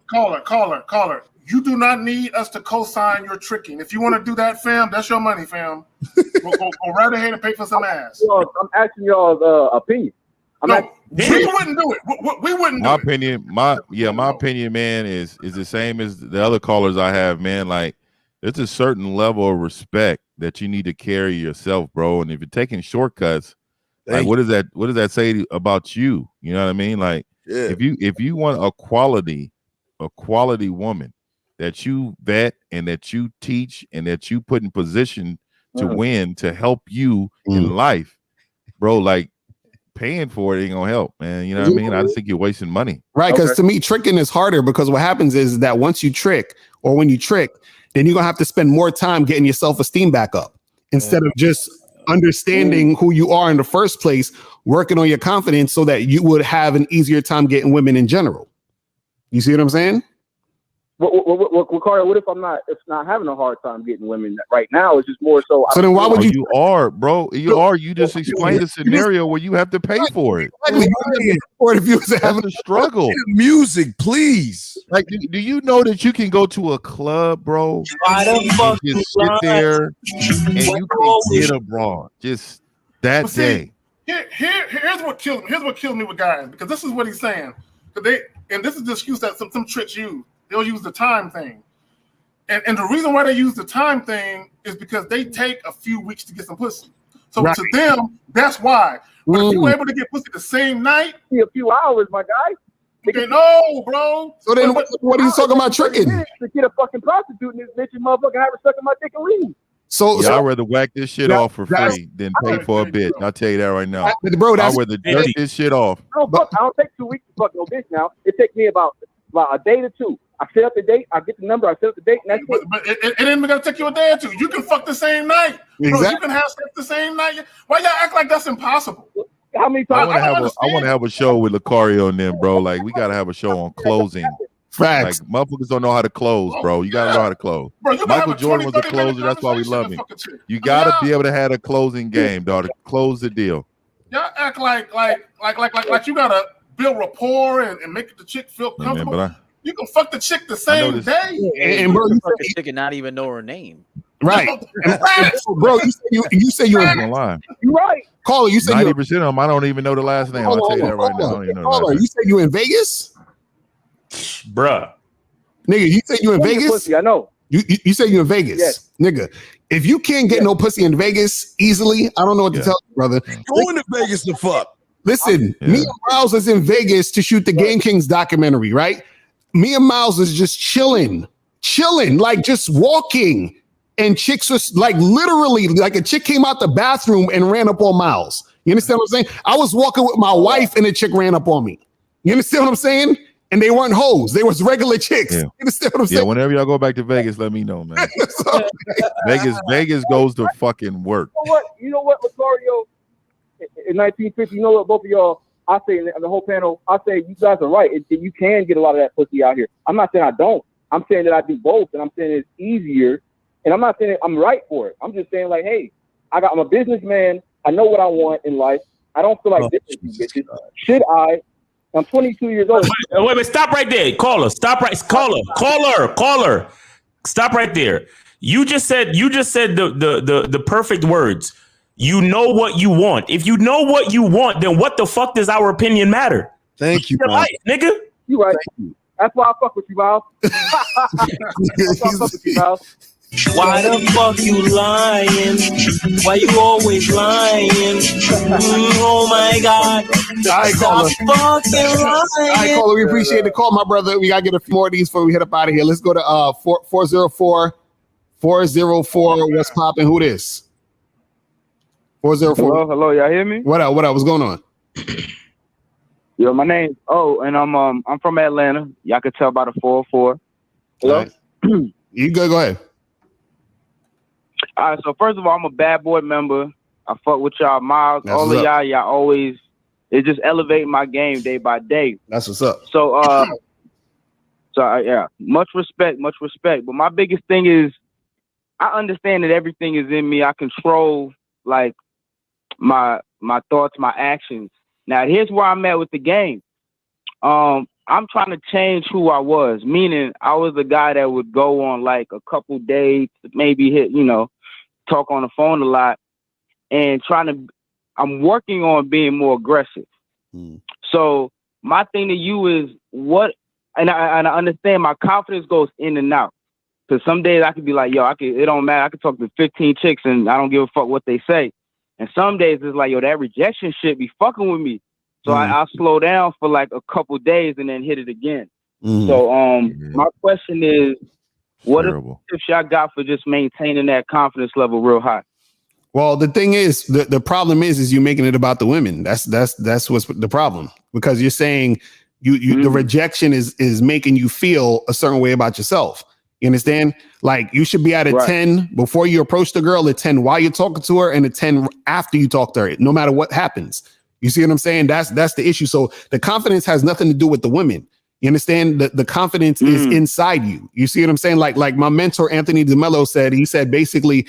Caller. You do not need us to co-sign your tricking. If you want to do that, fam, that's your money, fam. Go right ahead and pay for some ass. I'm asking y'all's opinion. We wouldn't do it. We wouldn't do it. My opinion, man, is the same as the other callers I have, man. Like, there's a certain level of respect that you need to carry yourself, bro. And if you're taking shortcuts, like, what does that say about you? You know what I mean? Like, if you want a quality woman that you vet and that you teach and that you put in position to win, to help you in life, bro, like, paying for it ain't gonna help, man. You know what I mean? I just think you're wasting money. Right, because to me, tricking is harder because what happens is that once you trick or when you trick, then you're gonna have to spend more time getting your self-esteem back up instead of just understanding who you are in the first place, working on your confidence so that you would have an easier time getting women in general. You see what I'm saying? What if I'm not having a hard time getting women right now? It's just more so. So then why would you? You are, bro. You just explained a scenario where you have to pay for it. Or if you was having a struggle. Music, please. Like, do you know that you can go to a club, bro? And just sit there and you can get abroad just that day. Here's what kills me. Here's what kills me with guys, because this is what he's saying. And this is the excuse that some tricks use. They'll use the time thing. And the reason why they use the time thing is because they take a few weeks to get some pussy. So to them, that's why. But if you were able to get pussy the same night, a few hours, my guy. Okay, no, bro. So then what are you talking about tricking? To get a fucking prostitute in this bitch and motherfucker have her sucking my dick and leave. So I'd rather whack this shit off for free than pay for a bitch. I'll tell you that right now. Bro, I'd rather jerk this shit off. I don't take 2 weeks to fuck no bitch now. It takes me about a day to two. I set up the date, I get the number, I set up the date, and that's it. But it ain't even gonna take you a day or two. You can fuck the same night. Exactly. Bro, you can have sex the same night. Why y'all act like that's impossible? How many times? I want to have a show with Lucario and them, bro. Like, we gotta have a show on closing Facts. Like motherfuckers don't know how to close, bro. You gotta know how to close. Bro, Michael Jordan was a closer. That's why we love him. You gotta be able to have a closing game, dog, to close the deal. Y'all act like you gotta build rapport and make the chick feel comfortable. Man, you can fuck the chick the same day. And bro, you fuck a chick and not even know her name. Right. Bro, you say you're in line. You're right. Caller, you say 90% of them, I don't even know the last name. I'll tell you that right now. I don't even know the last Caller, name. you say you in Vegas? Bruh. Nigga, you say you in Vegas? Pussy, I know. You say you in Vegas. Yes. Nigga, if you can't get no pussy in Vegas easily, I don't know what to tell you, brother. Going to Vegas to fuck. Listen, me and Miles is in Vegas to shoot the Game Kings documentary, right? Me and Miles is just chilling, like just walking. And chicks was like literally like a chick came out the bathroom and ran up on Miles. You understand what I'm saying? I was walking with my wife and a chick ran up on me. You understand what I'm saying? And they weren't hoes. They was regular chicks. Yeah. You understand what I'm saying? Yeah, whenever y'all go back to Vegas, let me know, man. Vegas goes to fucking work. You know what, Lothario? In 1950, you know what, both of y'all, I say in the whole panel, I say you guys are right. You can get a lot of that pussy out here. I'm not saying I don't. I'm saying that I do both, and I'm saying it's easier. And I'm not saying I'm right for it. I'm just saying, like, hey, I'm a businessman. I know what I want in life. I don't feel like this is bitches. Should I? I'm 22 years old. Wait, stop right there. Caller, stop right. Caller. Stop right there. You just said the perfect words. You know what you want. If you know what you want, then what the fuck does our opinion matter? Thank you, life, nigga. You right. That's why I fuck with you, Miles. That's why I fuck with you, Miles. Why the fuck you lying? Why you always lying? Oh my God. All right, caller. Stop fucking lying. All right, caller, we appreciate the call, my brother. We got to get a few more of these before we head up out of here. Let's go to 404. What's popping? Who this? 404. Hello, y'all hear me? What up? What's going on? Yo, my name's and I'm from Atlanta. Y'all can tell by the 404. Hello? Right. You go ahead. All right, so first of all, I'm a bad boy member. I fuck with y'all, Miles. That's all of what's y'all always, it just elevate my game day by day. That's what's up. So, yeah, much respect. But my biggest thing is, I understand that everything is in me. I control like my thoughts, my actions. Now, here's where I'm at with the game. I'm trying to change who I was, meaning I was a guy that would go on like a couple dates, maybe hit, talk on the phone a lot, and I'm working on being more aggressive. So my thing to you is and I understand my confidence goes in and out. Because some days I could be like, it don't matter. I could talk to 15 chicks and I don't give a fuck what they say. And some days it's like, that rejection shit be fucking with me. So I'll slow down for like a couple days and then hit it again. So my question is, what tips y'all got for just maintaining that confidence level real high? Well, the thing is, the problem is you making it about the women. That's what's the problem, because you're saying the rejection is making you feel a certain way about yourself. You understand? Like you should be at a 10 before you approach the girl, a 10 while you're talking to her, and a 10 after you talk to her, no matter what happens. You see what I'm saying? That's the issue. So the confidence has nothing to do with the women. You understand? The confidence is inside you. You see what I'm saying? Like my mentor, Anthony DeMello said, he said, basically,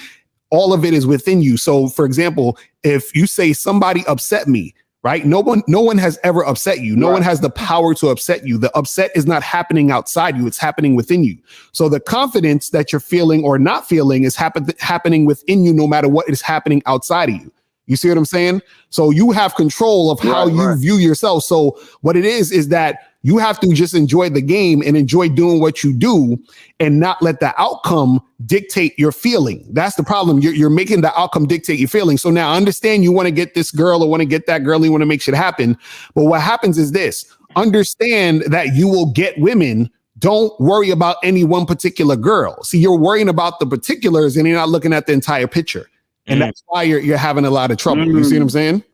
all of it is within you. So for example, if you say somebody upset me, right? No one has ever upset you. No one has the power to upset you. The upset is not happening outside you. It's happening within you. So the confidence that you're feeling or not feeling is happening within you, no matter what is happening outside of you. You see what I'm saying? So you have control of how you view yourself. So what it is that you have to just enjoy the game and enjoy doing what you do and not let the outcome dictate your feeling. That's the problem. You're making the outcome dictate your feeling. So now I understand you want to get this girl or want to get that girl. You want to make shit happen. But what happens is this. Understand that you will get women. Don't worry about any one particular girl. See, you're worrying about the particulars and you're not looking at the entire picture. And that's why you're having a lot of trouble. You see what I'm saying?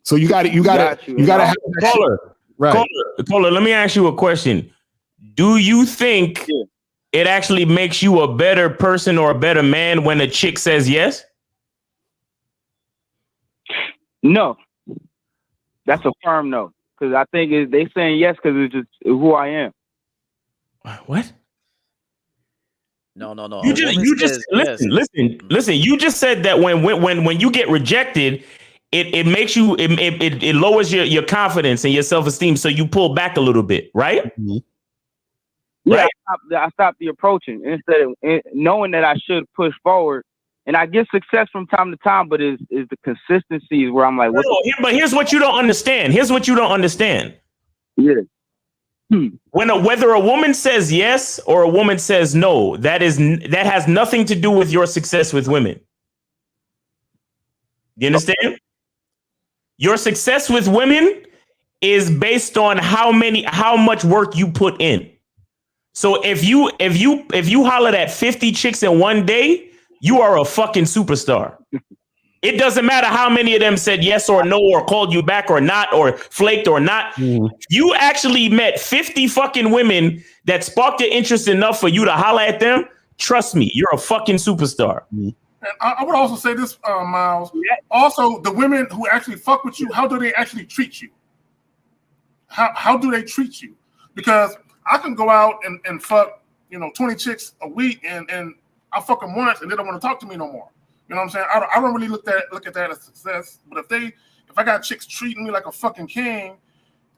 So you got to have caller. Right. Caller, let me ask you a question. Do you think it actually makes you a better person or a better man when a chick says yes? No. That's a firm no. Because I think they saying yes because it's just who I am. What? No. You just listen. You just said that when you get rejected, it makes you it lowers your confidence and your self-esteem, so you pull back a little bit, right? Mm-hmm. Yeah, right? I stopped the approaching instead of knowing that I should push forward. And I get success from time to time, but is the consistency is where I'm like, but here's what you don't understand. Yeah. Whether a woman says yes or a woman says no, that has nothing to do with your success with women. You understand? Your success with women is based on how much work you put in. So if you hollered at 50 chicks in one day, you are a fucking superstar. It doesn't matter how many of them said yes or no or called you back or not or flaked or not. You actually met 50 fucking women that sparked your interest enough for you to holler at them. Trust me, you're a fucking superstar. And I would also say this, Miles. Also, the women who actually fuck with you, how do they actually treat you? How do they treat you? Because I can go out and fuck, 20 chicks a week and I fuck them once and they don't want to talk to me no more. You know what I'm saying? I don't really look at that as success. But if I got chicks treating me like a fucking king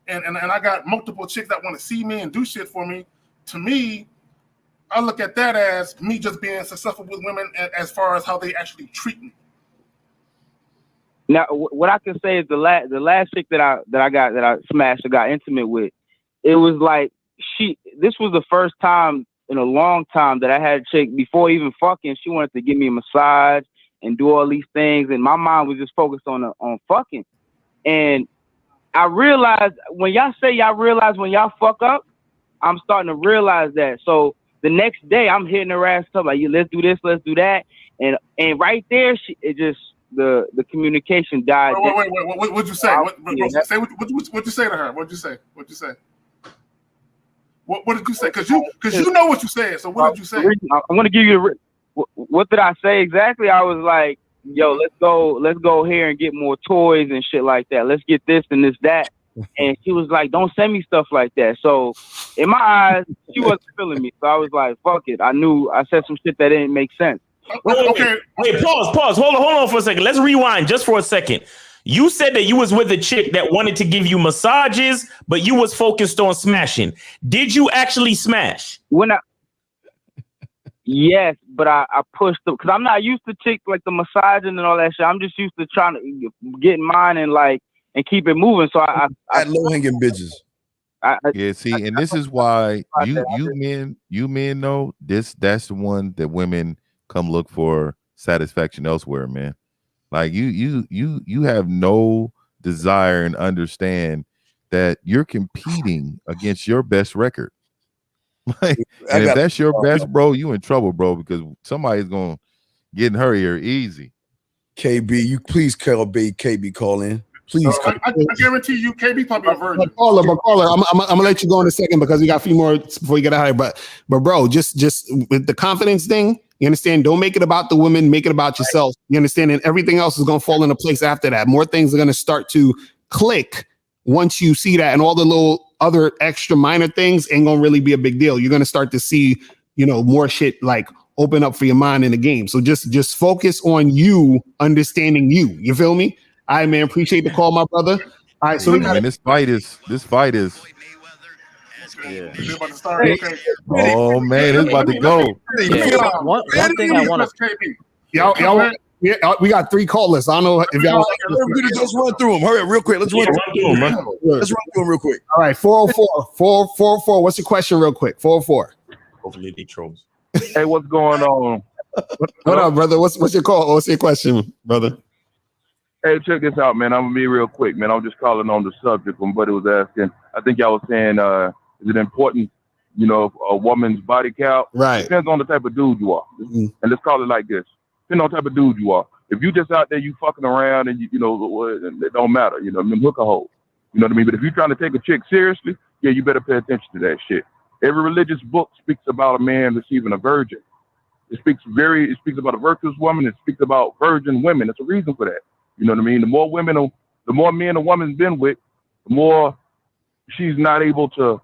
and I got multiple chicks that want to see me and do shit for me, to me, I look at that as me just being successful with women as far as how they actually treat me. Now, what I can say is the last chick that I smashed or got intimate with, it was like this was the first time in a long time that I had a chick before even fucking. She wanted to give me a massage and do all these things, and my mind was just focused on fucking. And I realized when y'all realize when y'all fuck up, I'm starting to realize that. So the next day I'm hitting her ass up like, yeah, let's do this, let's do that, and right there the communication died. Wait, what'd you say? What'd you say to her? What'd you say? What did you say? Because you know what you said. So what did you say? I'm gonna give you what did I say exactly? I was like, yo, let's go here and get more toys and shit like that. Let's get this and this that. And she was like, don't send me stuff like that. So in my eyes, she wasn't feeling me. So I was like, fuck it. I knew I said some shit that didn't make sense. Wait, pause. Hold on for a second. Let's rewind just for a second. You said that you was with a chick that wanted to give you massages, but you was focused on smashing. Did you actually smash? Yes, but I pushed them because I'm not used to chicks like the massaging and all that shit. I'm just used to trying to get mine and keep it moving. So I low hanging bitches. And this is why you men know that's the one that women come look for satisfaction elsewhere, man. Like you have no desire and understand that you're competing against your best record. Like, and if that's your best, bro, you in trouble, bro, because somebody's gonna get in her ear easy. KB, you please call KB call in. Please. I guarantee you, KB probably a virgin. But caller, I'm gonna let you go in a second because we got a few more before you get out of here. But bro, just with the confidence thing, you understand? Don't make it about the women, make it about yourself. You understand? And everything else is gonna fall into place after that. More things are gonna start to click once you see that, and all the little other extra minor things ain't gonna really be a big deal. You're gonna start to see, more shit like open up for your mind in the game. So just focus on you understanding you. You feel me? All right, man. Appreciate the call, my brother. All right, so we got this fight is. Yeah. About to start. Okay. Oh man, it's about to go. One thing I want to. Y'all. Yeah, we got 3 callers. I don't know if y'all. Let's run through them. Hurry up, real quick. Let's run through them real quick. All right, 404. What's your question, real quick? 404. Hopefully they trolls. Hey, what's going on? What up, brother? What's your call? What's your question, brother? Hey, check this out, man. I'm gonna be real quick, man. I'm just calling on the subject when Buddy was asking. I think y'all was saying, is it important, a woman's body count? Right. Depends on the type of dude you are. Mm-hmm. And let's call it like this. Depending on the type of dude you are. If you just out there, you fucking around and it don't matter, hook a hole. You know what I mean? But if you're trying to take a chick seriously, yeah, you better pay attention to that shit. Every religious book speaks about a man receiving a virgin. It speaks about a virtuous woman. It speaks about virgin women. There's a reason for that. You know what I mean? The more men a woman's been with, the more she's not able to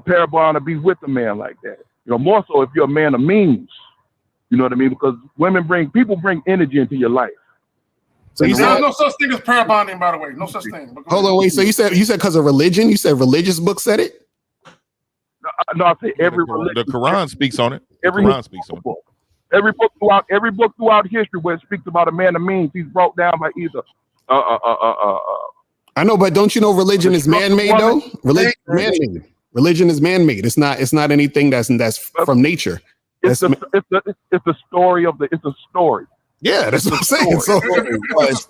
pair bond to be with a man like that. More so if you're a man of means. You know what I mean? Because people bring energy into your life. So you there's no such thing as pair bonding, by the way. No such thing. Hold on, wait. So you said because of religion? You said religious book said it? No, I say every the Quran speaks on it. Every Quran speaks on it. Every book throughout history where it speaks about a man of means, he's brought down by either I know, but don't you know religion is man-made though? Religion is man-made. It's not anything that's from nature. It's the story of it's a story. Yeah, that's what I'm saying. So that's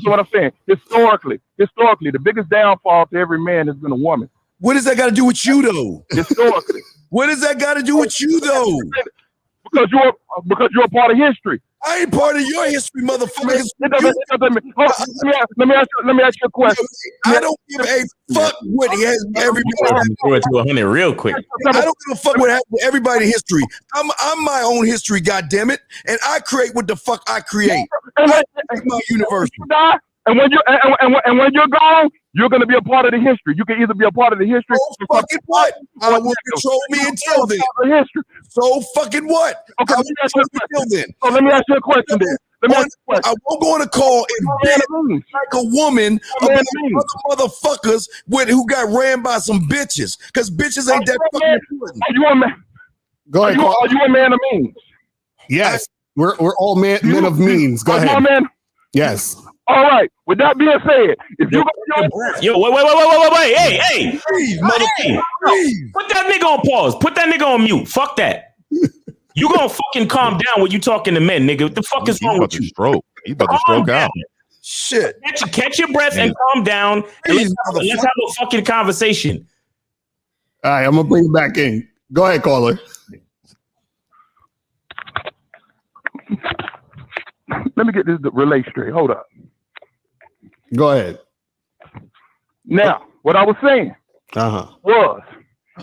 what I'm saying. Historically, the biggest downfall to every man has been a woman. What does that got to do with you though? Historically. What does that got to do with you though? Because you're a part of history. I ain't part of your history, motherfucker. Let me ask you a question. I don't give a fuck what everybody. Throw it to 100 real quick. I don't give a fuck what happened to everybody in history. I'm my own history, goddammit, and I create what the fuck I create. That's my universe. And when you're gone, you're gonna be a part of the history. You can either be a part of the history. So fucking what? I will control me until then. So fucking what? Okay, let me ask you a question then. I won't go on a call and bitch like a woman about other motherfuckers who got ran by some bitches. Because bitches ain't that fucking important. Are you a man? Go ahead. Are you a man of means? Yes. We're all men of means. Go ahead. Man? Yes. All right. With that being said, if you wait, hey, put that nigga on pause. Put that nigga on mute. Fuck that. You gonna fucking calm down when you talking to men, nigga. What the fuck is wrong with you? He's about to stroke out. Shit. Catch your breath and calm down. And let's have a fucking conversation. All right, I'm gonna bring it back in. Go ahead, caller. Let me get this relay straight. Hold up. Go ahead. Now, what I was saying was,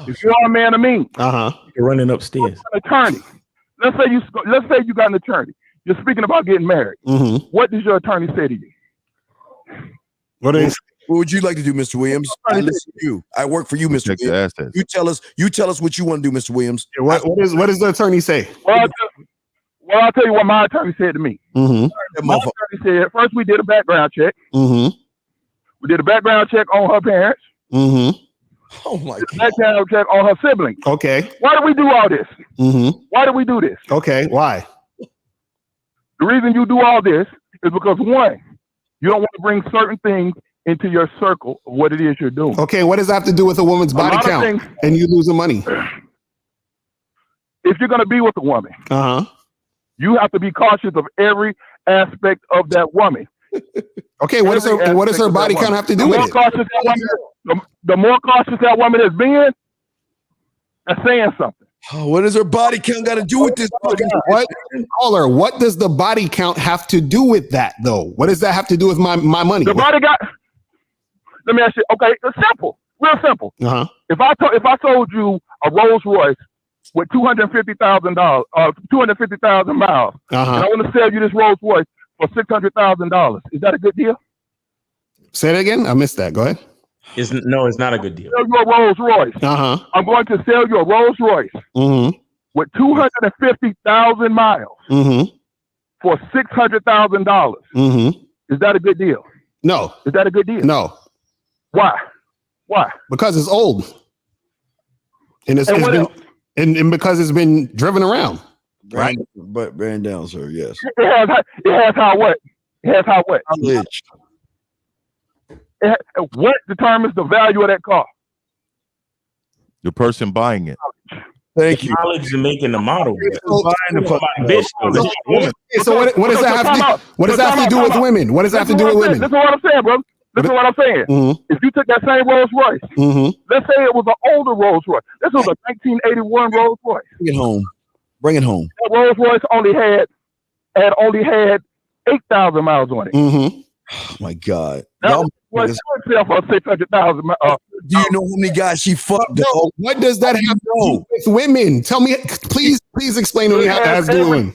if you are a man of means, you're running upstairs. An attorney. Let's say you got an attorney. You're speaking about getting married. What does your attorney say to you? What would you like to do, Mr. Williams? I listen to you. I work for you, Mr. Williams. You tell us what you want to do, Mr. Williams. What does the attorney say? Well, I'll tell you what my attorney said to me. My attorney said, first we did a background check. We did a background check on her parents. Oh my God. Background check on her siblings. Okay. Why do we do all this? Why do we do this? Okay. Why? The reason you do all this is because, one, you don't want to bring certain things into your circle of what it is you're doing. Okay. What does that have to do with a woman's body count and you losing money? If you're going to be with a woman, you have to be cautious of every aspect of that woman. Okay, what does her body count have to do with it? The more cautious that woman is being, that's saying something. Oh, what does her body count got to do with this? Caller, what does the body count have to do with that, though? What does that have to do with my money? The body got. Let me ask you. Okay, it's simple, real simple. If I told you a Rolls Royce with $250,000, 250,000 miles, and I want to sell you this Rolls Royce for $600,000, is that a good deal? Say it again. I missed that. Go ahead. No, it's not a good deal. Sell you a Rolls Royce. I'm going to sell you a Rolls Royce with 250,000 miles for $600,000. Is that a good deal? No. Is that a good deal? No. Why? Why? Because it's old, and and because it's been driven around. Right, but ran down, sir. Yes. It has how what? It has how what? What determines the value of that car? The person buying it. Thank you. Knowledge of making the model. So what does that have to? What does that have to do with women? What does that have to do with women? Listen to what I'm saying, bro. Listen to what I'm saying. If you took that same Rolls Royce, let's say it was an older Rolls Royce. This was a 1981 Rolls Royce. Bring it home. Bring it home. That Rolls Royce only had 8,000 miles on it. Oh my God. That was sell for 600,000. Do you know how many guys she fucked? No, what does that have to do with women? Tell me, please explain to me how that has to do with women.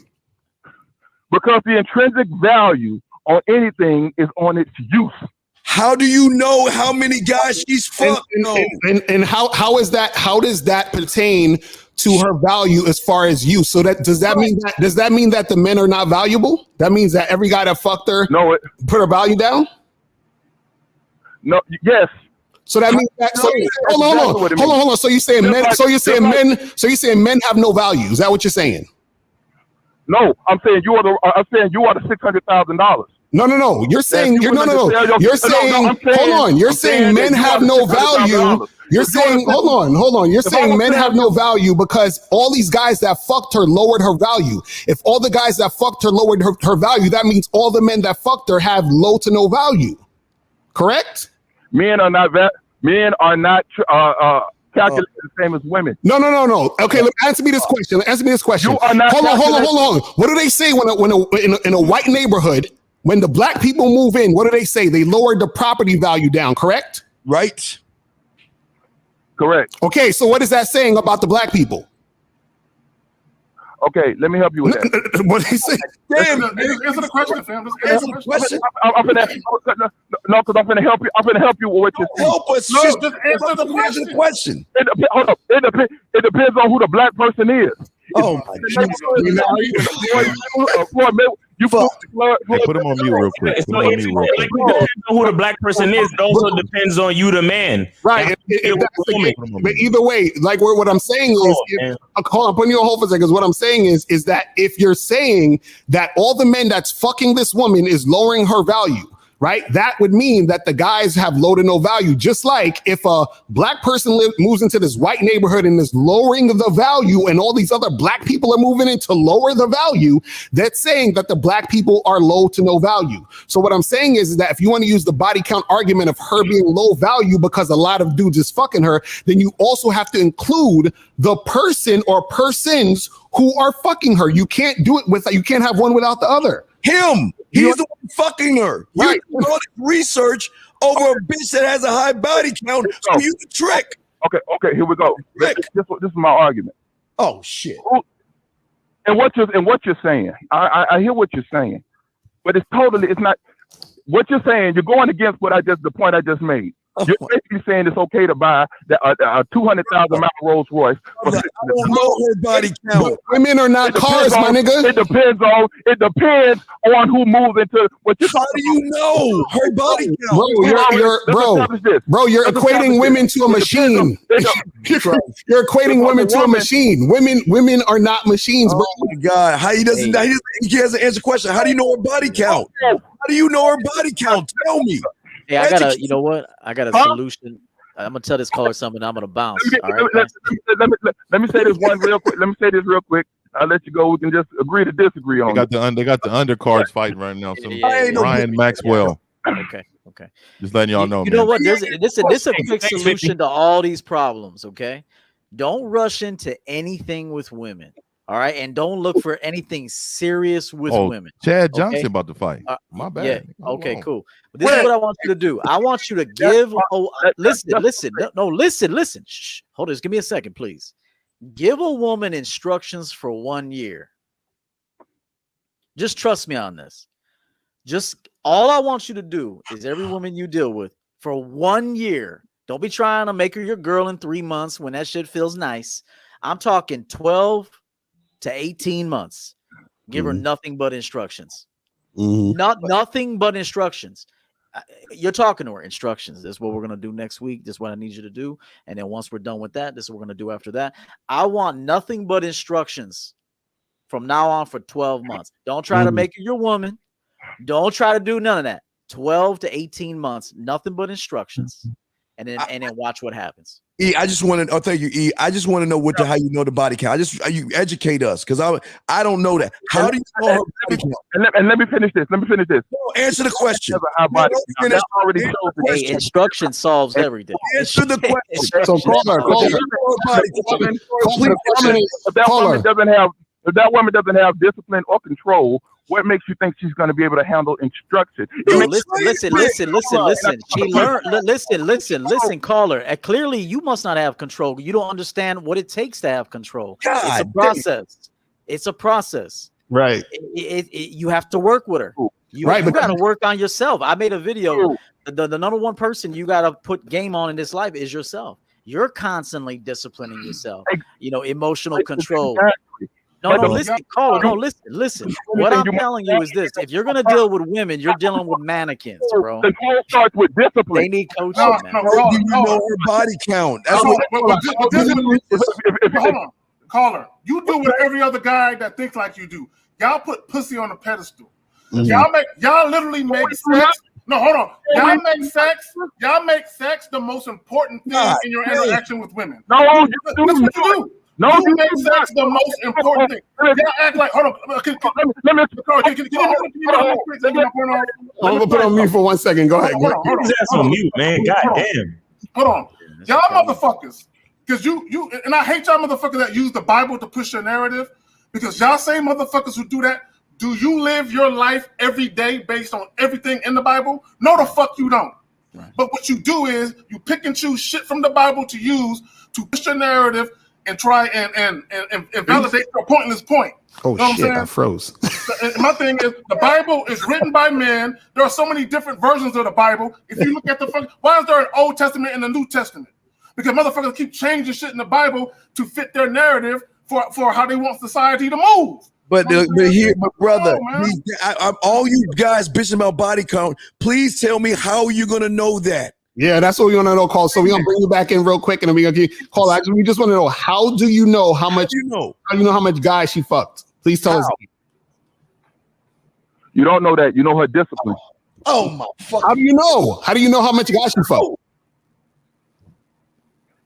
Because the intrinsic value on anything is on its use. How do you know how many guys she's fucked? And how is that? How does that pertain to her value as far as you? So does that mean that the men are not valuable? That means that every guy that fucked her put her value down? No, yes. So that means that. So, hold on. So you're saying men? So you're saying men? So you're saying men have no value? Is that what you're saying? No, I'm saying you are the $600,000. No. You're saying You're saying hold on. You're saying men have no value. You're saying hold on. You're saying men have no value because all these guys that fucked her lowered her value. If all the guys that fucked her lowered her value, that means all the men that fucked her have low to no value. Correct? Men are not calculated the same as women. No. Okay, answer me this question. You are not hold on. What do they say in a white neighborhood, when the black people move in, what do they say? They lowered the property value down, correct? Right. Correct. Okay, so what is that saying about the black people? Okay, let me help you with that. What they say? Damn, answer the question, fam. Answer the question. I'm gonna help you. I'm gonna help you with what you're saying. Help us. No, just answer the question. Hold up. It depends on who the black person is. Oh my Hey, put him on mute real quick. It depends on who the black person is. It also depends on you, the man. Right. But either way, like what I'm saying is, hold on, putting you on hold for a second. What I'm saying is that if you're saying that all the men that's fucking this woman is lowering her value, right? That would mean that the guys have low to no value. Just like if a black person moves into this white neighborhood and is lowering the value and all these other black people are moving in to lower the value, that's saying that the black people are low to no value. So what I'm saying is that if you want to use the body count argument of her being low value because a lot of dudes is fucking her, then you also have to include the person or persons who are fucking her. You can't do it you can't have one without the other. Him. He's the one fucking her. Right. You do all this research over a bitch that has a high body count. So you the trick. Okay, here we go. This is my argument. Oh shit. And what you're saying, I hear what you're saying, but it's not what you're saying. You're going against the point I just made. You're basically saying it's okay to buy a 200,000 Rolls Royce. I don't know her body count. Women are not cars, my nigga. It depends on who moves into what you. How do you know her body count? Bro, you're equating women to a machine. You're equating women to a machine. Women are not machines, bro. Oh my God, he doesn't answer the question. How do you know her body count? How do you know her body count? Tell me. Hey, I got a solution. I'm gonna tell this caller something. I'm gonna bounce. All right. Let me say this real quick. I'll let you go. We can just agree to disagree on. They got the undercards fighting right now. Ryan Maxwell. Okay. Just letting y'all know. You know what? This is a quick solution to all these problems. Okay. Don't rush into anything with women. All right, and don't look for anything serious with women. Chad Johnson about to fight. My bad. Yeah. Okay, cool. But this is what I want you to do. I want you to give. Listen. No, listen. Shh. Hold on. Just give me a second, please. Give a woman instructions for 1 year. Just trust me on this. Just all I want you to do is every woman you deal with for 1 year. Don't be trying to make her your girl in 3 months when that shit feels nice. I'm talking 12 to 18 months. Give her nothing but instructions. Nothing but instructions. You're talking to her. Instructions. This is what we're going to do next week. This is what I need you to do. And then once we're done with that, this is what we're going to do after that. I want nothing but instructions from now on for 12 months. Don't try to make her your woman. Don't try to do none of that. 12 to 18 months. Nothing but instructions. And then watch what happens. I just want to. Thank you, I just want to know how you know the body count. You educate us because I don't know that. How do you know her body count? And let me finish this. No, answer the question. Instruction solves everything. Answer the question. So if that woman doesn't have discipline or control, what makes you think she's going to be able to handle instruction? Listen. She learned. Listen, caller. Clearly, you must not have control. You don't understand what it takes to have control. It's a process. Right. You have to work with her. You got to work on yourself. I made a video. The number one person you got to put game on in this life is yourself. You're constantly disciplining yourself. Emotional control. No, listen, caller. No, listen. What I'm telling you is this: if you're gonna deal with women, you're dealing with mannequins, bro. The goal starts with discipline. They need coaching. You know her body count. That's hold on, caller. You do what every other guy that thinks like you do. Y'all put pussy on a pedestal. Y'all literally make sex. No, hold on. Y'all make sex the most important thing in your interaction with women. No, that's what you do. No, you make sex the most important thing. Y'all act like, hold on. Can I'm gonna put on mute for 1 second. Go ahead. Hold on. That's on mute, man. God damn. Hold on. Y'all motherfuckers. Because you and I hate y'all motherfuckers that use the Bible to push your narrative. Because y'all same motherfuckers who do that. Do you live your life every day based on everything in the Bible? No, the fuck you don't. Right. But what you do is you pick and choose shit from the Bible to use to push your narrative and try and validate your pointless point. Oh, you know shit, I froze. My thing is, the Bible is written by men. There are so many different versions of the Bible. If you look at why is there an Old Testament and a New Testament? Because motherfuckers keep changing shit in the Bible to fit their narrative for how they want society to move. But brother, all you guys bitching about body count, please tell me how you're gonna know that. Yeah, that's what we want to know, Call. So we're gonna bring you back in real quick, and then we're gonna call. Actually, we just want to know, how do you know how much How do you know how much guys she fucked? Please tell us. You don't know that. You know her discipline. Oh my fuck! How do you know? How do you know how much guys she fucked?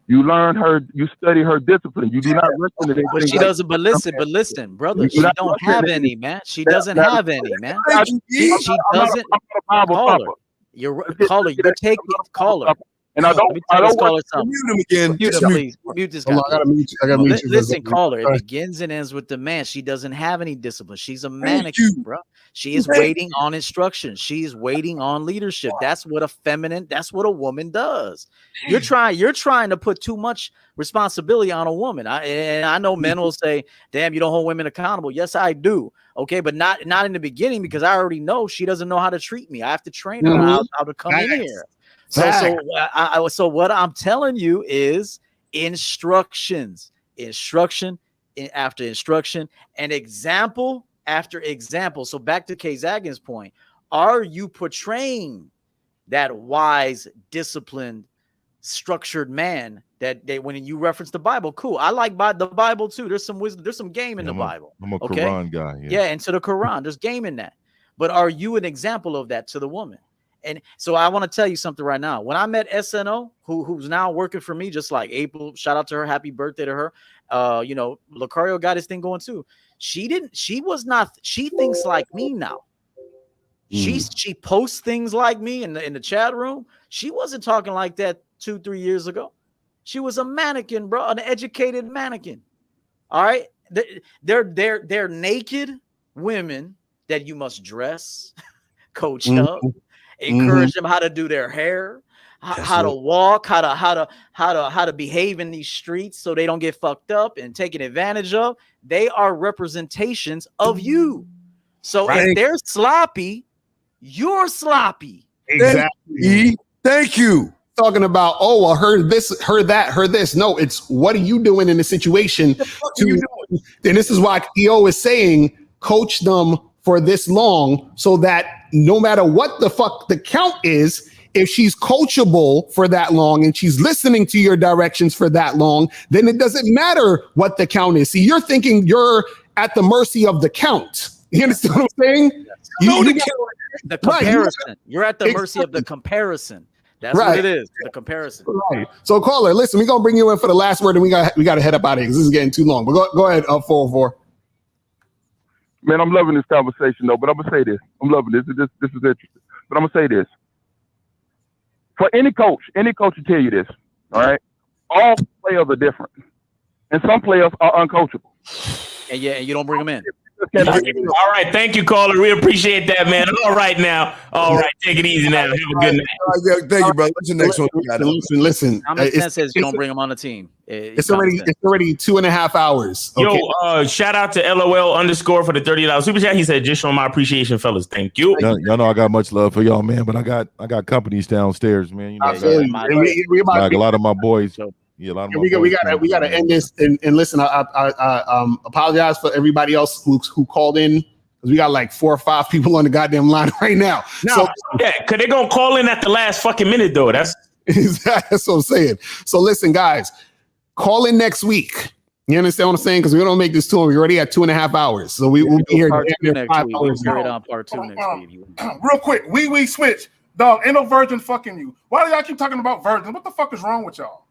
You learn her. You study her discipline. You do not listen to anything. But she doesn't. But listen, brother. She don't have any, man. She doesn't have any, man. She doesn't. You're caller. You're taking caller. And I don't caller something. Mute him again. Mute this guy. I gotta mute you. Listen, caller. It begins and ends with the man. She doesn't have any discipline. She's a mannequin, bro. She is waiting on instruction. She's waiting on leadership. That's what a woman does. You're trying to put too much responsibility on a woman. I know men will say, damn, you don't hold women accountable. Yes, I do. Okay, but not in the beginning, because I already know she doesn't know how to treat me. I have to train her how to come in here. So what I'm telling you is instruction after instruction and example after example. So back to K. Zagin's point, are you portraying that wise, disciplined, structured man that when you reference the Bible? Cool. I like the Bible too. There's some wisdom. There's some game in the Bible. I'm a Quran guy. Yeah, and to the Quran, there's game in that. But are you an example of that to the woman? And so I want to tell you something right now. When I met SNO, who's now working for me, just like April, shout out to her, happy birthday to her. Lucario got his thing going too. She thinks like me now. She posts things like me in the chat room. She wasn't talking like that 2-3 years ago. She was a mannequin, bro, an educated mannequin. All right. They're naked women that you must dress, coach up. Encourage them how to do their hair, how to walk, how to behave in these streets so they don't get fucked up and taken advantage of. They are representations of you. So if they're sloppy, you're sloppy. Exactly. Thank you. Talking about, her this, her that, her this. No, it's what are you doing in the situation? And this is why EO is saying, coach them for this long, so that no matter what the fuck the count is, if she's coachable for that long and she's listening to your directions for that long, then it doesn't matter what the count is. See, you're thinking you're at the mercy of the count. You understand what I'm saying? The comparison. You're at the mercy of the comparison. That's what it is. The comparison. Right. So caller, listen, we're gonna bring you in for the last word, and we gotta head up out of here because this is getting too long. But go ahead, 404. Man, I'm loving this conversation though, but I'm gonna say this. I'm loving this. This is interesting. But I'm gonna say this. For any coach will tell you this. All right. All players are different. And some players are uncoachable. And you don't bring them in. All right, thank you, caller. We appreciate that, man. All right, now. All right, take it easy now. Have a good night. Thank you, brother. What's the next one? Listen. Common sense says you don't bring them on the team. It's already 2.5 hours. Okay? Yo, shout out to LOL_ for the $30 super chat. He said, "Just showing my appreciation, fellas. Thank you." Y'all know I got much love for y'all, man. But I got companies downstairs, man. You know, we like a lot of my boys. Yeah, a lot of my we got to end this and listen. I apologize for everybody else who called in, because we got like 4 or 5 people on the goddamn line right now. No, because they're gonna call in at the last fucking minute, though. That's what I'm saying. So listen, guys, call in next week. You understand what I'm saying? Because we don't make this tour. We're already at 2.5 hours, so we will be here part 2 next 5 week. hours. We'll on part 2 next week. Real quick, we switch. Dog, ain't no virgin fucking you. Why do y'all keep talking about virgins? What the fuck is wrong with y'all?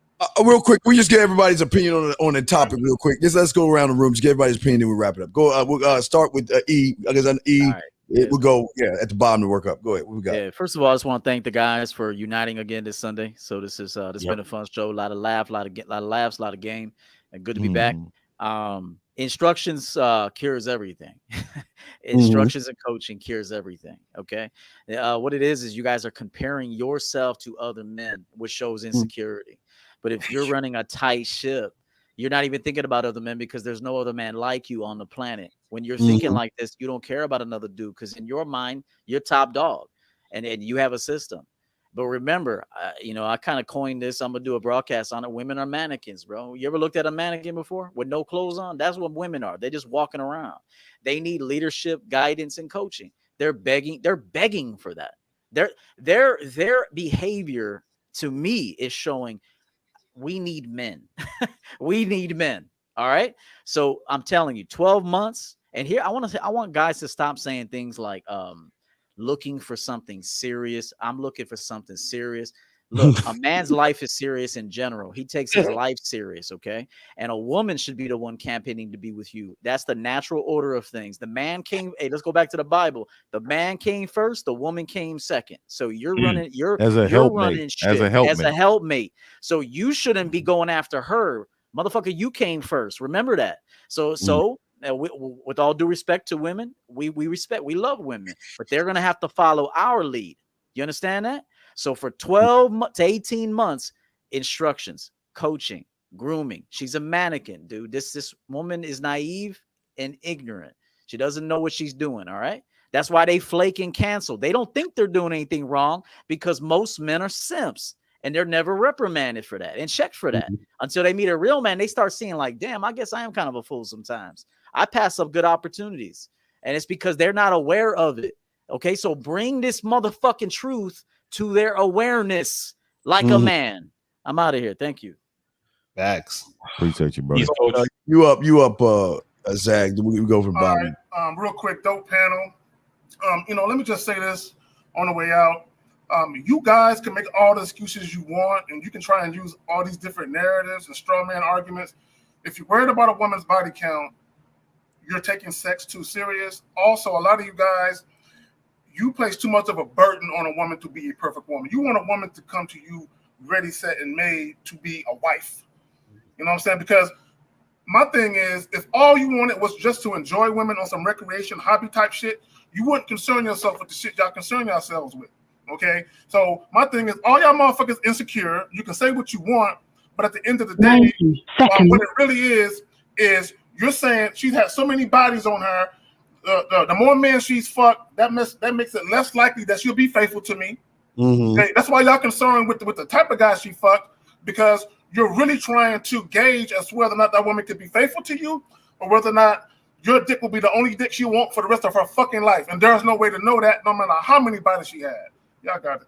Real quick, we just get everybody's opinion on the topic real quick. Just let's go around the room, just get everybody's opinion, then we wrap it up. Go. We'll start with E. Because on E, we'll go at the bottom to work up. Go ahead. What we got? Yeah. First of all, I just want to thank the guys for uniting again this Sunday. So this is been a fun show. A lot of laughs, a lot of game, and good to be back. Instructions cures everything. Instructions and coaching cures everything. Okay. What it is you guys are comparing yourself to other men, which shows insecurity. But if you're running a tight ship, you're not even thinking about other men, because there's no other man like you on the planet. When you're thinking like this, you don't care about another dude, because in your mind, you're top dog and you have a system. But remember, I kind of coined this. I'm going to do a broadcast on it. Women are mannequins, bro. You ever looked at a mannequin before with no clothes on? That's what women are. They're just walking around. They need leadership, guidance, and coaching. They're begging for that. Their behavior to me is showing we need men. We need men. All right. So I'm telling you, 12 months. And here I want guys to stop saying things like looking for something serious. I'm looking for something serious. Look, a man's life is serious in general. He takes his life serious, okay? And a woman should be the one campaigning to be with you. That's the natural order of things. The man came, let's go back to the Bible. The man came first, the woman came second. So you're running, you're running shit as a helpmate. So you shouldn't be going after her. Motherfucker, you came first. Remember that. So with all due respect to women, we love women, but they're going to have to follow our lead. You understand that? So for 12 to 18 months, instructions, coaching, grooming. She's a mannequin, dude. This woman is naive and ignorant. She doesn't know what she's doing, all right? That's why they flake and cancel. They don't think they're doing anything wrong, because most men are simps, and they're never reprimanded for that and checked for that. Until they meet a real man, they start seeing like, damn, I guess I am kind of a fool sometimes. I pass up good opportunities, and it's because they're not aware of it. Okay, so bring this motherfucking truth to their awareness like a man. I'm out of here. Thank you. Facts. Appreciate you, brother. You up, Zach. We go from bottom. Right. Real quick, dope panel. Let me just say this on the way out. You guys can make all the excuses you want, and you can try and use all these different narratives and straw man arguments. If you're worried about a woman's body count, you're taking sex too serious. Also, a lot of you guys, you place too much of a burden on a woman to be a perfect woman. You want a woman to come to you ready, set, and made to be a wife. You know what I'm saying? Because my thing is, if all you wanted was just to enjoy women on some recreation, hobby type shit, you wouldn't concern yourself with the shit y'all concern yourselves with. Okay? So my thing is, all y'all motherfuckers insecure. You can say what you want, but at the end of the day, what it really is you're saying she's had so many bodies on her. The more men she's fucked, that makes it less likely that she'll be faithful to me. Okay? That's why y'all concerned with the type of guy she fucked, because you're really trying to gauge as to whether or not that woman could be faithful to you, or whether or not your dick will be the only dick she want for the rest of her fucking life. And there's no way to know that, no matter how many bodies she had. Y'all got it.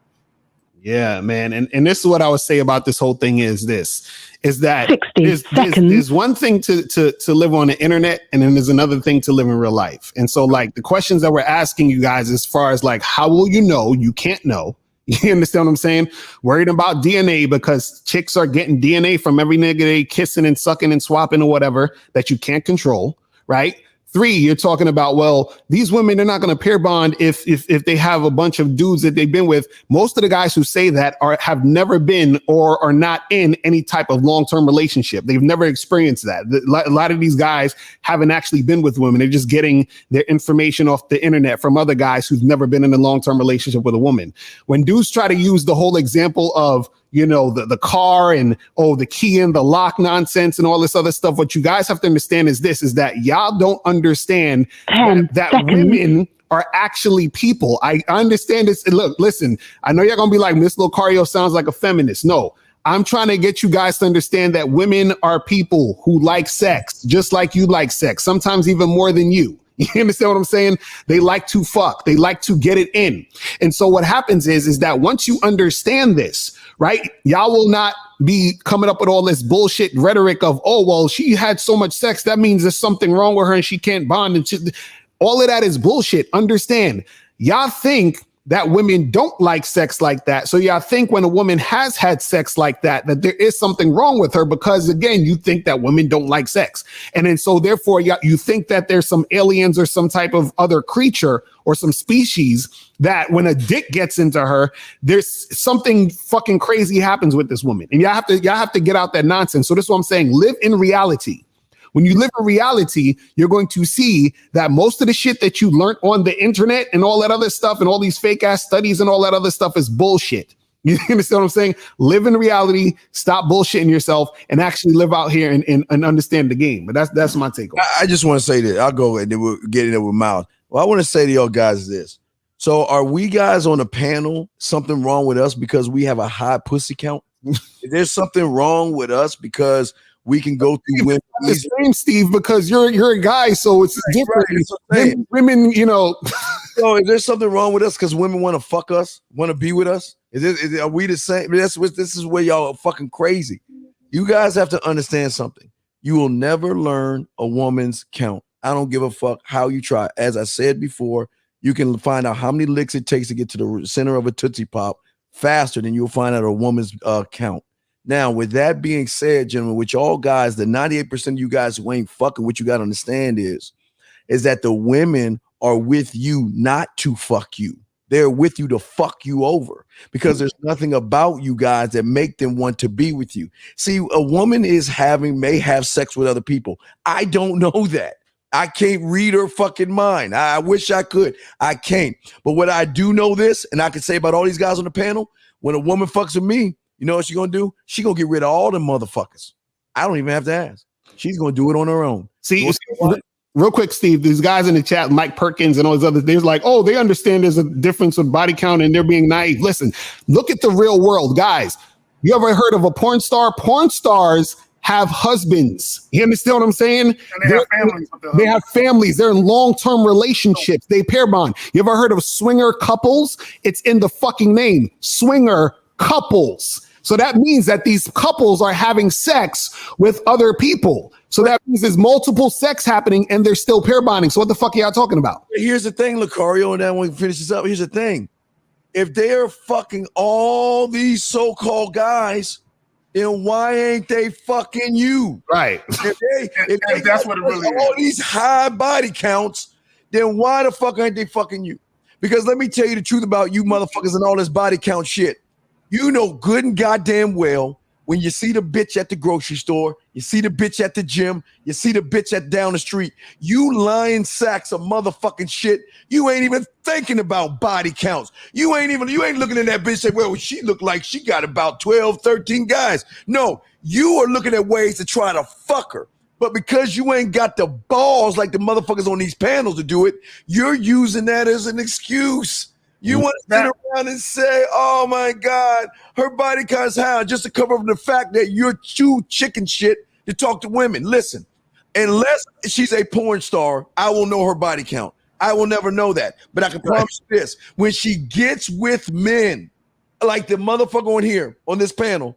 Yeah, man. And this is what I would say about this whole thing is that there's one thing to live on the internet, and then there's another thing to live in real life. And so like the questions that we're asking you guys, as far as like, how will you know? You can't know. You understand what I'm saying? Worried about DNA because chicks are getting DNA from every nigga they kissing and sucking and swapping or whatever that you can't control, right? 3, you're talking about, well, these women, they're not going to pair bond if they have a bunch of dudes that they've been with. Most of the guys who say that have never been or are not in any type of long-term relationship. They've never experienced that. A lot of these guys haven't actually been with women. They're just getting their information off the internet from other guys who've never been in a long-term relationship with a woman. When dudes try to use the whole example of, you know, the car and, the key and the lock nonsense and all this other stuff, what you guys have to understand is that y'all don't understand that women are actually people. I understand this. Look, listen, I know y'all gonna be like, Miss Locario sounds like a feminist. No, I'm trying to get you guys to understand that women are people who like sex, just like you like sex, sometimes even more than you. You understand what I'm saying? They like to fuck. They like to get it in. And so what happens is that once you understand this, right, y'all will not be coming up with all this bullshit rhetoric of, oh, well, she had so much sex, that means there's something wrong with her and she can't bond. And all of that is bullshit. Understand, y'all think that women don't like sex like that. So y'all think when a woman has had sex like that there is something wrong with her because, again, you think that women don't like sex. And then so therefore you think that there's some aliens or some type of other creature or some species that when a dick gets into her, there's something fucking crazy happens with this woman. And y'all have to get out that nonsense. So this is what I'm saying. Live in reality. When you live in reality, you're going to see that most of the shit that you learned on the internet and all that other stuff and all these fake ass studies and all that other stuff is bullshit. You understand what I'm saying? Live in reality, stop bullshitting yourself, and actually live out here and understand the game. But that's my take on it. I just want to say this. I'll go and then we'll get in there with Miles. Well, I want to say to y'all guys this. So are we guys on a panel something wrong with us because we have a high pussy count? Is there something wrong with us because we can go through women? The same, Steve, because you're a guy, so it's different. Right, women, you know. So is there something wrong with us because women want to fuck us, want to be with us? Are we the same? This is where y'all are fucking crazy. You guys have to understand something. You will never learn a woman's count. I don't give a fuck how you try. As I said before, you can find out how many licks it takes to get to the center of a Tootsie Pop faster than you'll find out a woman's count. Now, with that being said, gentlemen, which all guys, the 98% of you guys who ain't fucking, what you got to understand is that the women are with you not to fuck you. They're with you to fuck you over because there's nothing about you guys that make them want to be with you. See, a woman may have sex with other people. I don't know that. I can't read her fucking mind. I wish I could. I can't. But what I do know this, and I can say about all these guys on the panel, when a woman fucks with me, you know what she's going to do? She's going to get rid of all them motherfuckers. I don't even have to ask. She's going to do it on her own. See, real quick, Steve, these guys in the chat, Mike Perkins and all these others, they're like, oh, they understand there's a difference with body count and they're being naive. Listen, look at the real world, guys. You ever heard of a porn star? Porn stars have husbands. You understand what I'm saying? And they have families. They're in long-term relationships. They pair bond. You ever heard of swinger couples? It's in the fucking name. Swinger couples. So that means that these couples are having sex with other people. So that means there's multiple sex happening and they're still pair bonding. So what the fuck are y'all talking about? Here's the thing, Lucario, and then when we finish this up, here's the thing. If they're fucking all these so-called guys, then why ain't they fucking you? Right. If that's what it really is. All these high body counts, then why the fuck ain't they fucking you? Because let me tell you the truth about you motherfuckers and all this body count shit. You know good and goddamn well when you see the bitch at the grocery store, you see the bitch at the gym, you see the bitch at down the street, you lying sacks of motherfucking shit. You ain't even thinking about body counts. You ain't looking at that bitch and say, well, she looked like she got about 12, 13 guys. No, you are looking at ways to try to fuck her. But because you ain't got the balls like the motherfuckers on these panels to do it, you're using that as an excuse. You want to sit around and say, oh my God, her body count's high just to cover up the fact that you're too chicken shit to talk to women. Listen, unless she's a porn star, I will know her body count. I will never know that. But I can promise you this, when she gets with men, like the motherfucker on here, on this panel,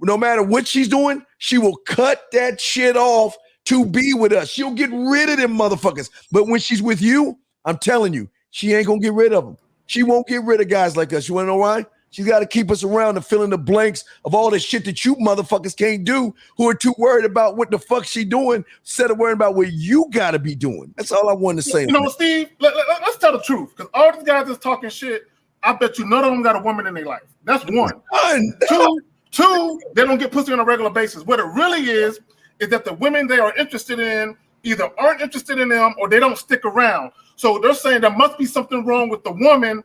no matter what she's doing, she will cut that shit off to be with us. She'll get rid of them motherfuckers. But when she's with you, I'm telling you, she ain't gonna get rid of them. She won't get rid of guys like us. You want to know why? She's got to keep us around to fill in the blanks of all the shit that you motherfuckers can't do, who are too worried about what the fuck she doing, instead of worrying about what you got to be doing. That's all I wanted to say. You know, Steve, let's tell the truth, because all these guys that's talking shit, I bet you none of them got a woman in their life. That's one. Two, they don't get pussy on a regular basis. What it really is that the women they are interested in either aren't interested in them or they don't stick around. So they're saying there must be something wrong with the woman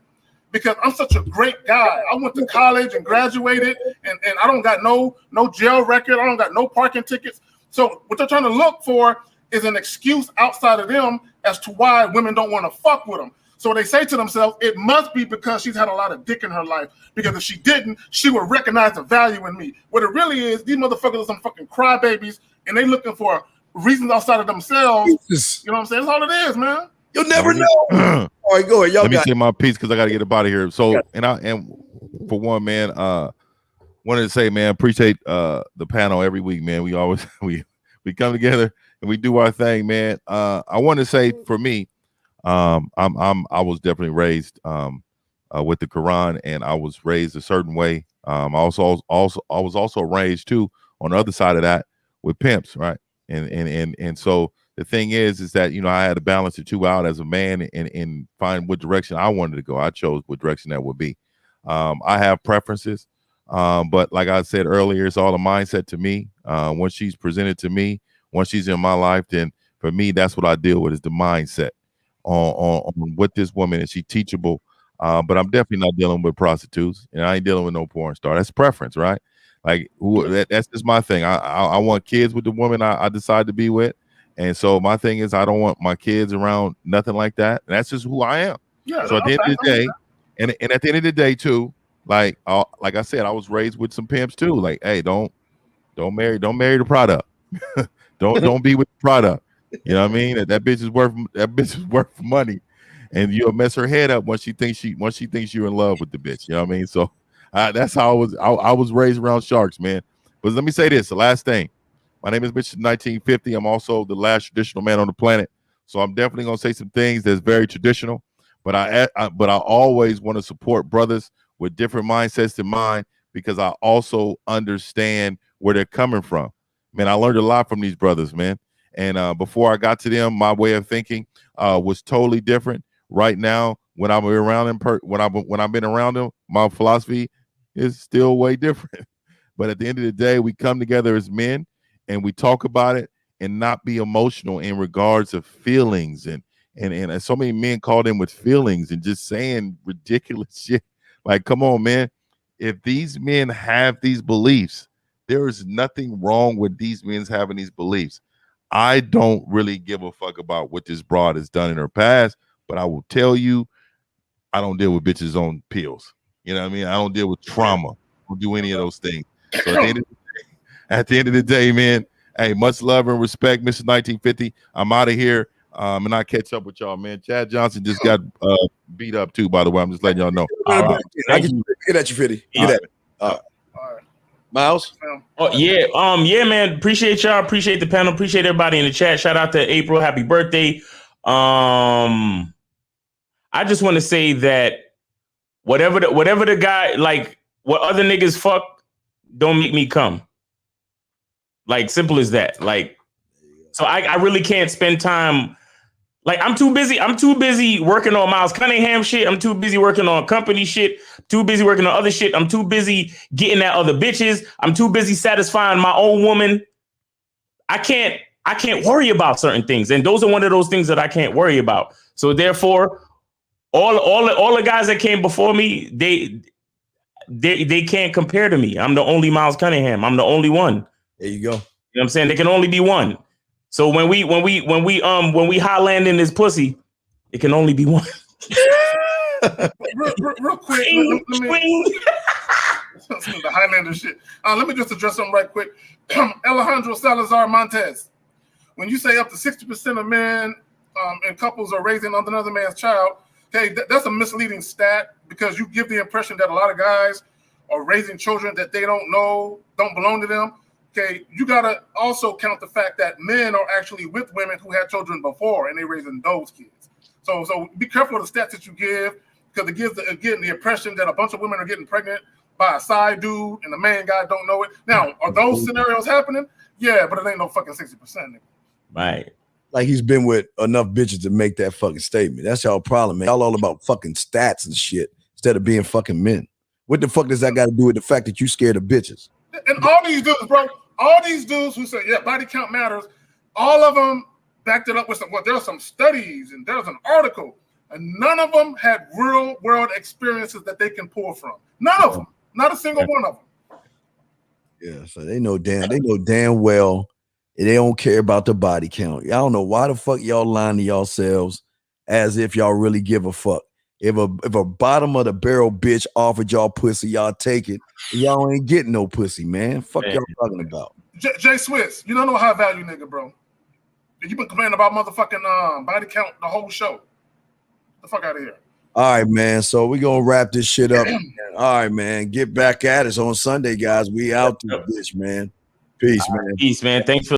because I'm such a great guy. I went to college and graduated, and I don't got no jail record. I don't got no parking tickets. So what they're trying to look for is an excuse outside of them as to why women don't want to fuck with them. So they say to themselves, it must be because she's had a lot of dick in her life. Because if she didn't, she would recognize the value in me. What it really is, these motherfuckers are some fucking crybabies, and they looking for reasons outside of themselves. You know what I'm saying? That's all it is, man. You'll never know. All right, go ahead. Y'all Let me say my piece because I got to get up out of here. So, and for one, man, wanted to say, man, appreciate the panel every week, man. We always we come together and we do our thing, man. I want to say for me, I was definitely raised with the Quran, and I was raised a certain way. I was also raised too on the other side of that with pimps, right? And so the thing is that, you know, I had to balance the two out as a man and find what direction I wanted to go. I chose what direction that would be. I have preferences, but like I said earlier, it's all a mindset to me. Once she's presented to me, once she's in my life, then for me, that's what I deal with, is the mindset on what this woman is. She teachable, but I'm definitely not dealing with prostitutes, and I ain't dealing with no porn star. That's preference, right? Like that's just my thing. I want kids with the woman I decide to be with. And so my thing is, I don't want my kids around nothing like that. And that's just who I am. Yeah, so at the end of the day, and at the end of the day too, like I said, I was raised with some pimps too. Like, hey, don't marry the product. don't be with the product. You know what I mean? That bitch is worth money, and you'll mess her head up once she thinks you're in love with the bitch. You know what I mean? So that's how I was raised around sharks, man. But let me say this, the last thing. My name is Mr. 1950. I'm also the last traditional man on the planet. So I'm definitely going to say some things that's very traditional, but I always want to support brothers with different mindsets than mine, because I also understand where they're coming from. Man, I learned a lot from these brothers, man. And before I got to them, my way of thinking was totally different. Right now, when I'm around them, when I've been around them, my philosophy is still way different. But at the end of the day, we come together as men, and we talk about it and not be emotional in regards of feelings. And so many men called in with feelings and just saying ridiculous shit. Like, come on, man. If these men have these beliefs, there is nothing wrong with these men having these beliefs. I don't really give a fuck about what this broad has done in her past, but I will tell you, I don't deal with bitches on pills. You know what I mean? I don't deal with trauma. I don't do any of those things. So at the end of the day, man, hey, much love and respect, Mr. 1950. I'm out of here, and I'll catch up with y'all, man. Chad Johnson just got beat up too, by the way. I'm just letting y'all know. Get at you, 50. Get at it. Miles? Oh, yeah, man. Appreciate y'all. Appreciate the panel. Appreciate everybody in the chat. Shout out to April. Happy birthday. I just want to say that whatever the guy, like, what other niggas fuck, don't make me come. Like, simple as that. Like, so I really can't spend time. Like, I'm too busy working on Miles Cunningham shit. I'm too busy working on company shit. Too busy working on other shit. I'm too busy getting at other bitches. I'm too busy satisfying my own woman. I can't worry about certain things. And those are one of those things that I can't worry about. So therefore, all the guys that came before me, they can't compare to me. I'm the only Miles Cunningham. I'm the only one. There you go. You know what I'm saying? There can only be one. So when we Highland in this pussy, it can only be one. real quick, let me the Highlander shit. Let me just address something right quick. Alejandro Salazar Montez. When you say up to 60% of men and couples are raising another man's child, okay, that's a misleading stat, because you give the impression that a lot of guys are raising children that they don't know, don't belong to them. Okay, you gotta also count the fact that men are actually with women who had children before, and they're raising those kids. So be careful of the stats that you give. because it gives the impression that a bunch of women are getting pregnant by a side dude and the main guy don't know it. Now, are those scenarios happening? Yeah, but it ain't no fucking 60%. Nigga. Right. Like he's been with enough bitches to make that fucking statement. That's y'all problem, man. Y'all all about fucking stats and shit instead of being fucking men. What the fuck does that got to do with the fact that you scared of bitches? And all these dudes, bro, all these dudes who say, yeah, body count matters, all of them backed it up with there's some studies and there's an article, and none of them had real world experiences that they can pull from. None of them. Not a single one of them. Yeah, so they know damn well they don't care about the body count. Y'all don't know why the fuck y'all lying to yourselves as if y'all really give a fuck. If a bottom of the barrel bitch offered y'all pussy, y'all take it. Y'all ain't getting no pussy, man. Fuck y'all talking about. Jay Swiss, you don't know high value nigga, bro. You been complaining about motherfucking body count the whole show. The fuck out of here. All right, man. So we're gonna wrap this shit up. All right, man. Get back at us on Sunday, guys. We out this bitch, man. Peace, man. Peace, man. Thanks for